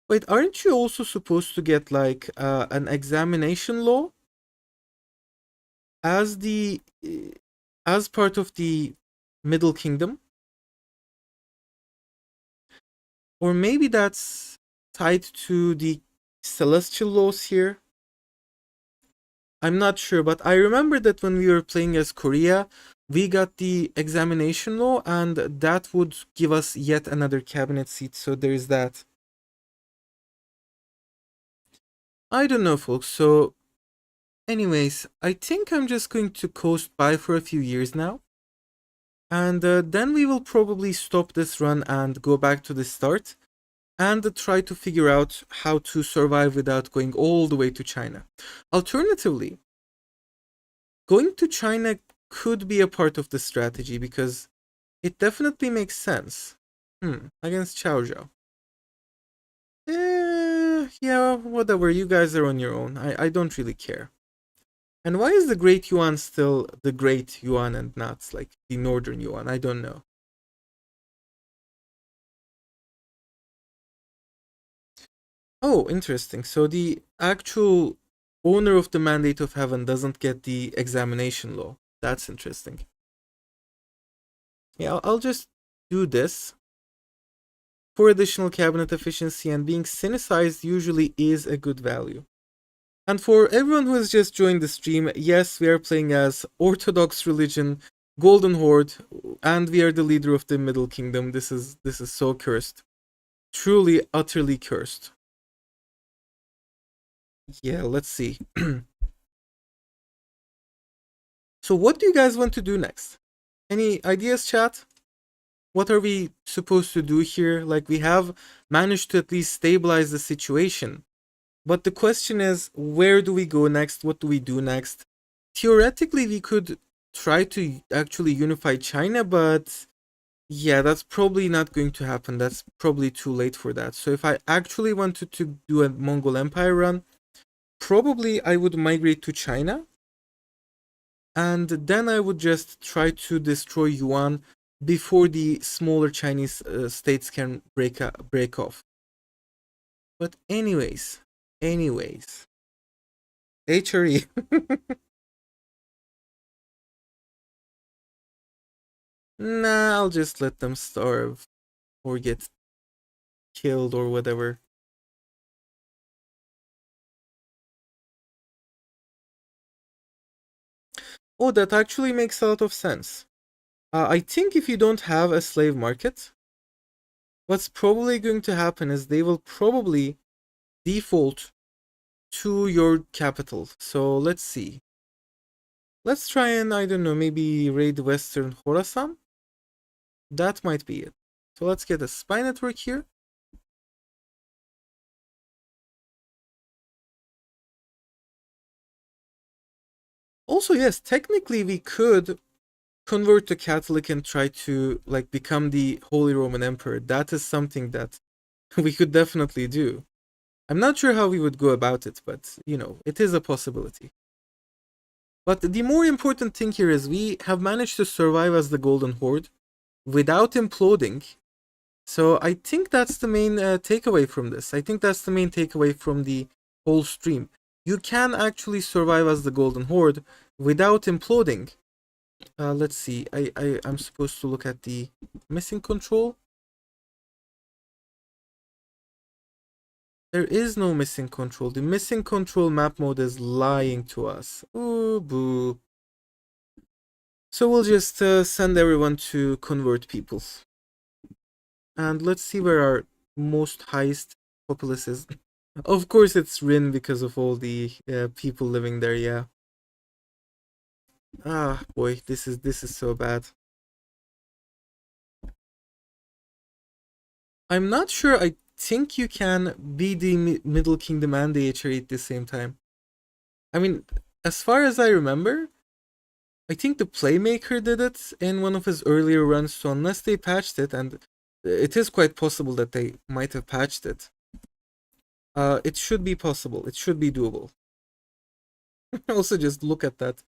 Wait, aren't you also supposed to get like an examination law as the as part of the Middle Kingdom? Or maybe that's tied to the celestial laws here. I'm not sure, but I remember that when we were playing as Korea, we got the examination law, and that would give us yet another cabinet seat, so there's that. I don't know, folks, so anyways, I think I'm just going to coast by for a few years now. And then we will probably stop this run and go back to the start and try to figure out how to survive without going all the way to China. Alternatively, going to China could be a part of the strategy because it definitely makes sense. Against Chao Zhao. Yeah, whatever, you guys are on your own. I don't really care. And why is the Great Yuan still the Great Yuan and not like the Northern Yuan? I don't know. Oh, interesting. So the actual owner of the Mandate of Heaven doesn't get the examination law. That's interesting. Yeah, I'll just do this. For additional cabinet efficiency, and being synicized usually is a good value. And for everyone who has just joined the stream, yes, we are playing as Orthodox religion, Golden Horde, and we are the leader of the Middle Kingdom. This is so cursed. Truly, utterly cursed. Yeah, let's see. So what do you guys want to do next? Any ideas, chat? What are we supposed to do here? Like, we have managed to at least stabilize the situation. But the question is, where do we go next? What do we do next? Theoretically, we could try to actually unify China, but yeah, that's probably not going to happen. That's probably too late for that. So if I actually wanted to do a Mongol Empire run, probably I would migrate to China, and then I would just try to destroy Yuan before the smaller Chinese states can break off. But anyways, HRE. Nah, I'll just let them starve or get killed or whatever. Oh, that actually makes a lot of sense. I think if you don't have a slave market, what's probably going to happen is they will probably default to your capital. So let's see. Let's try and, I don't know, maybe raid Western Khorasan? That might be it. So let's get a spy network here. Also, yes, technically we could convert to Catholic and try to like become the Holy Roman Emperor. That is something that we could definitely do. I'm not sure how we would go about it, but you know, it is a possibility. But the more important thing here is we have managed to survive as the Golden Horde without imploding. So I think that's the main takeaway from this. I think that's the main takeaway from the whole stream. You can actually survive as the Golden Horde without imploding. Let's see. I'm supposed to look at the missing control. There is no missing control. The missing control map mode is lying to us. Ooh, boo. So we'll just send everyone to convert people. And let's see where our most highest populace is. Of course it's Rin because of all the people living there, yeah. Ah, boy, this is so bad. I'm not sure. I think you can be the Middle Kingdom and the HRE at the same time. I mean, as far as I remember, I think the Playmaker did it in one of his earlier runs, so unless they patched it, and it is quite possible that they might have patched it, it should be possible. It should be doable. Also, just look at that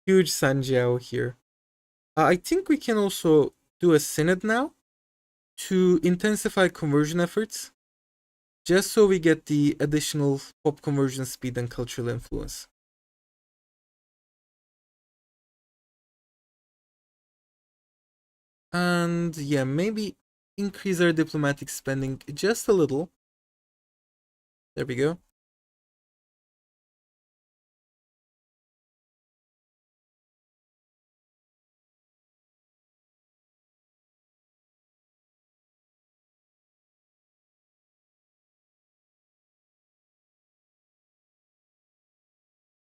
huge Sanjiao here. I think we can also do a synod now to intensify conversion efforts, just so we get the additional pop conversion speed and cultural influence. And yeah, maybe increase our diplomatic spending just a little. There we go.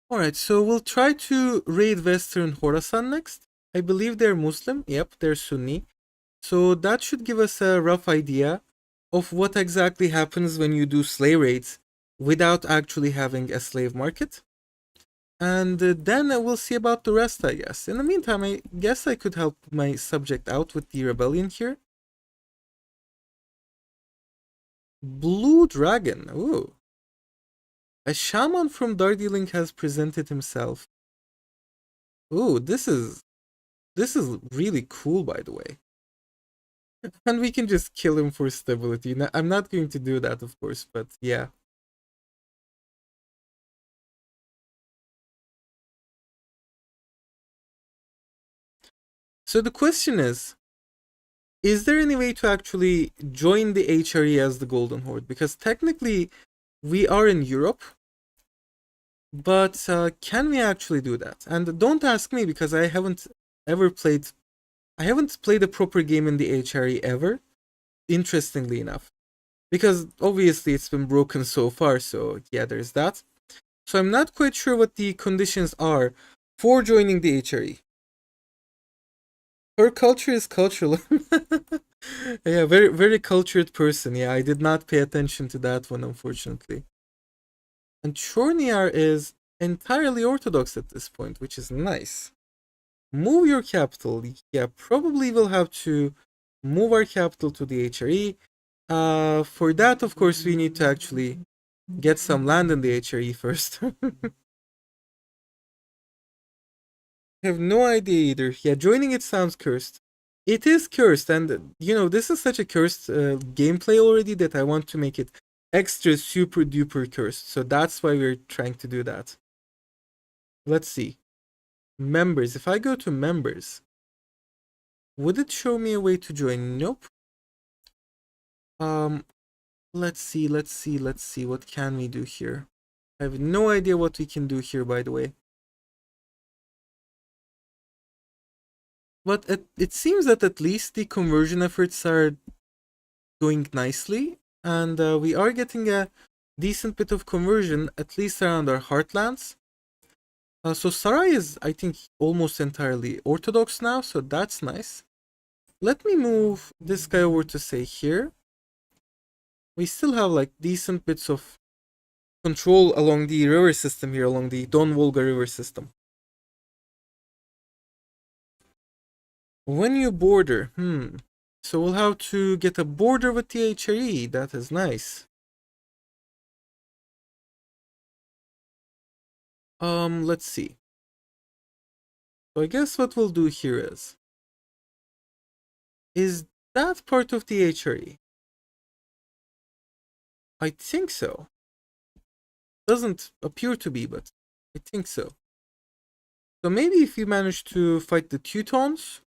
Alright, so we'll try to raid Western Khorasan next. I believe they're Muslim. Yep, they're Sunni. So that should give us a rough idea of what exactly happens when you do slave raids without actually having a slave market. And then we'll see about the rest, I guess. In the meantime, I guess I could help my subject out with the rebellion here. Blue Dragon. Ooh. A shaman from Darjeeling has presented himself. Ooh, this is really cool, by the way. And we can just kill him for stability. I'm not going to do that, of course, but yeah. So the question is there any way to actually join the HRE as the Golden Horde? Because technically, we are in Europe, but can we actually do that? And don't ask me because I haven't ever played. I haven't played a proper game in the HRE ever. Interestingly enough, because obviously it's been broken so far. So yeah, there's that. So I'm not quite sure what the conditions are for joining the HRE. Her culture is cultural. Yeah, very very cultured person. Yeah, I did not pay attention to that one, unfortunately. And Chorniar is entirely Orthodox at this point, which is nice. Move your capital. Yeah, probably we'll have to move our capital to the HRE. For that, of course, we need to actually get some land in the HRE first. I have no idea either. Yeah, joining it sounds cursed. It is cursed, and this is such a cursed gameplay already that I want to make it extra super duper cursed. So that's why we're trying to do that. Let's see. Members. If I go to members, would it show me a way to join? Nope. Um, let's see. What can we do here? I have no idea what we can do here, by the way. But it seems that at least the conversion efforts are going nicely, and we are getting a decent bit of conversion, at least around our heartlands. So Sarai is, I think, almost entirely Orthodox now, so that's nice. Let me move this guy over to, say, here. We still have, like, decent bits of control along the river system here, along the Don-Volga river system. When you border, so we'll have to get a border with the HRE. That is nice. Let's see. So I guess what we'll do here is that part of the HRE? I think so. Doesn't appear to be, but I think so. So maybe if we manage to fight the Teutons,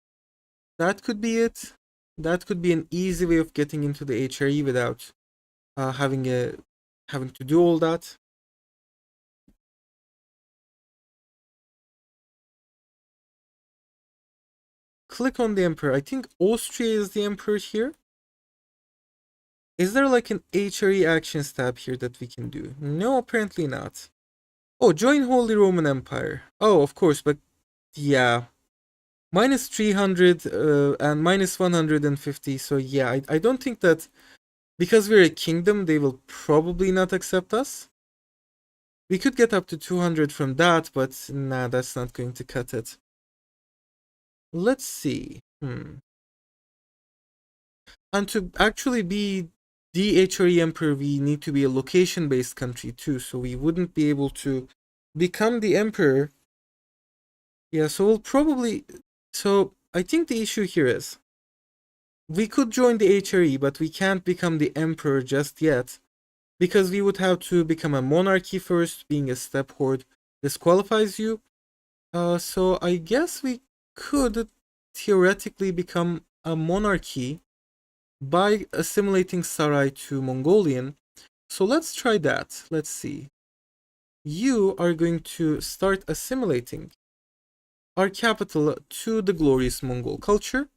that could be it. That could be an easy way of getting into the HRE without having to do all that. Click on the Emperor. I think Austria is the Emperor here. Is there like an HRE actions tab here that we can do? No, apparently not. Oh, join Holy Roman Empire. Oh, of course, but yeah. Minus 300 and minus 150. So yeah, I don't think that because we're a kingdom, they will probably not accept us. We could get up to 200 from that, but nah, that's not going to cut it. Let's see. And to actually be the HRE Emperor, we need to be a location-based country too, so we wouldn't be able to become the Emperor. Yeah, so we'll probably... So, I think the issue here is we could join the HRE, but we can't become the Emperor just yet, because we would have to become a monarchy first. Being a step horde disqualifies you. So I guess we could theoretically become a monarchy by assimilating Sarai to Mongolian. So let's try that. Let's see. You are going to start assimilating our capital to the glorious Mongol culture.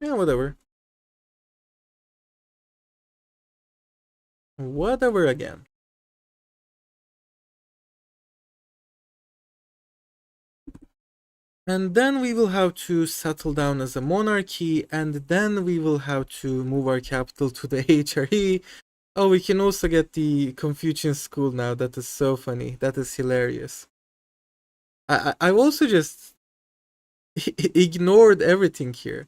Yeah, whatever. Whatever again. And then we will have to settle down as a monarchy, and then we will have to move our capital to the HRE. Oh, we can also get the Confucian school now. That is so funny. That is hilarious. I've also just ignored everything here.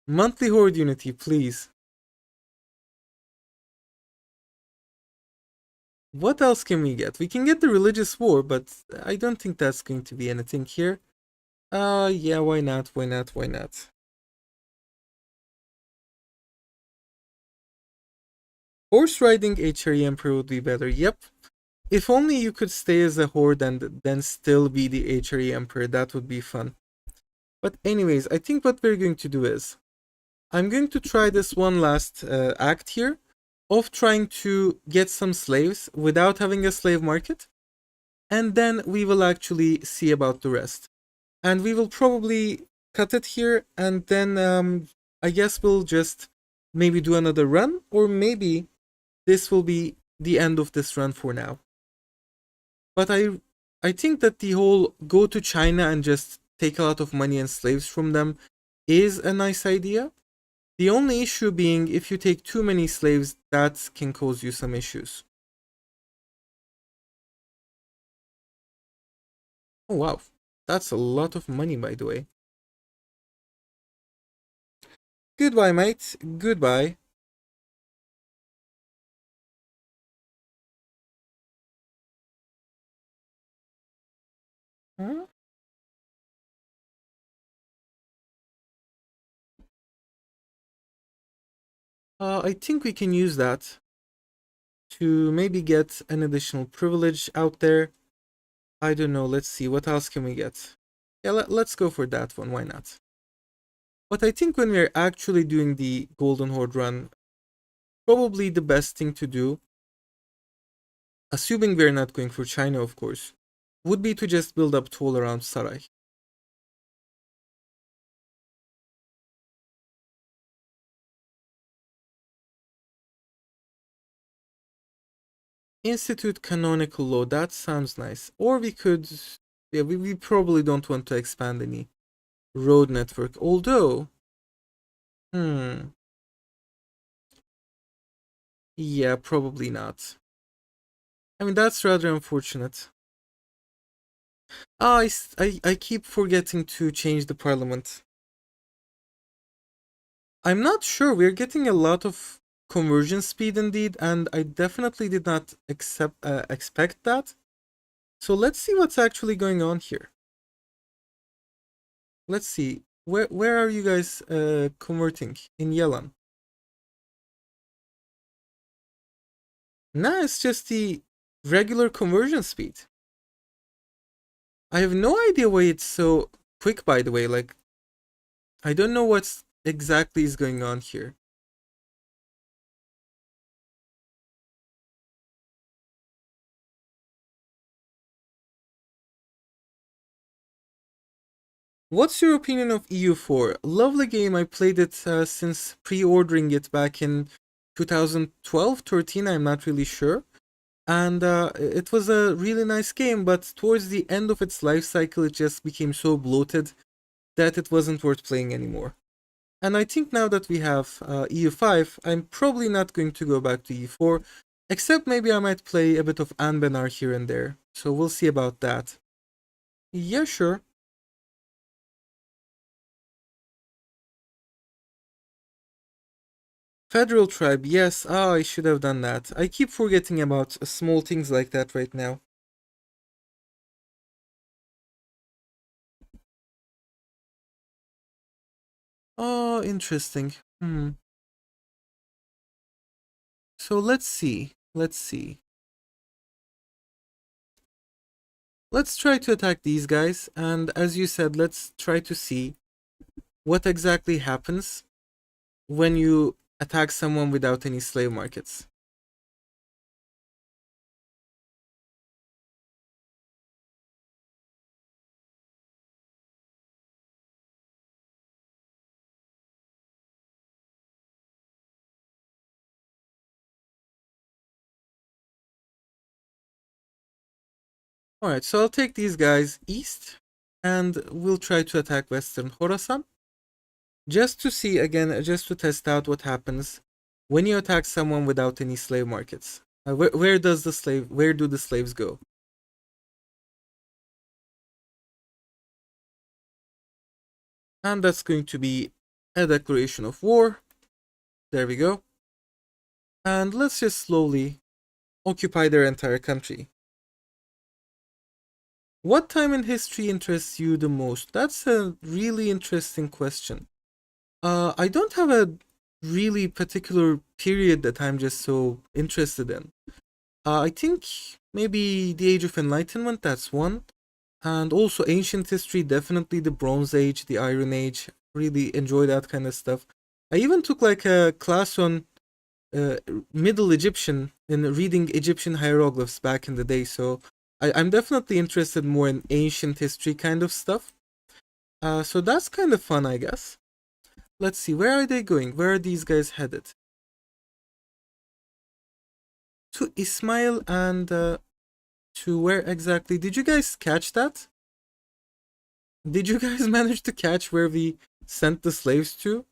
Monthly horde unity, please. What else can we get? We can get the religious war, but I don't think that's going to be anything here. Yeah, why not? Why not? Why not? Horse riding HRE Emperor would be better. Yep. If only you could stay as a horde and then still be the HRE Emperor, that would be fun. But anyways, I think what we're going to do is I'm going to try this one last act here of trying to get some slaves without having a slave market. And then we will actually see about the rest. And we will probably cut it here, and then I guess we'll just maybe do another run, or maybe this will be the end of this run for now. But I I think that the whole go to China and just take a lot of money and slaves from them is a nice idea. The only issue being if you take too many slaves, that can cause you some issues. Oh wow, that's a lot of money, by the way. Goodbye, mate. Goodbye. Huh? I think we can use that to maybe get an additional privilege out there. I don't know. Let's see. What else can we get? Yeah, let's go for that one. Why not? But I think when we're actually doing the Golden Horde run, probably the best thing to do, assuming we're not going for China, of course, would be to just build up toll around Sarai. Institute canonical law, that sounds nice. Or we could, yeah, we probably don't want to expand any road network. Although, hmm, yeah, probably not. I mean, that's rather unfortunate. Ah, I keep forgetting to change the parliament. I'm not sure. We're getting a lot of conversion speed indeed, and I definitely did not expect that. So let's see what's actually going on here. Let's see. Where are you guys converting? In Yelan? Nah, it's just the regular conversion speed. I have no idea why it's so quick, by the way. Like, I don't know what's exactly is going on here. What's your opinion of EU4? Lovely game. I played it since pre-ordering it back in 2012, 13. I'm not really sure. And it was a really nice game, but towards the end of its life cycle, it just became so bloated that it wasn't worth playing anymore. And I think now that we have EU5, I'm probably not going to go back to EU4, except maybe I might play a bit of Anbenar here and there. So we'll see about that. Yeah, sure. Federal Tribe, yes. Ah, I should have done that. I keep forgetting about small things like that right now. Oh, interesting. Hmm. So let's see. Let's see. Let's try to attack these guys, and as you said, let's try to see what exactly happens when you attack someone without any slave markets. Alright, so I'll take these guys east, and we'll try to attack Western Khorasan. Just to see, again, just to test out what happens when you attack someone without any slave markets. Where do the slaves go? And that's going to be a declaration of war. There we go. And let's just slowly occupy their entire country. What time in history interests you the most? That's a really interesting question. I don't have a really particular period that I'm just so interested in. I think maybe the Age of Enlightenment, that's one. And also ancient history, definitely the Bronze Age, the Iron Age. Really enjoy that kind of stuff. I even took like a class on uh, Middle Egyptian in reading Egyptian hieroglyphs back in the day, so I'm definitely interested more in ancient history kind of stuff. So that's kind of fun, I guess. Let's see, where are they going? Where are these guys headed? To Ismail and to where exactly? Did you guys catch that? Did you guys manage to catch where we sent the slaves to?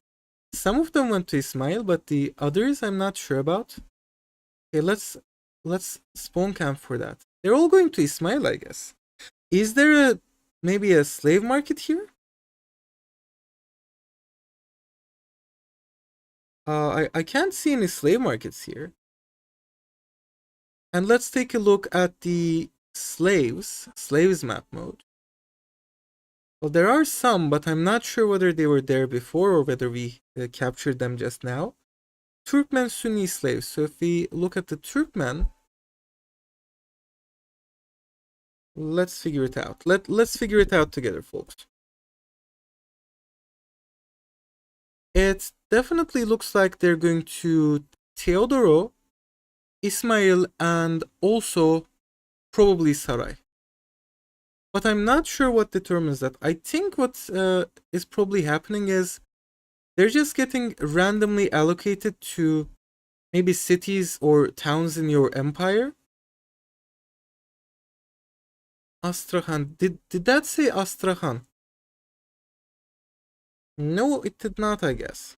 Some of them went to Ismail, but the others I'm not sure about. Okay, let's spawn camp for that. They're all going to Ismail, I guess. Is there maybe a slave market here? I can't see any slave markets here. And let's take a look at the slaves map mode. Well, there are some, but I'm not sure whether they were there before or whether we captured them just now. Turkmen Sunni slaves. So if we look at the Turkmen, let's figure it out. Let's figure it out together, folks. It definitely looks like they're going to Teodoro, Ismail, and also probably Saray. But I'm not sure what determines that. I think what is probably happening is they're just getting randomly allocated to maybe cities or towns in your empire. Astrakhan. Did that say Astrakhan? No, it did not, I guess.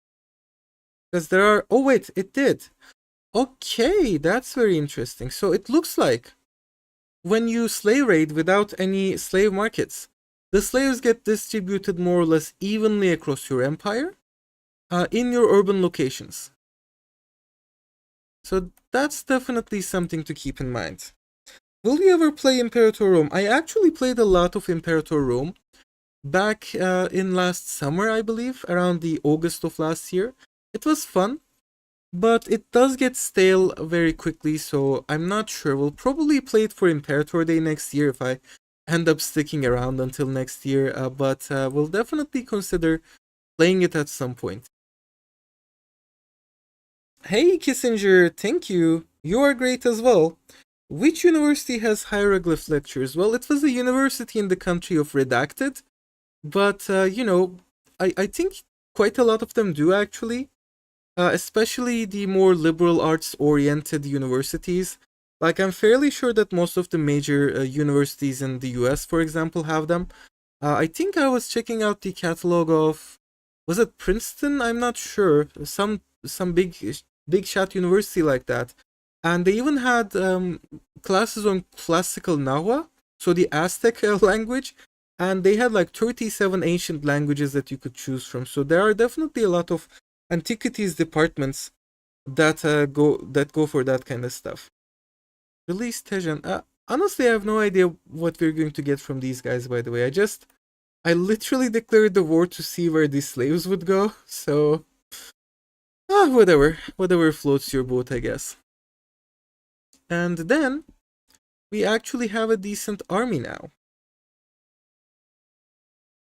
Because there are... Oh, wait, it did. Okay, that's very interesting. So it looks like when you slave raid without any slave markets, the slaves get distributed more or less evenly across your empire in your urban locations. So that's definitely something to keep in mind. Will you ever play Imperator Rome? I actually played a lot of Imperator Rome back in last summer, I believe, around the August of last year. It was fun, but it does get stale very quickly, so I'm not sure. We'll probably play it for Imperator Day next year if I end up sticking around until next year, but we'll definitely consider playing it at some point. Hey Kissinger, thank you. You are great as well. Which university has hieroglyph lectures? Well, it was a university in the country of Redacted, but you know, I think quite a lot of them do actually. Especially the more liberal arts oriented universities. Like, I'm fairly sure that most of the major universities in the US, for example, have them. I think I was checking out the catalog of, was it Princeton? I'm not sure. Some big shot university like that. And they even had classes on classical Nahua, so the Aztec language, and they had like 37 ancient languages that you could choose from. So there are definitely a lot of antiquities departments that go for that kind of stuff. Release Tejan. Honestly, I have no idea what we're going to get from these guys, by the way. I literally declared the war to see where these slaves would go, so whatever floats your boat, I guess. And then we actually have a decent army now.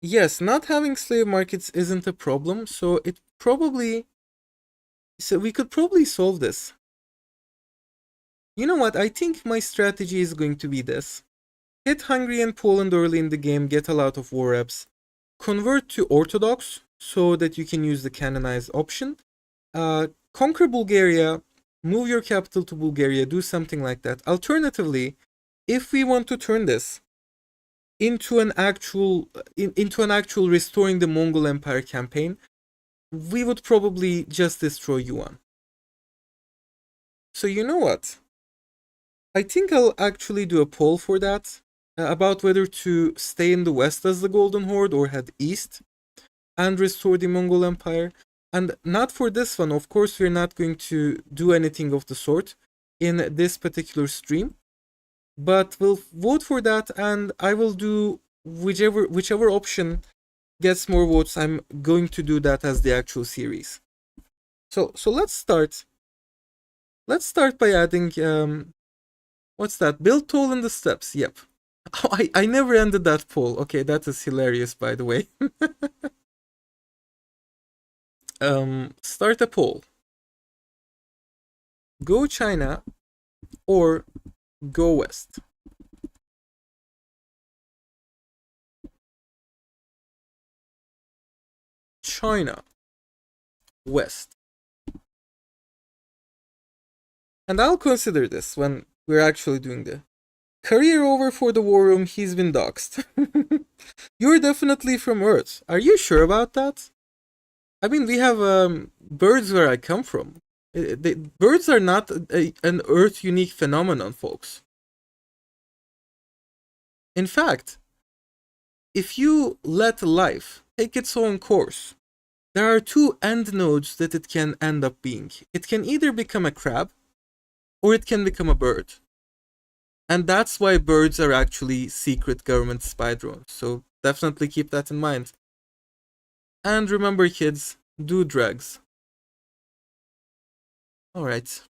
Yes, not having slave markets isn't a problem, so we could probably solve this. You know what, I think my strategy is going to be this. Hit Hungary and Poland early in the game, get a lot of war reps. Convert to Orthodox, so that you can use the canonized option. Conquer Bulgaria, move your capital to Bulgaria, do something like that. Alternatively, if we want to turn this into an actual restoring the Mongol Empire campaign, we would probably just destroy Yuan. So you know what? I think I'll actually do a poll for that, about whether to stay in the west as the Golden Horde or head east and restore the Mongol Empire. And not for this one, of course, we're not going to do anything of the sort in this particular stream. But we'll vote for that, and I will do whichever option gets more votes. I'm going to do that as the actual series. So let's start. Let's start by adding what's that? Build toll in the steps. Yep. Oh, I never ended that poll. Okay, that is hilarious, by the way. Start a poll. Go China or go west? China, west. And I'll consider this when we're actually doing Career over for the war room, he's been doxxed. You're definitely from Earth. Are you sure about that? I mean, we have birds where I come from. Birds are not an Earth unique phenomenon, folks. In fact, if you let life take its own course, there are two end nodes that it can end up being. It can either become a crab, or it can become a bird. And that's why birds are actually secret government spy drones. So definitely keep that in mind. And remember, kids, do drugs. Alright.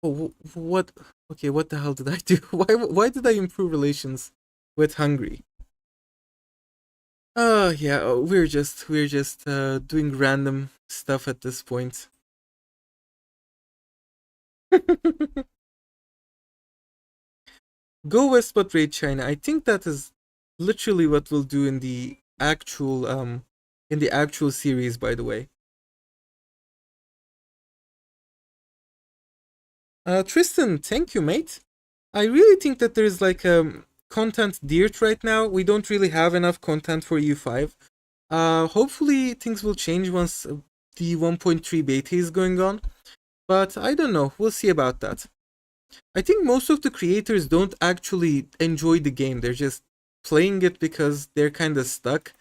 Oh, what? Okay, what the hell did I do? Why did I improve relations with Hungary? Yeah, we're just doing random stuff at this point. Go west but raid China. I think that is literally what we'll do in the actual series, by the way. Tristan, thank you, mate. I really think that there's like content dearth right now. We don't really have enough content for EU5. Hopefully things will change once the 1.3 beta is going on. But I don't know. We'll see about that. I think most of the creators don't actually enjoy the game. They're just playing it because they're kind of stuck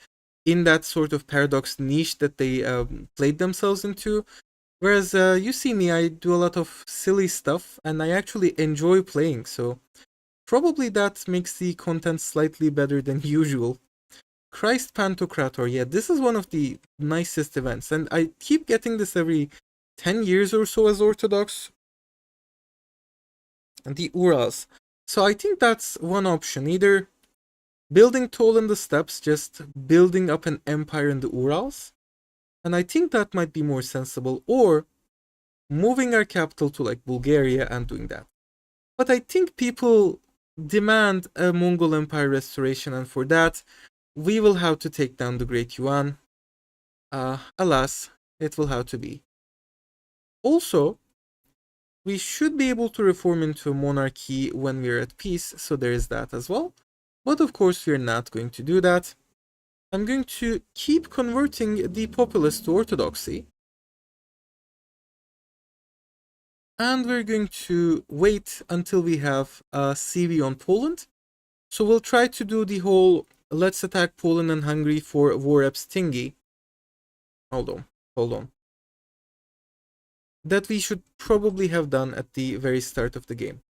in that sort of paradox niche that they played themselves into. Whereas you see me, I do a lot of silly stuff and I actually enjoy playing, so probably that makes the content slightly better than usual. Christ Pantocrator, yeah, this is one of the nicest events, and I keep getting this every 10 years or so as Orthodox. And the Urals. So I think that's one option, either building tall in the steppes, just building up an empire in the Urals, and I think that might be more sensible, or moving our capital to like Bulgaria and doing that. But I think people demand a Mongol Empire restoration, and for that, we will have to take down the Great Yuan. Alas, it will have to be. Also, we should be able to reform into a monarchy when we're at peace, so there is that as well. But of course, we're not going to do that. I'm going to keep converting the populace to Orthodoxy. And we're going to wait until we have a CV on Poland. So we'll try to do the whole let's attack Poland and Hungary for war reps thingy. Hold on. That we should probably have done at the very start of the game.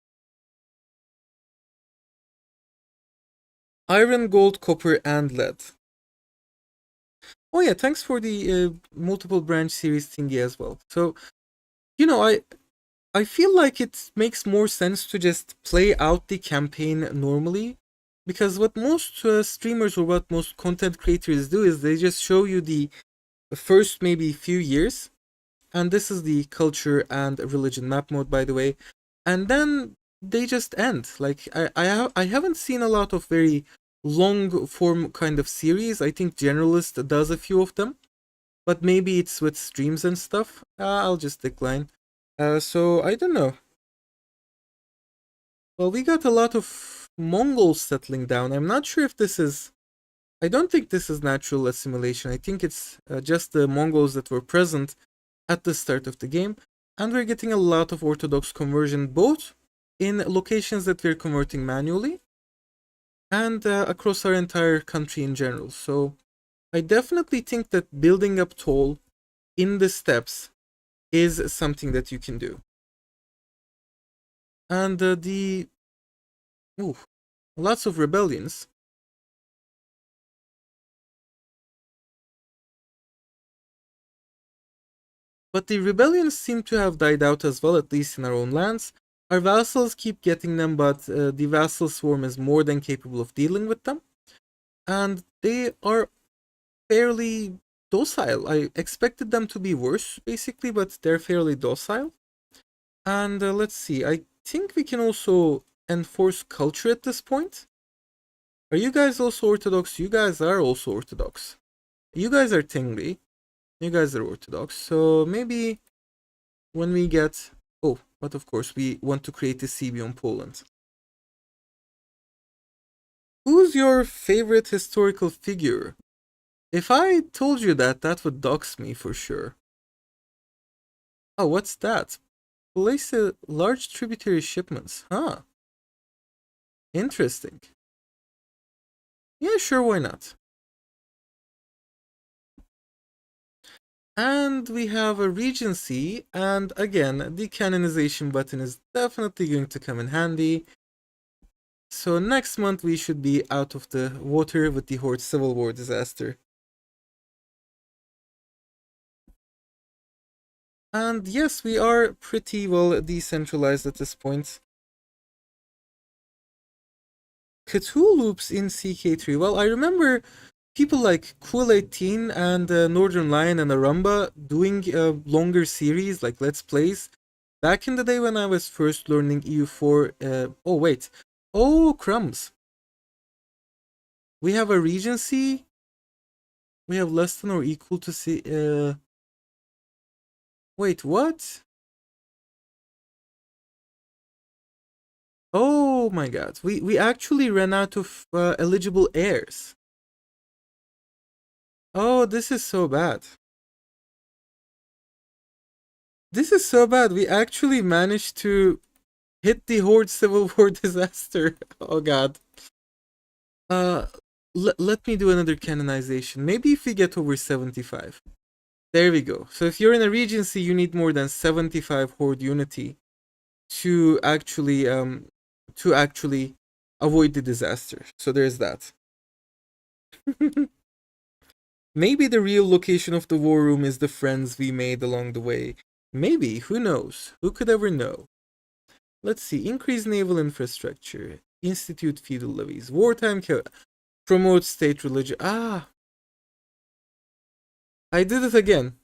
Iron, gold, copper, and lead. Oh yeah, thanks for the multiple branch series thingy as well. So, you know, I feel like it makes more sense to just play out the campaign normally, because what most streamers or what most content creators do is they just show you the first maybe few years, and this is the culture and religion map mode, by the way, and then they just end. Like I haven't seen a lot of very long form kind of series. I think Generalist does a few of them, but maybe it's with streams and stuff. I'll just decline. So I don't know. Well, we got a lot of Mongols settling down. I'm not sure if this is. I don't think this is natural assimilation. I think it's just the Mongols that were present at the start of the game. And we're getting a lot of Orthodox conversion, both in locations that we're converting manually and across our entire country in general. So I definitely think that building up tall in the steppes is something that you can do. And lots of rebellions. But the rebellions seem to have died out as well, at least in our own lands. Our vassals keep getting them, but the vassal swarm is more than capable of dealing with them. And they are fairly docile. I expected them to be worse, basically, but they're fairly docile. And let's see, I think we can also enforce culture at this point. Are you guys also Orthodox? You guys are also Orthodox. You guys are Tengri. You guys are Orthodox. So maybe when we get... Oh, But of course, we want to create a CB on Poland. Who's your favorite historical figure? If I told you that, that would dox me for sure. Oh, what's that? Place a large tributary shipments. Huh. Interesting. Yeah, sure, why not? And we have a regency, and again, the canonization button is definitely going to come in handy. So next month we should be out of the water with the Horde Civil War disaster. And yes, we are pretty well decentralized at this point. Cthulhu loops in CK3. Well, I remember people like Cool18 and Northern Lion and Aramba doing longer series like Let's Plays. Back in the day when I was first learning EU4, oh wait, oh crumbs. We have a regency. We have less than or equal to C. Wait, what? Oh my god, we actually ran out of eligible heirs. Oh, this is so bad. This is so bad. We actually managed to hit the Horde Civil War disaster. Oh god. Let me do another canonization. Maybe if we get over 75. There we go. So if you're in a regency, you need more than 75 Horde unity to actually avoid the disaster. So there's that. Maybe the real location of the war room is the friends we made along the way. Maybe, who knows? Who could ever know? Let's see. Increase naval infrastructure. Institute feudal levies. Wartime promote state religion. Ah! I did it again.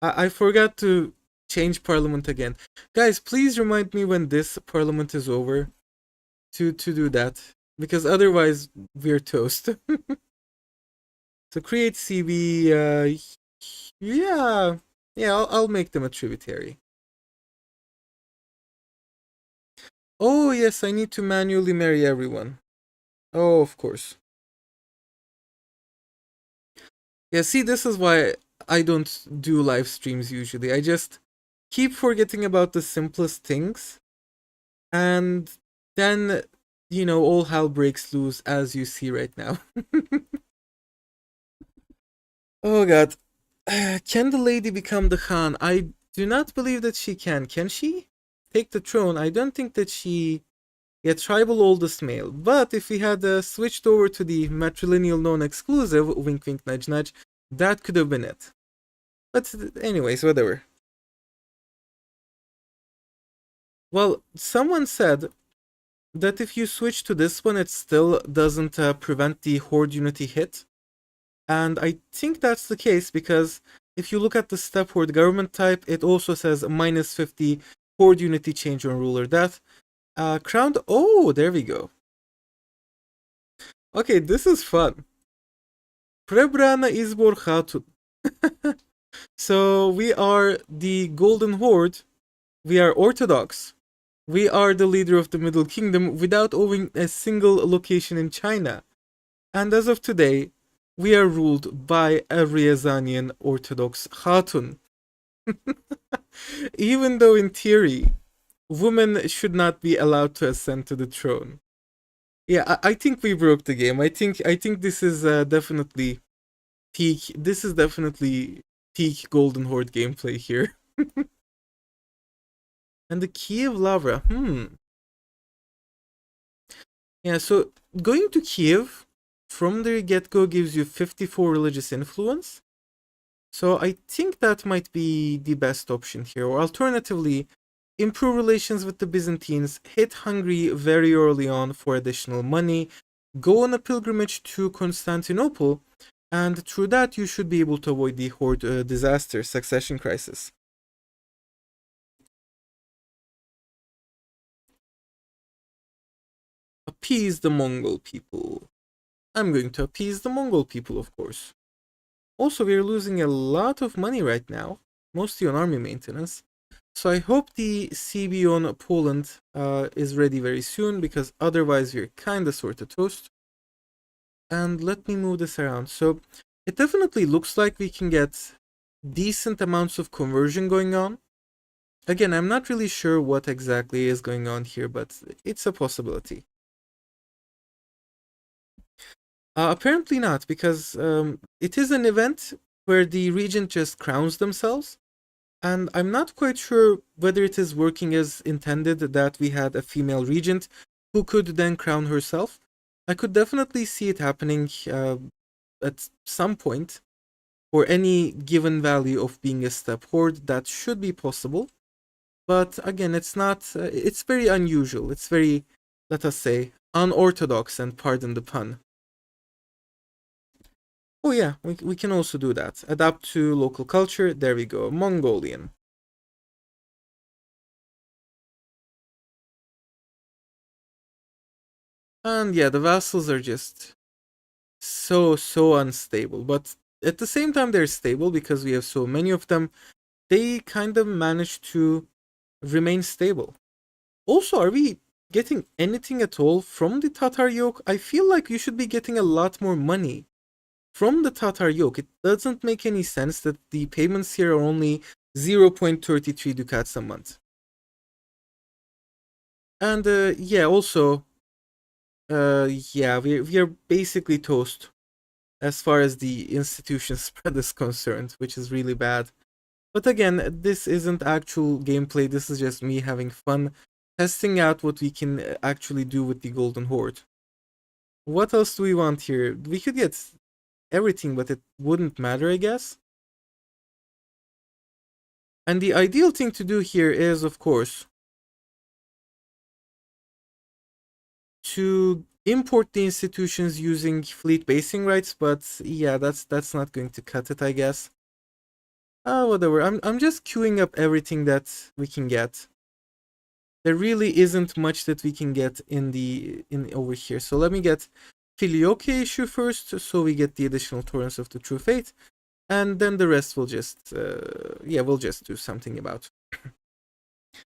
I forgot to change parliament again. Guys, please remind me when this parliament is over to do that. Because otherwise, we're toast. So create CB, yeah, I'll make them a tributary. Oh yes, I need to manually marry everyone. Oh, of course. Yeah, see, this is why I don't do live streams usually. I just keep forgetting about the simplest things, and then, you know, all hell breaks loose as you see right now. Oh god. Can the lady become the Khan? I do not believe that she can. Can she? Take the throne. I don't think that she... Yeah, tribal oldest male. But if we had switched over to the matrilineal non-exclusive, wink wink nudge nudge, that could have been it. But anyways, whatever. Well, someone said that if you switch to this one, it still doesn't prevent the Horde Unity hit. And I think that's the case because if you look at the step Horde government type, it also says minus 50 Horde Unity change on ruler death. Crowned. Oh, there we go. Okay, this is fun. Prebrana Izbor Hatun. So we are the Golden Horde. We are Orthodox. We are the leader of the Middle Kingdom without owning a single location in China. And as of today, we are ruled by a Ryazanian Orthodox Hatun. Even though in theory, women should not be allowed to ascend to the throne. Yeah, I think we broke the game. I think this is definitely peak. This is definitely peak Golden Horde gameplay here. And the Kiev Lavra. Yeah, so going to Kiev from the get-go gives you 54 religious influence. So I think that might be the best option here. Or alternatively, improve relations with the Byzantines, hit Hungary very early on for additional money, go on a pilgrimage to Constantinople, and through that you should be able to avoid the Horde disaster succession crisis. Appease the Mongol people. I'm going to appease the Mongol people, of course. Also, we're losing a lot of money right now, mostly on army maintenance. So I hope the CB on Poland is ready very soon, because otherwise we're kinda sorta toast. And let me move this around. So it definitely looks like we can get decent amounts of conversion going on. Again, I'm not really sure what exactly is going on here, but it's a possibility. Apparently not, because it is an event where the regent just crowns themselves, and I'm not quite sure whether it is working as intended that we had a female regent who could then crown herself. I could definitely see it happening at some point for any given value of being a step horde. That should be possible. But again, it's not, it's very unusual. It's very, let us say, unorthodox, and pardon the pun. Oh yeah, we can also do that. Adapt to local culture. There we go. Mongolian. And yeah, the vassals are just so unstable. But at the same time, they're stable because we have so many of them. They kind of manage to remain stable. Also, are we getting anything at all from the Tatar yoke? I feel like you should be getting a lot more money from the Tatar yoke. It doesn't make any sense that the payments here are only 0.33 ducats a month. And yeah, also, yeah, we are basically toast as far as the institution spread is concerned, which is really bad. But again, this isn't actual gameplay. This is just me having fun, testing out what we can actually do with the Golden Horde. What else do we want here? We could get everything, but it wouldn't matter, I guess. And the ideal thing to do here is, of course, to import the institutions using fleet basing rights, but yeah, that's not going to cut it, I guess. Whatever. I'm just queuing up everything that we can get. There really isn't much that we can get in over here. So let me get Filioque issue first, so we get the additional torrents of the True Fate, and then the rest will just yeah, we'll just do something about.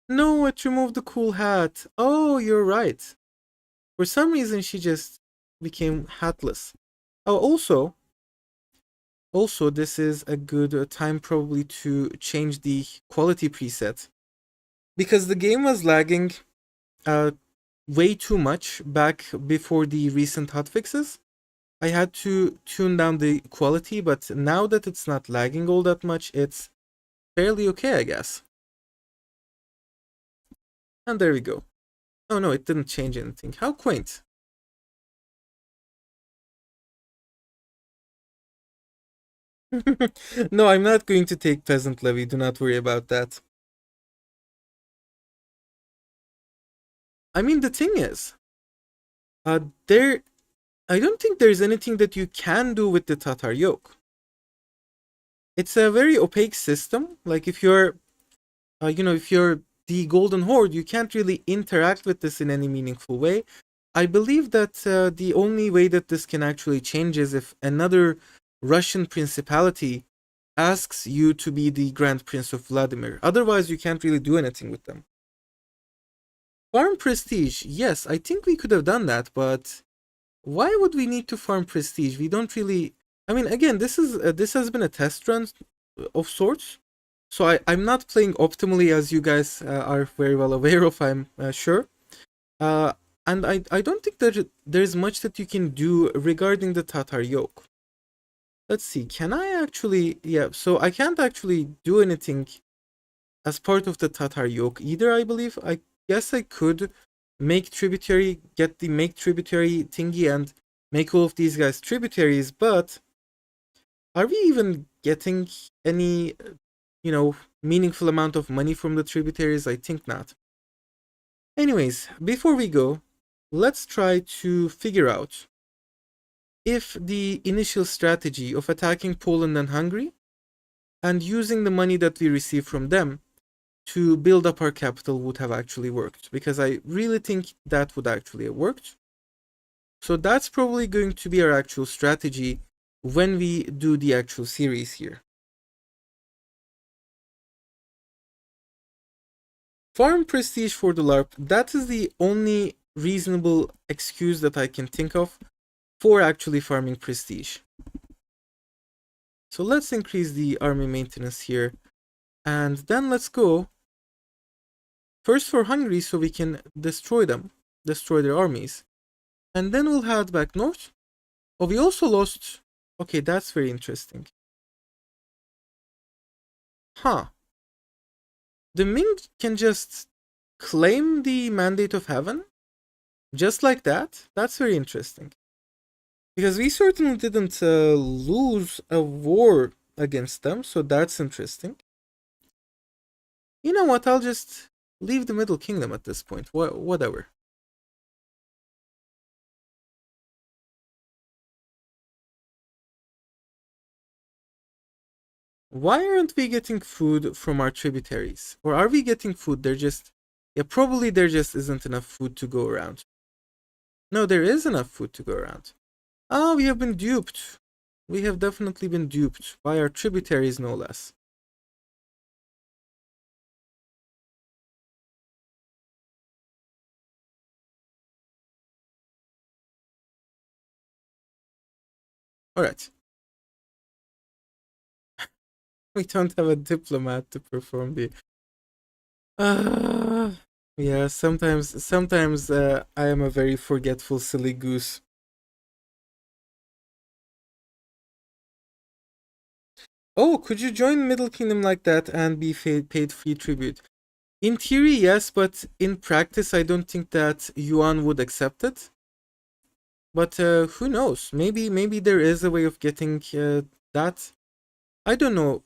No, it removed the cool hat. Oh, you're right. For some reason, she just became hatless. Oh, also, this is a good time probably to change the quality preset, because the game was lagging uh, way too much back before the recent hotfixes. I had to tune down the quality, but now that it's not lagging all that much, it's fairly okay, I guess. And there we go. Oh no, it didn't change anything. How quaint. No, I'm not going to take peasant levy. Do not worry about that. I mean, the thing is, there, I don't think there's anything that you can do with the Tatar yoke. It's a very opaque system. Like if you're, if you're the Golden Horde, you can't really interact with this in any meaningful way. I believe that the only way that this can actually change is if another Russian principality asks you to be the Grand Prince of Vladimir. Otherwise, you can't really do anything with them. Farm prestige. Yes, I think we could have done that, but why would we need to farm prestige? We don't really. I mean, again, this has been a test run of sorts, so I'm not playing optimally, as you guys are very well aware of. I'm sure. Uh, and I don't think that there's much that you can do regarding the Tatar yoke. Let's see. Can I actually? Yeah. So I can't actually do anything as part of the Tatar yoke either, I believe. I guess I could make tributary, get the make tributary thingy and make all of these guys tributaries, but are we even getting any, meaningful amount of money from the tributaries? I think not. Anyways, before we go, let's try to figure out if the initial strategy of attacking Poland and Hungary and using the money that we receive from them to build up our capital would have actually worked, because I really think that would actually have worked. So that's probably going to be our actual strategy when we do the actual series here. Farm prestige for the LARP. That is the only reasonable excuse that I can think of for actually farming prestige. So let's increase the army maintenance here. And then let's go first for Hungary so we can destroy them, destroy their armies. And then we'll head back north. Oh, we also lost... Okay, that's very interesting. Huh. The Ming can just claim the Mandate of Heaven? Just like that? That's very interesting. Because we certainly didn't lose a war against them, so that's interesting. You know what, I'll just leave the Middle Kingdom at this point. Whatever. Why aren't we getting food from our tributaries? Or are we getting food? They're just... Yeah, probably there just isn't enough food to go around. No, there is enough food to go around. Ah, we have been duped. We have definitely been duped by our tributaries, no less. Alright. We don't have a diplomat to perform the... yeah, sometimes I am a very forgetful silly goose. Oh, could you join Middle Kingdom like that and be paid free tribute? In theory, yes, but in practice, I don't think that Yuan would accept it. But who knows? Maybe there is a way of getting that. I don't know.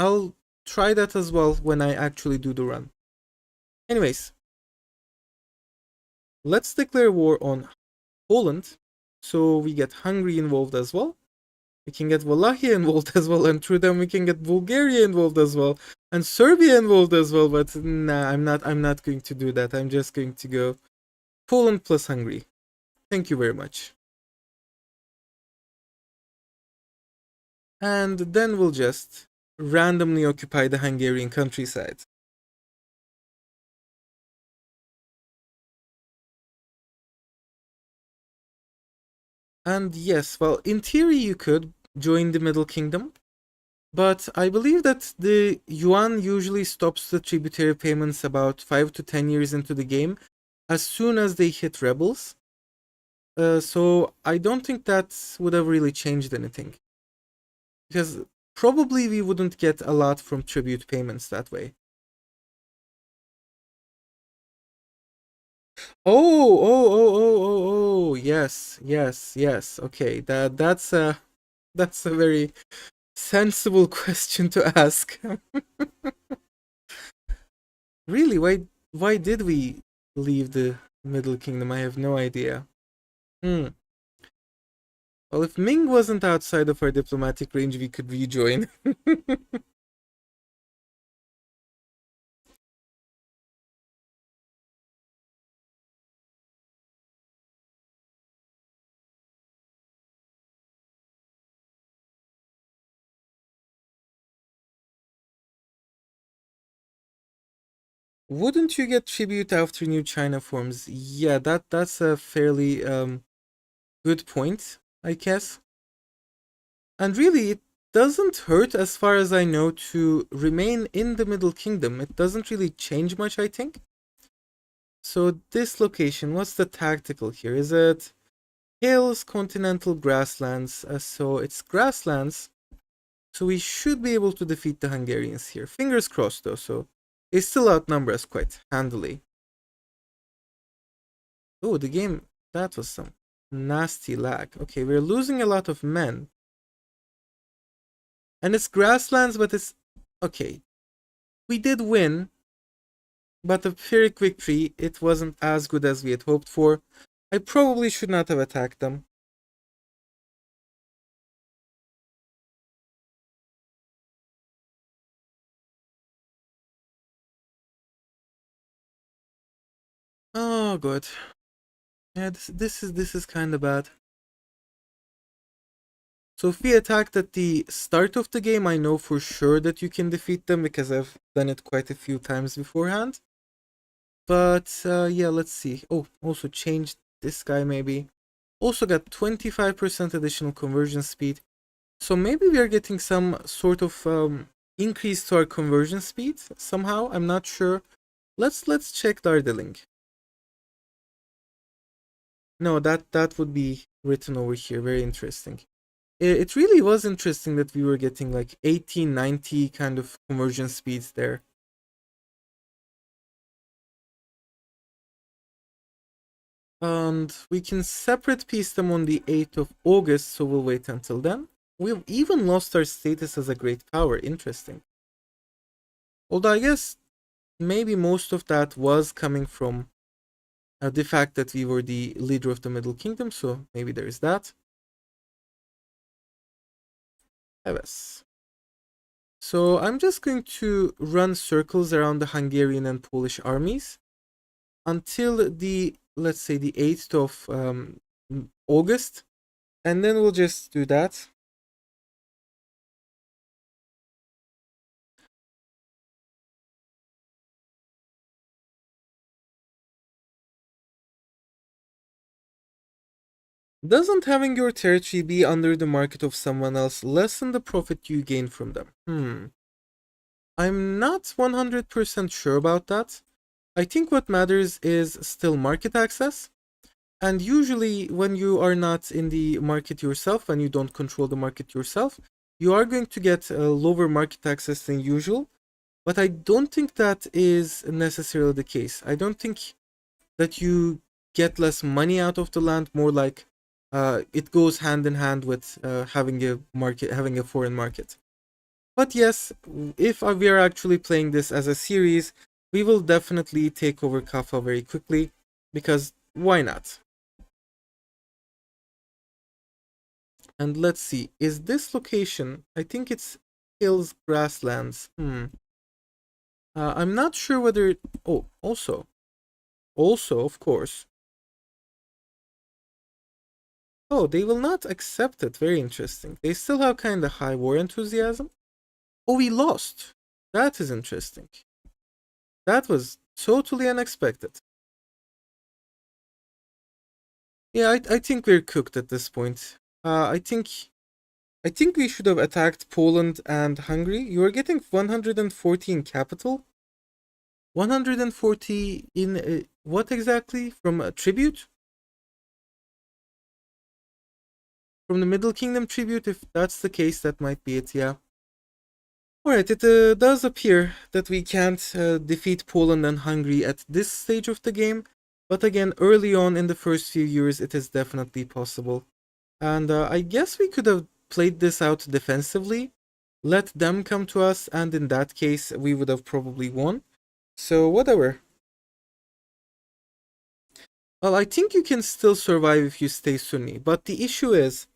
I'll try that as well when I actually do the run. Anyways, let's declare war on Poland, so we get Hungary involved as well. We can get Wallachia involved as well, and through them we can get Bulgaria involved as well, and Serbia involved as well. But nah, I'm not going to do that. I'm just going to go Poland plus Hungary. Thank you very much. And then we'll just randomly occupy the Hungarian countryside. And yes, well, in theory you could join the Middle Kingdom, but I believe that the Yuan usually stops the tributary payments about 5 to 10 years into the game, as soon as they hit rebels. So I don't think that would have really changed anything. Because probably we wouldn't get a lot from tribute payments that way. Oh, yes, okay, that's a very sensible question to ask. Really, why did we leave the Middle Kingdom? I have no idea. Well, if Ming wasn't outside of our diplomatic range, we could rejoin. Wouldn't you get tribute after New China forms? Yeah, that's a fairly good point, I guess. And really, it doesn't hurt, as far as I know, to remain in the Middle Kingdom. It doesn't really change much, I think. So this location, what's the tactical here? Is it hills, continental, grasslands? So it's grasslands. So we should be able to defeat the Hungarians here. Fingers crossed though, so they still outnumber us quite handily. Oh, the game, that was some nasty lag. Okay, we're losing a lot of men. And it's grasslands, but it's... Okay. We did win, but a very quick victory. It wasn't as good as we had hoped for. I probably should not have attacked them. Oh, good. Yeah, this is kind of bad. So if we attacked at the start of the game, I know for sure that you can defeat them because I've done it quite a few times beforehand. But yeah, let's see. Oh, also changed this guy maybe. Also got 25% additional conversion speed. So maybe we are getting some sort of increase to our conversion speed somehow. I'm not sure. Let's check Dardeling. No, that would be written over here. Very interesting. It really was interesting that we were getting like 18, 90 kind of conversion speeds there. And we can separate piece them on the 8th of August, so we'll wait until then. We've even lost our status as a great power. Interesting. Although I guess maybe most of that was coming from the fact that we were the leader of the Middle Kingdom, so maybe there is that. Yes. So I'm just going to run circles around the Hungarian and Polish armies until the, let's say, the 8th of August, and then we'll just do that. Doesn't having your territory be under the market of someone else lessen the profit you gain from them? I'm not 100% sure about that. I think what matters is still market access. And usually when you are not in the market yourself, when you don't control the market yourself, you are going to get a lower market access than usual. But I don't think that is necessarily the case. I don't think that you get less money out of the land, more like it goes hand in hand with having a market, having a foreign market. But yes, if we are actually playing this as a series, we will definitely take over Kaffa very quickly, because why not? And let's see, is this location, I think it's hills, grasslands. I'm not sure whether oh, also, of course. Oh, they will not accept it. Very interesting. They still have kind of high war enthusiasm. Oh, we lost. That is interesting. That was totally unexpected. Yeah, I think we're cooked at this point. I think we should have attacked Poland and Hungary. You are getting 140 in capital. 140 in what exactly? From a tribute? From the Middle Kingdom tribute? If that's the case, that might be it, yeah. Alright, it does appear that we can't defeat Poland and Hungary at this stage of the game. But again, early on in the first few years, it is definitely possible. And I guess we could have played this out defensively, let them come to us, and in that case, we would have probably won. So, whatever. Well, I think you can still survive if you stay Sunni, but the issue is,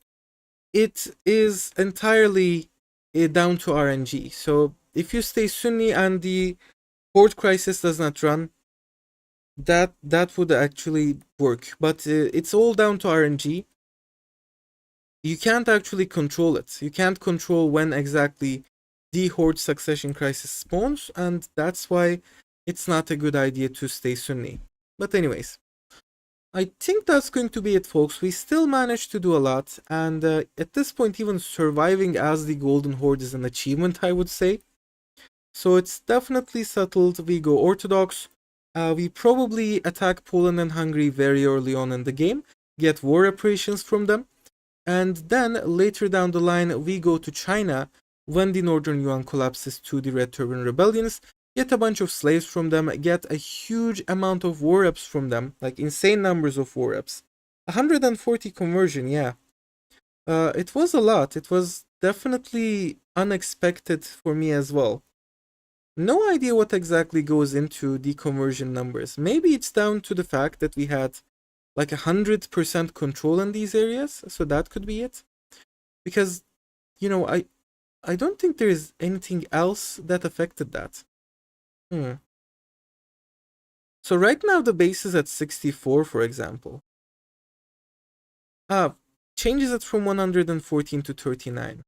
it is entirely down to RNG. So, if you stay Sunni and the HORDE crisis does not run, that would actually work. But it's all down to RNG. You can't actually control it. You can't control when exactly the Horde succession crisis spawns, and that's why it's not a good idea to stay Sunni. But anyways, I think that's going to be it, folks. We still managed to do a lot, and at this point, even surviving as the Golden Horde is an achievement, I would say. So it's definitely settled. We go Orthodox. We probably attack Poland and Hungary very early on in the game, get war reparations from them, and then later down the line, we go to China when the Northern Yuan collapses to the Red Turban rebellions, get a bunch of slaves from them, get a huge amount of war reps from them, like insane numbers of war reps. 140 conversion, yeah. It was a lot. It was definitely unexpected for me as well. No idea what exactly goes into the conversion numbers. Maybe it's down to the fact that we had like 100% control in these areas, so that could be it. Because, you know, I don't think there is anything else that affected that. So right now the base is at 64, for example. Ah, changes it from 114 to 39.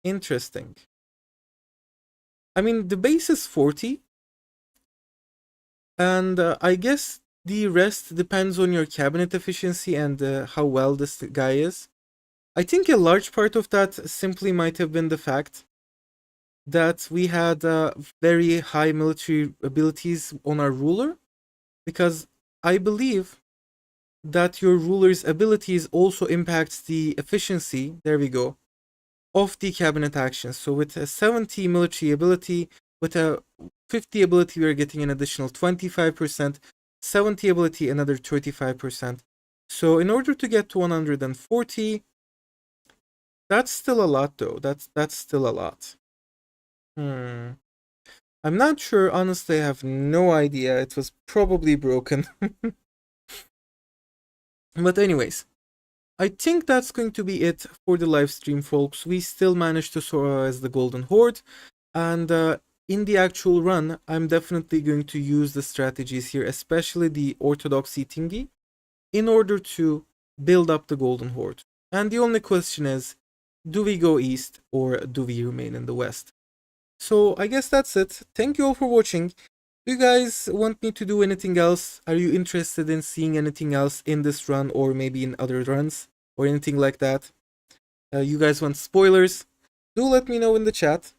Interesting. I mean, the base is 40, and I guess the rest depends on your cabinet efficiency and how well this guy is. I think a large part of that simply might have been the fact that we had very high military abilities on our ruler, because I believe that your ruler's abilities also impacts the efficiency, there we go, of the cabinet actions. So with a 70 military ability, with a 50 ability, we're getting an additional 25%, 70 ability, another 35%. So in order to get to 140, that's still a lot though. That's still a lot. I'm not sure, honestly, I have no idea. It was probably broken. But anyways, I think that's going to be it for the live stream, folks. We still managed to soar as the Golden Horde, and in the actual run, I'm definitely going to use the strategies here, especially the Orthodoxy thingy, in order to build up the Golden Horde. And the only question is, do we go east or do we remain in the west? So I guess that's it. Thank you all for watching. Do you guys want me to do anything else? Are you interested in seeing anything else in this run or maybe in other runs or anything like that? You guys want spoilers? Do let me know in the chat.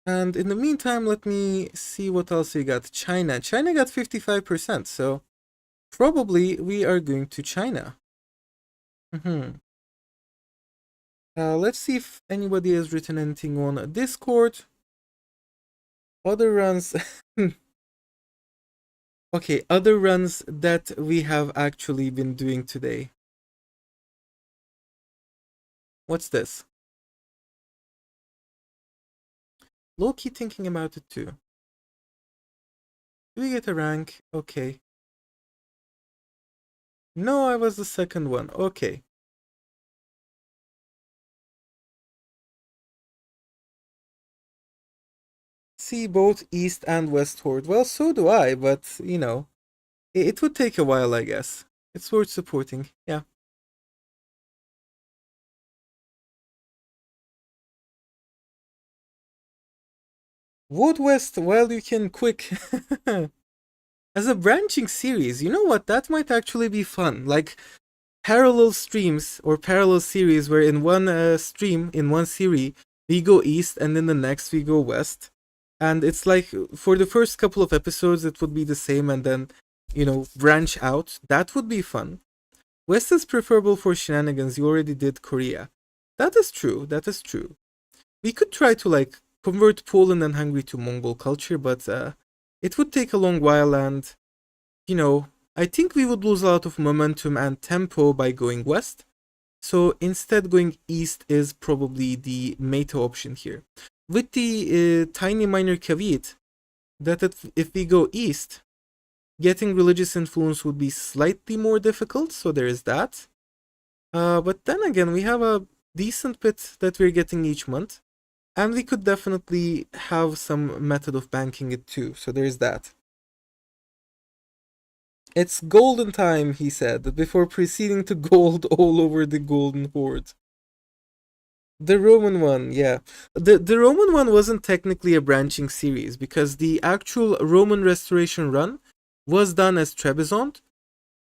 And in the meantime, let me see what else we got. China. China got 55%, so probably we are going to China. Let's see if anybody has written anything on Discord. Other runs. Okay, other runs that we have actually been doing today. What's this? Low-key thinking about it too. Do we get a rank? Okay. No, I was the second one. Okay. See both East and West Horde. Well, so do I, but, you know, it would take a while, I guess. It's worth supporting, yeah. Wood West, well, you can quick. As a branching series, you know what? That might actually be fun. Like, parallel streams or parallel series where in one stream, in one series, we go east and in the next we go west. And it's like, for the first couple of episodes, it would be the same and then, you know, branch out. That would be fun. West is preferable for shenanigans. You already did Korea. That is true. That is true. We could try to, like, convert Poland and Hungary to Mongol culture, but it would take a long while and, you know, I think we would lose a lot of momentum and tempo by going west. So instead, going east is probably the meta option here. With the tiny minor caveat that if we go east, getting religious influence would be slightly more difficult, so there is that. But then again, we have a decent bit that we're getting each month, and we could definitely have some method of banking it too, so there's that. It's golden time, he said, before proceeding to gold all over the Golden Horde. The Roman one, yeah. The Roman one wasn't technically a branching series because the actual Roman restoration run was done as Trebizond,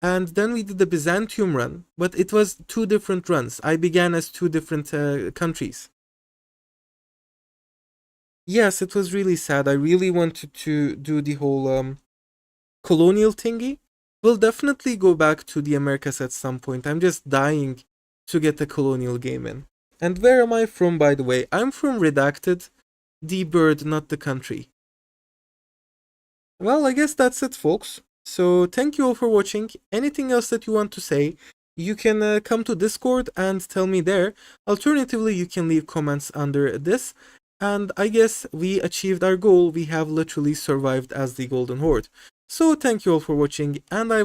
and then we did the Byzantium run, but it was two different runs. I began as two different countries. Yes, it was really sad. I really wanted to do the whole colonial thingy. We'll definitely go back to the Americas at some point. I'm just dying to get the colonial game in. And where am I from, by the way? I'm from Redacted, the bird, not the country. Well, I guess that's it, folks. So thank you all for watching. Anything else that you want to say, you can come to Discord and tell me there. Alternatively, you can leave comments under this. And I guess we achieved our goal. We have literally survived as the Golden Horde. So thank you all for watching, and I